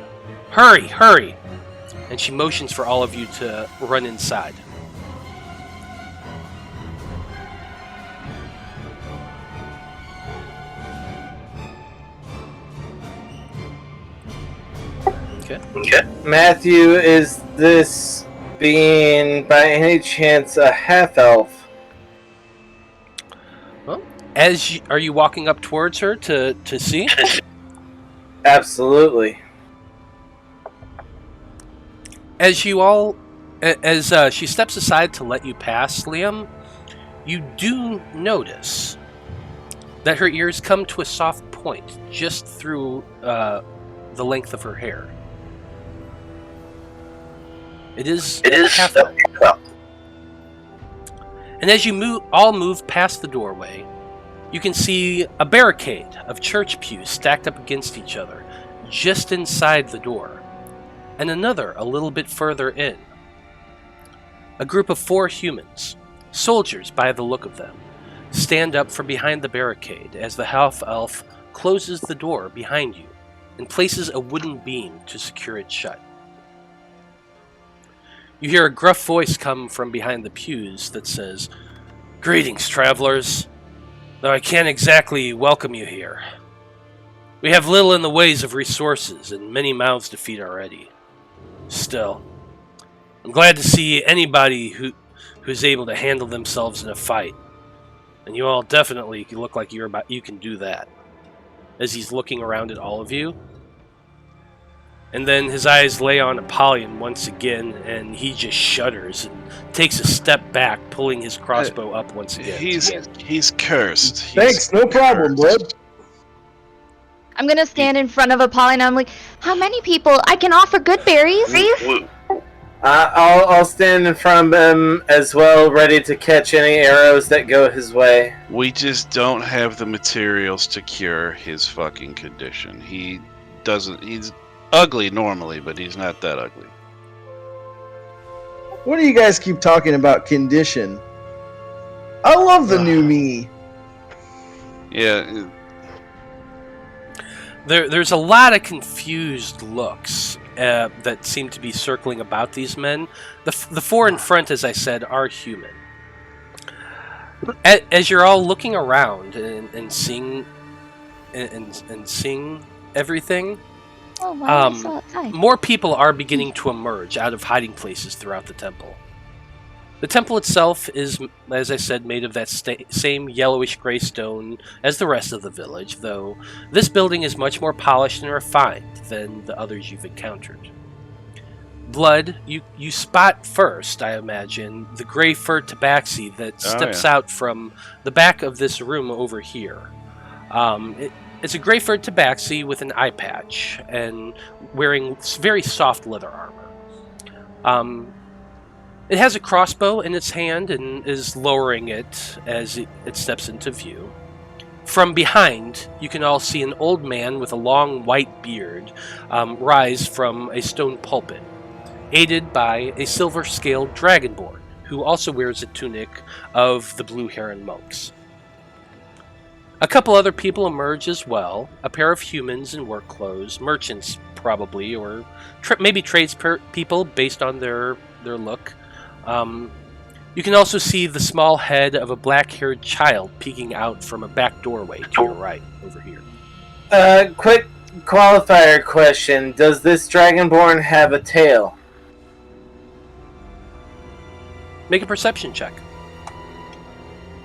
Hurry, hurry!" And she motions for all of you to run inside. Okay. Matthew, is this being by any chance a half-elf? Well, are you walking up towards her to see? Absolutely. As she steps aside to let you pass, Liam, you do notice that her ears come to a soft point just through the length of her hair. It is half elf. And as you all move past the doorway, you can see a barricade of church pews stacked up against each other just inside the door, and another a little bit further in. A group of 4 humans, soldiers by the look of them, stand up from behind the barricade as the half-elf closes the door behind you and places a wooden beam to secure it shut. You hear a gruff voice come from behind the pews that says, "Greetings, travelers, though I can't exactly welcome you here. We have little in the ways of resources and many mouths to feed already. Still, I'm glad to see anybody who's able to handle themselves in a fight, and you all definitely look like you can do that." As he's looking around at all of you, and then his eyes lay on Apollyon once again, and he just shudders and takes a step back, pulling his crossbow up once again. He's cursed. Thanks, no problem, bud. I'm gonna stand in front of Apollyon and I'm like, "How many people? I can offer good berries." I'll stand in front of him as well, ready to catch any arrows that go his way. We just don't have the materials to cure his fucking condition. He's ugly normally, but he's not that ugly. What do you guys keep talking about condition? I love the new me. Yeah. There's a lot of confused looks that seem to be circling about these men. The 4 in front, as I said, are human. As you're all looking around and seeing seeing everything, Oh, wow, so outside. more people are beginning to emerge out of hiding places throughout the temple. The temple itself is, as I said, made of that same yellowish gray stone as the rest of the village, though this building is much more polished and refined than the others you've encountered. Blood, you spot first, I imagine, the gray fur tabaxi that steps out from the back of this room over here. It's a gray fur tabaxi with an eye patch and wearing very soft leather armor. It has a crossbow in its hand and is lowering it as it steps into view. From behind, you can all see an old man with a long white beard rise from a stone pulpit, aided by a silver-scaled dragonborn, who also wears a tunic of the Blue Heron monks. A couple other people emerge as well, a pair of humans in work clothes, merchants probably, or maybe tradespeople based on their look. You can also see the small head of a black-haired child peeking out from a back doorway to your right, over here. Quick qualifier question. Does this Dragonborn have a tail? Make a perception check.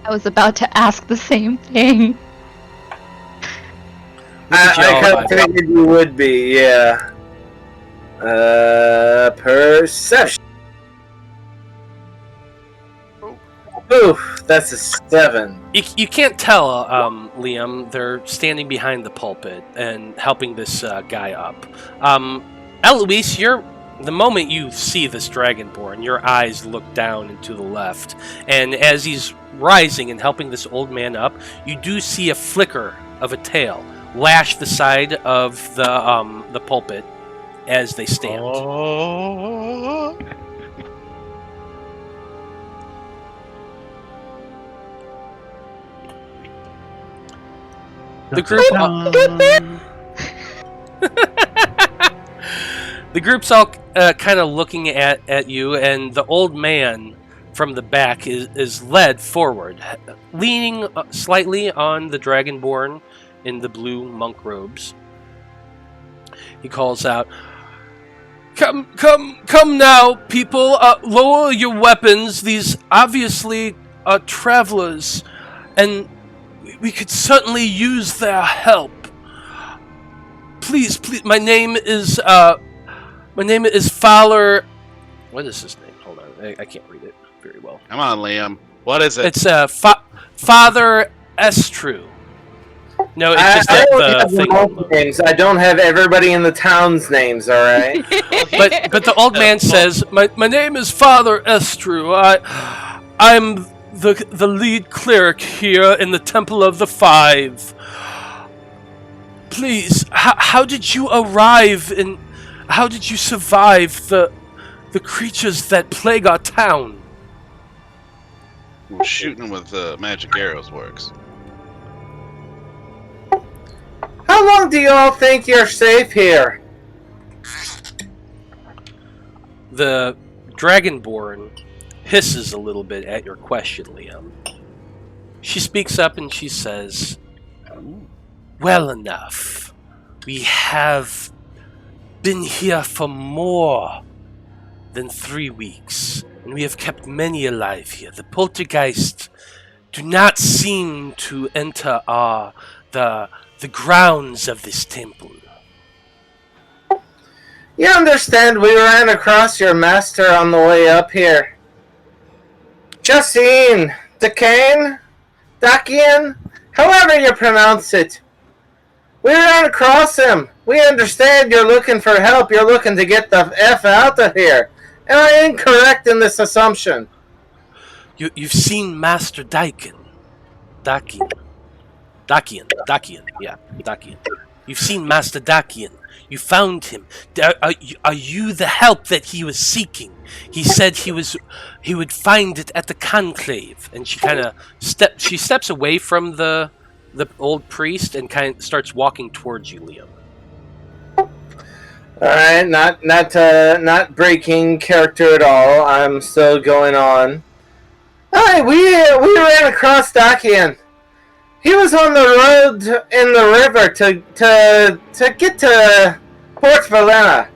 I was about to ask the same thing. Look at I y'all kind of by- figured you would be, yeah. Perception. Oof, that's a 7. You can't tell, Liam. They're standing behind the pulpit and helping this guy up. Eloise, the moment you see this Dragonborn, your eyes look down and to the left, and as he's rising and helping this old man up, you do see a flicker of a tail lash the side of the pulpit as they stand. Oh. The group, the group's all kind of looking at you, and the old man from the back is led forward, leaning slightly on the Dragonborn in the blue monk robes. He calls out, "Come now, people! Lower your weapons. These obviously are travelers, and we could certainly use their help. Please, my name is Fowler." What is his name? Hold on, I can't read it very well. Come on, Liam. What is it? It's Father Estru. No, it's just I only the have thing. the names. I don't have everybody in the town's names, alright? But the old man says, "My name is Father Estru. I'm the lead cleric here in the Temple of the Five. Please, how did you arrive and how did you survive the creatures that plague our town?" Shooting with magic arrows works. How long do you all think you're safe here? The Dragonborn hisses a little bit at your question, Liam. She speaks up and she says, "Well enough. We have been here for more than 3 weeks, and we have kept many alive here. The poltergeists do not seem to enter the grounds of this temple." You understand we ran across your master on the way up here. Justine, Dakane, Dakian, however you pronounce it. We ran across him. We understand you're looking for help. You're looking to get the F out of here. Am I incorrect in this assumption? You've seen Master Dakian. Yeah, Dakian. You've seen Master Dakian. You found him. Are you the help that he was seeking? He said he would find it at the conclave. And she kind of steps away from the old priest and kind of starts walking towards you, Liam. All right, not breaking character at all. I'm still going on. Hi, we ran across Dakian. He was on the road in the river to get to Port Valena.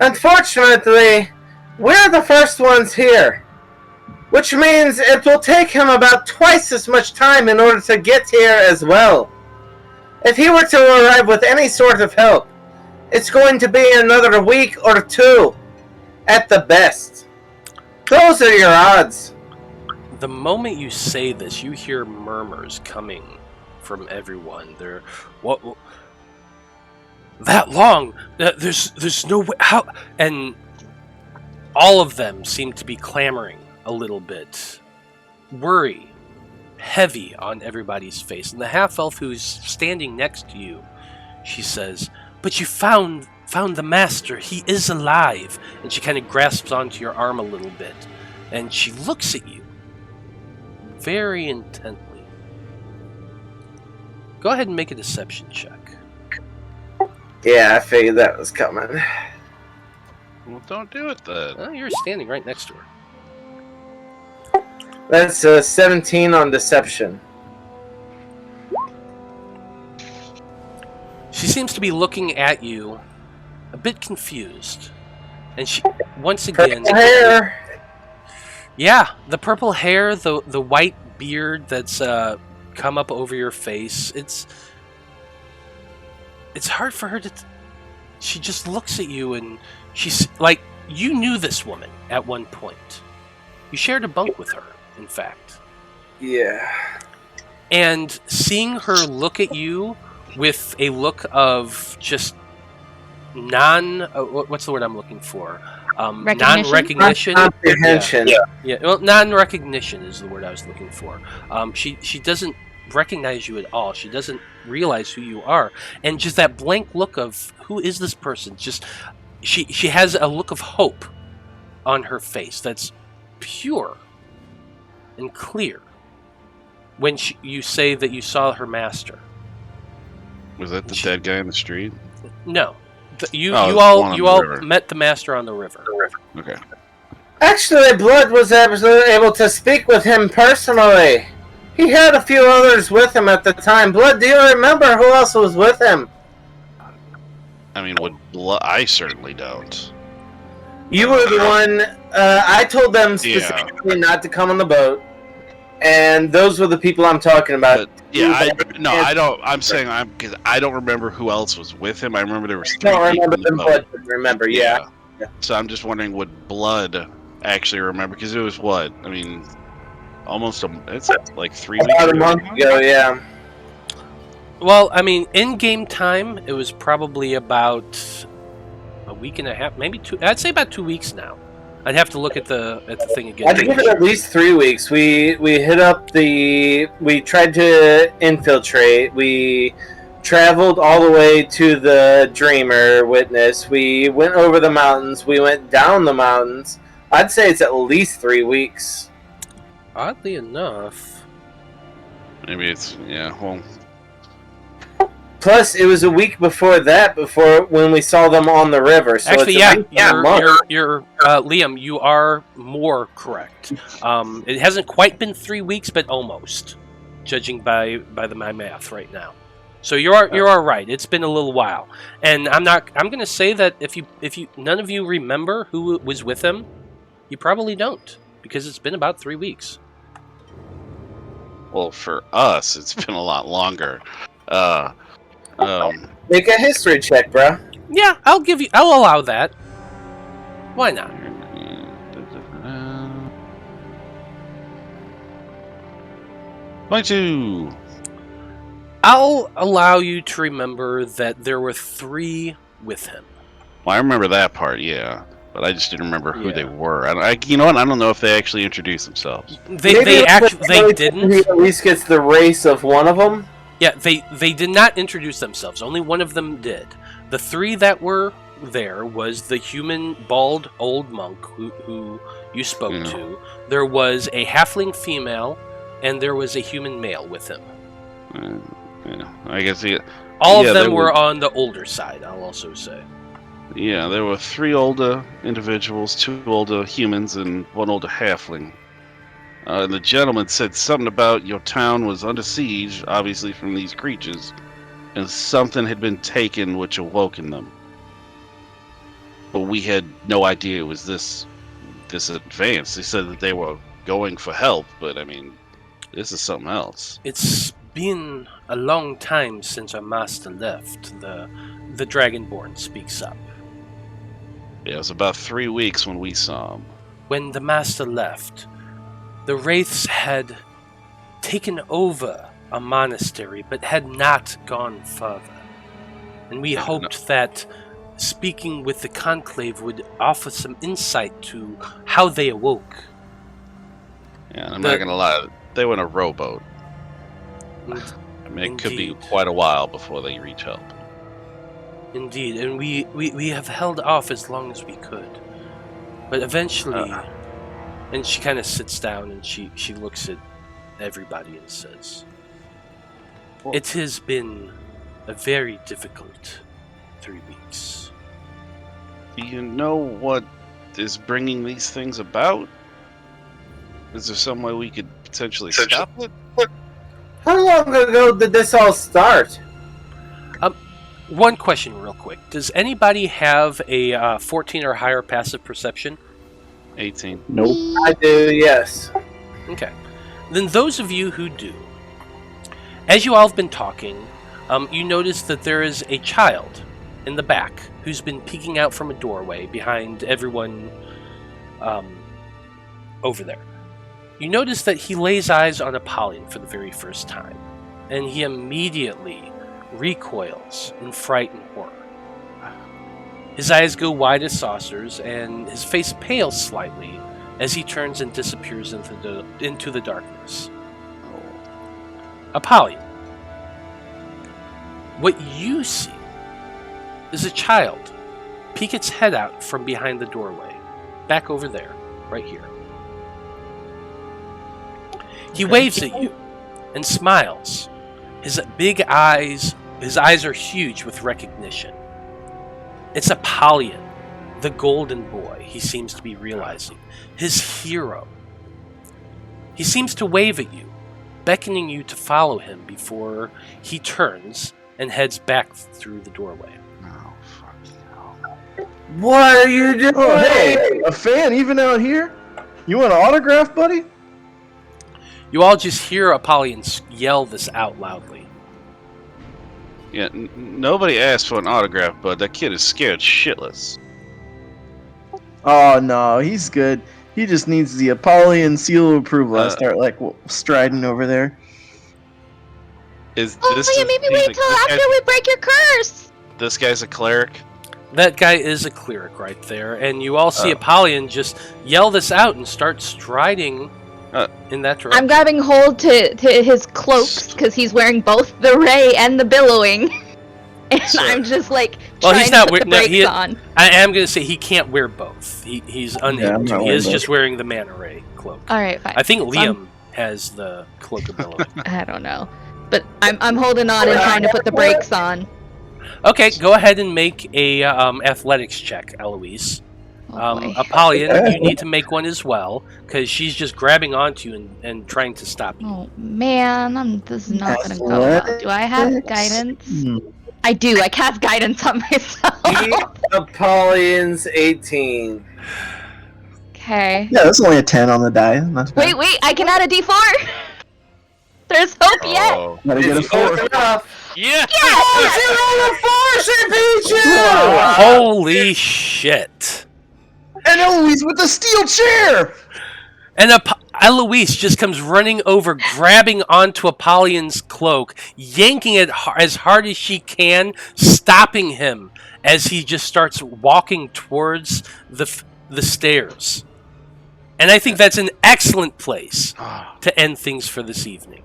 Unfortunately, we're the first ones here, which means it will take him about twice as much time in order to get here as well. If he were to arrive with any sort of help, it's going to be another week or 2 at the best. Those are your odds. The moment you say this, you hear murmurs coming from everyone. They're, what that long? There's no way. How? And all of them seem to be clamoring a little bit, worry heavy on everybody's face. And the half-elf who's standing next to you, she says, "But you found the master. He is alive." And she kind of grasps onto your arm a little bit, and she looks at you very intently. Go ahead and make a deception check. Yeah, I figured that was coming. Well, don't do it then. Oh, you're standing right next to her. That's 17 on deception. She seems to be looking at you, a bit confused, and she once again. Purple hair. Yeah, the purple hair, the white beard that's come up over your face. It's hard for her to. She just looks at you, and she's like, you knew this woman at one point. You shared a bunk with her, in fact. Yeah. And seeing her look at you with a look of just what's the word I'm looking for? Non-recognition. Comprehension. Yeah. Well, non-recognition is the word I was looking for. She doesn't recognize you at all. She doesn't realize who you are, and just that blank look of who is this person? Just she has a look of hope on her face that's pure and clear when you say that you saw her master. Was that the dead guy in the street? No. You all river. met the master on the river. Okay. Actually, Blood was able to speak with him personally. He had a few others with him at the time. Blood, do you remember who else was with him? I mean, I certainly don't. You were the one. I told them specifically not to come on the boat, and those were the people I'm talking about. I don't. I'm saying because I don't remember who else was with him. I remember there was 3 people. I remember in the boat. Blood didn't remember. Yeah. So I'm just wondering, would Blood actually remember? Because it was what? I mean, almost it's like 3 weeks About a month ago. Yeah. Well, I mean, in-game time, it was probably about a week and a half, maybe 2. I'd say about 2 weeks now. I'd have to look at the thing again. I'd give it at least 3 weeks. We hit up we tried to infiltrate. We traveled all the way to the Dreamer Witness. We went over the mountains. We went down the mountains. I'd say it's at least 3 weeks. Oddly enough. Maybe it's well. Plus, it was a week before that, when we saw them on the river. So actually, it's you're Liam. You are more correct. It hasn't quite been 3 weeks, but almost, judging by my math right now. So you are right. It's been a little while, and I'm going to say that if you none of you remember who was with him, you probably don't, because it's been about 3 weeks. Well, for us, it's been a lot longer. Make a history check, bro. Yeah, I'll allow that. Why not? 22. I'll allow you to remember that there were 3 with him. Well, I remember that part, yeah, but I just didn't remember who they were. You know what? I don't know if they actually introduced themselves. They didn't. He at least gets the race of one of them. Yeah, they did not introduce themselves. Only one of them did. The 3 that were there was the human bald old monk who you spoke to. There was a halfling female, and there was a human male with him. I guess all of them were on the older side, I'll also say. Yeah, there were 3 older individuals, 2 older humans, and 1 older halfling. The gentleman said something about your town was under siege, obviously from these creatures, and something had been taken which awoken them. But we had no idea it was this advanced. They said that they were going for help, but I mean, this is something else. It's been a long time since our master left. The Dragonborn speaks up. Yeah, it was about 3 weeks when we saw him. When the master left, the wraiths had taken over a monastery, but had not gone further. And we hoped that speaking with the conclave would offer some insight to how they awoke. Yeah, I'm not going to lie, they were in a rowboat. I mean, it could be quite a while before they reach help. Indeed, and we have held off as long as we could. But eventually... And she kind of sits down and she looks at everybody and says, "It has been a very difficult 3 weeks." Do you know what is bringing these things about? Is there some way we could potentially stop it? How long ago did this all start? One question real quick. Does anybody have a 14 or higher passive perception? 18. Nope. I do, yes. Okay. Then those of you who do, as you all have been talking, you notice that there is a child in the back who's been peeking out from a doorway behind everyone over there. You notice that he lays eyes on Apollyon for the very first time, and he immediately recoils in fright and horror. His eyes go wide as saucers, and his face pales slightly as he turns and disappears into the darkness. Apollyon, what you see is a child peek its head out from behind the doorway, back over there, right here. He waves at you and smiles. His eyes are huge with recognition. It's Apollyon, the Golden Boi, he seems to be realizing. His hero. He seems to wave at you, beckoning you to follow him before he turns and heads back through the doorway. Oh, fuck. What are you doing? Oh, hey, a fan even out here? You want an autograph, buddy? You all just hear Apollyon yell this out loudly. Yeah, nobody asked for an autograph, but that kid is scared shitless. Oh, no, he's good. He just needs the Apollyon seal of approval. I start, striding over there. Is Oh, this yeah, maybe wait till after we break your curse. This guy's a cleric? That guy is a cleric right there, and you all see Apollyon just yell this out and start striding in that direction. I'm grabbing hold to his cloaks because he's wearing both the ray and the billowing, and I'm just trying to put the brakes on. I am going to say he can't wear both. He's unable to. He is just wearing the Mana Ray cloak. All right, fine. I think Liam has the cloak of billowing. I don't know, but I'm holding on and trying to put the brakes on. Okay, go ahead and make a athletics check, Eloise. Oh, Apollyon, you need to make one as well, because she's just grabbing onto you and trying to stop you. Oh man, this is not going to go well. Do I have guidance? I do. I cast guidance on myself. Apollyon's 18. Okay. Yeah, that's only a 10 on the die. Not bad. Wait, I can add a D4. There's hope yet. Gotta get a 4. Yeah! Holy shit! And Eloise with the steel chair! And Eloise just comes running over, grabbing onto Apollyon's cloak, yanking it as hard as she can, stopping him as he just starts walking towards the stairs. And I think that's an excellent place to end things for this evening.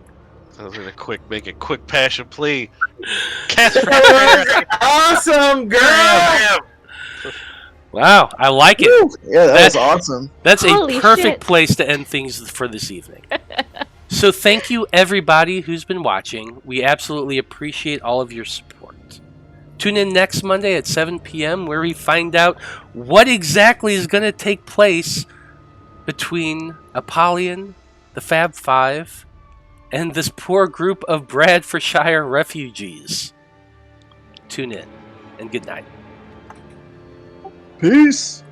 I was gonna make a quick passion plea. Awesome, girl! Wow, I like it. Woo! Yeah, that was awesome. That's Holy a perfect shit. place to end things for this evening. So thank you everybody who's been watching. We absolutely appreciate all of your support. Tune in next Monday at 7 p.m. where we find out what exactly is going to take place between Apollyon, the Faab Five, and this poor group of Bradfordshire refugees. Tune in, and good night. Peace.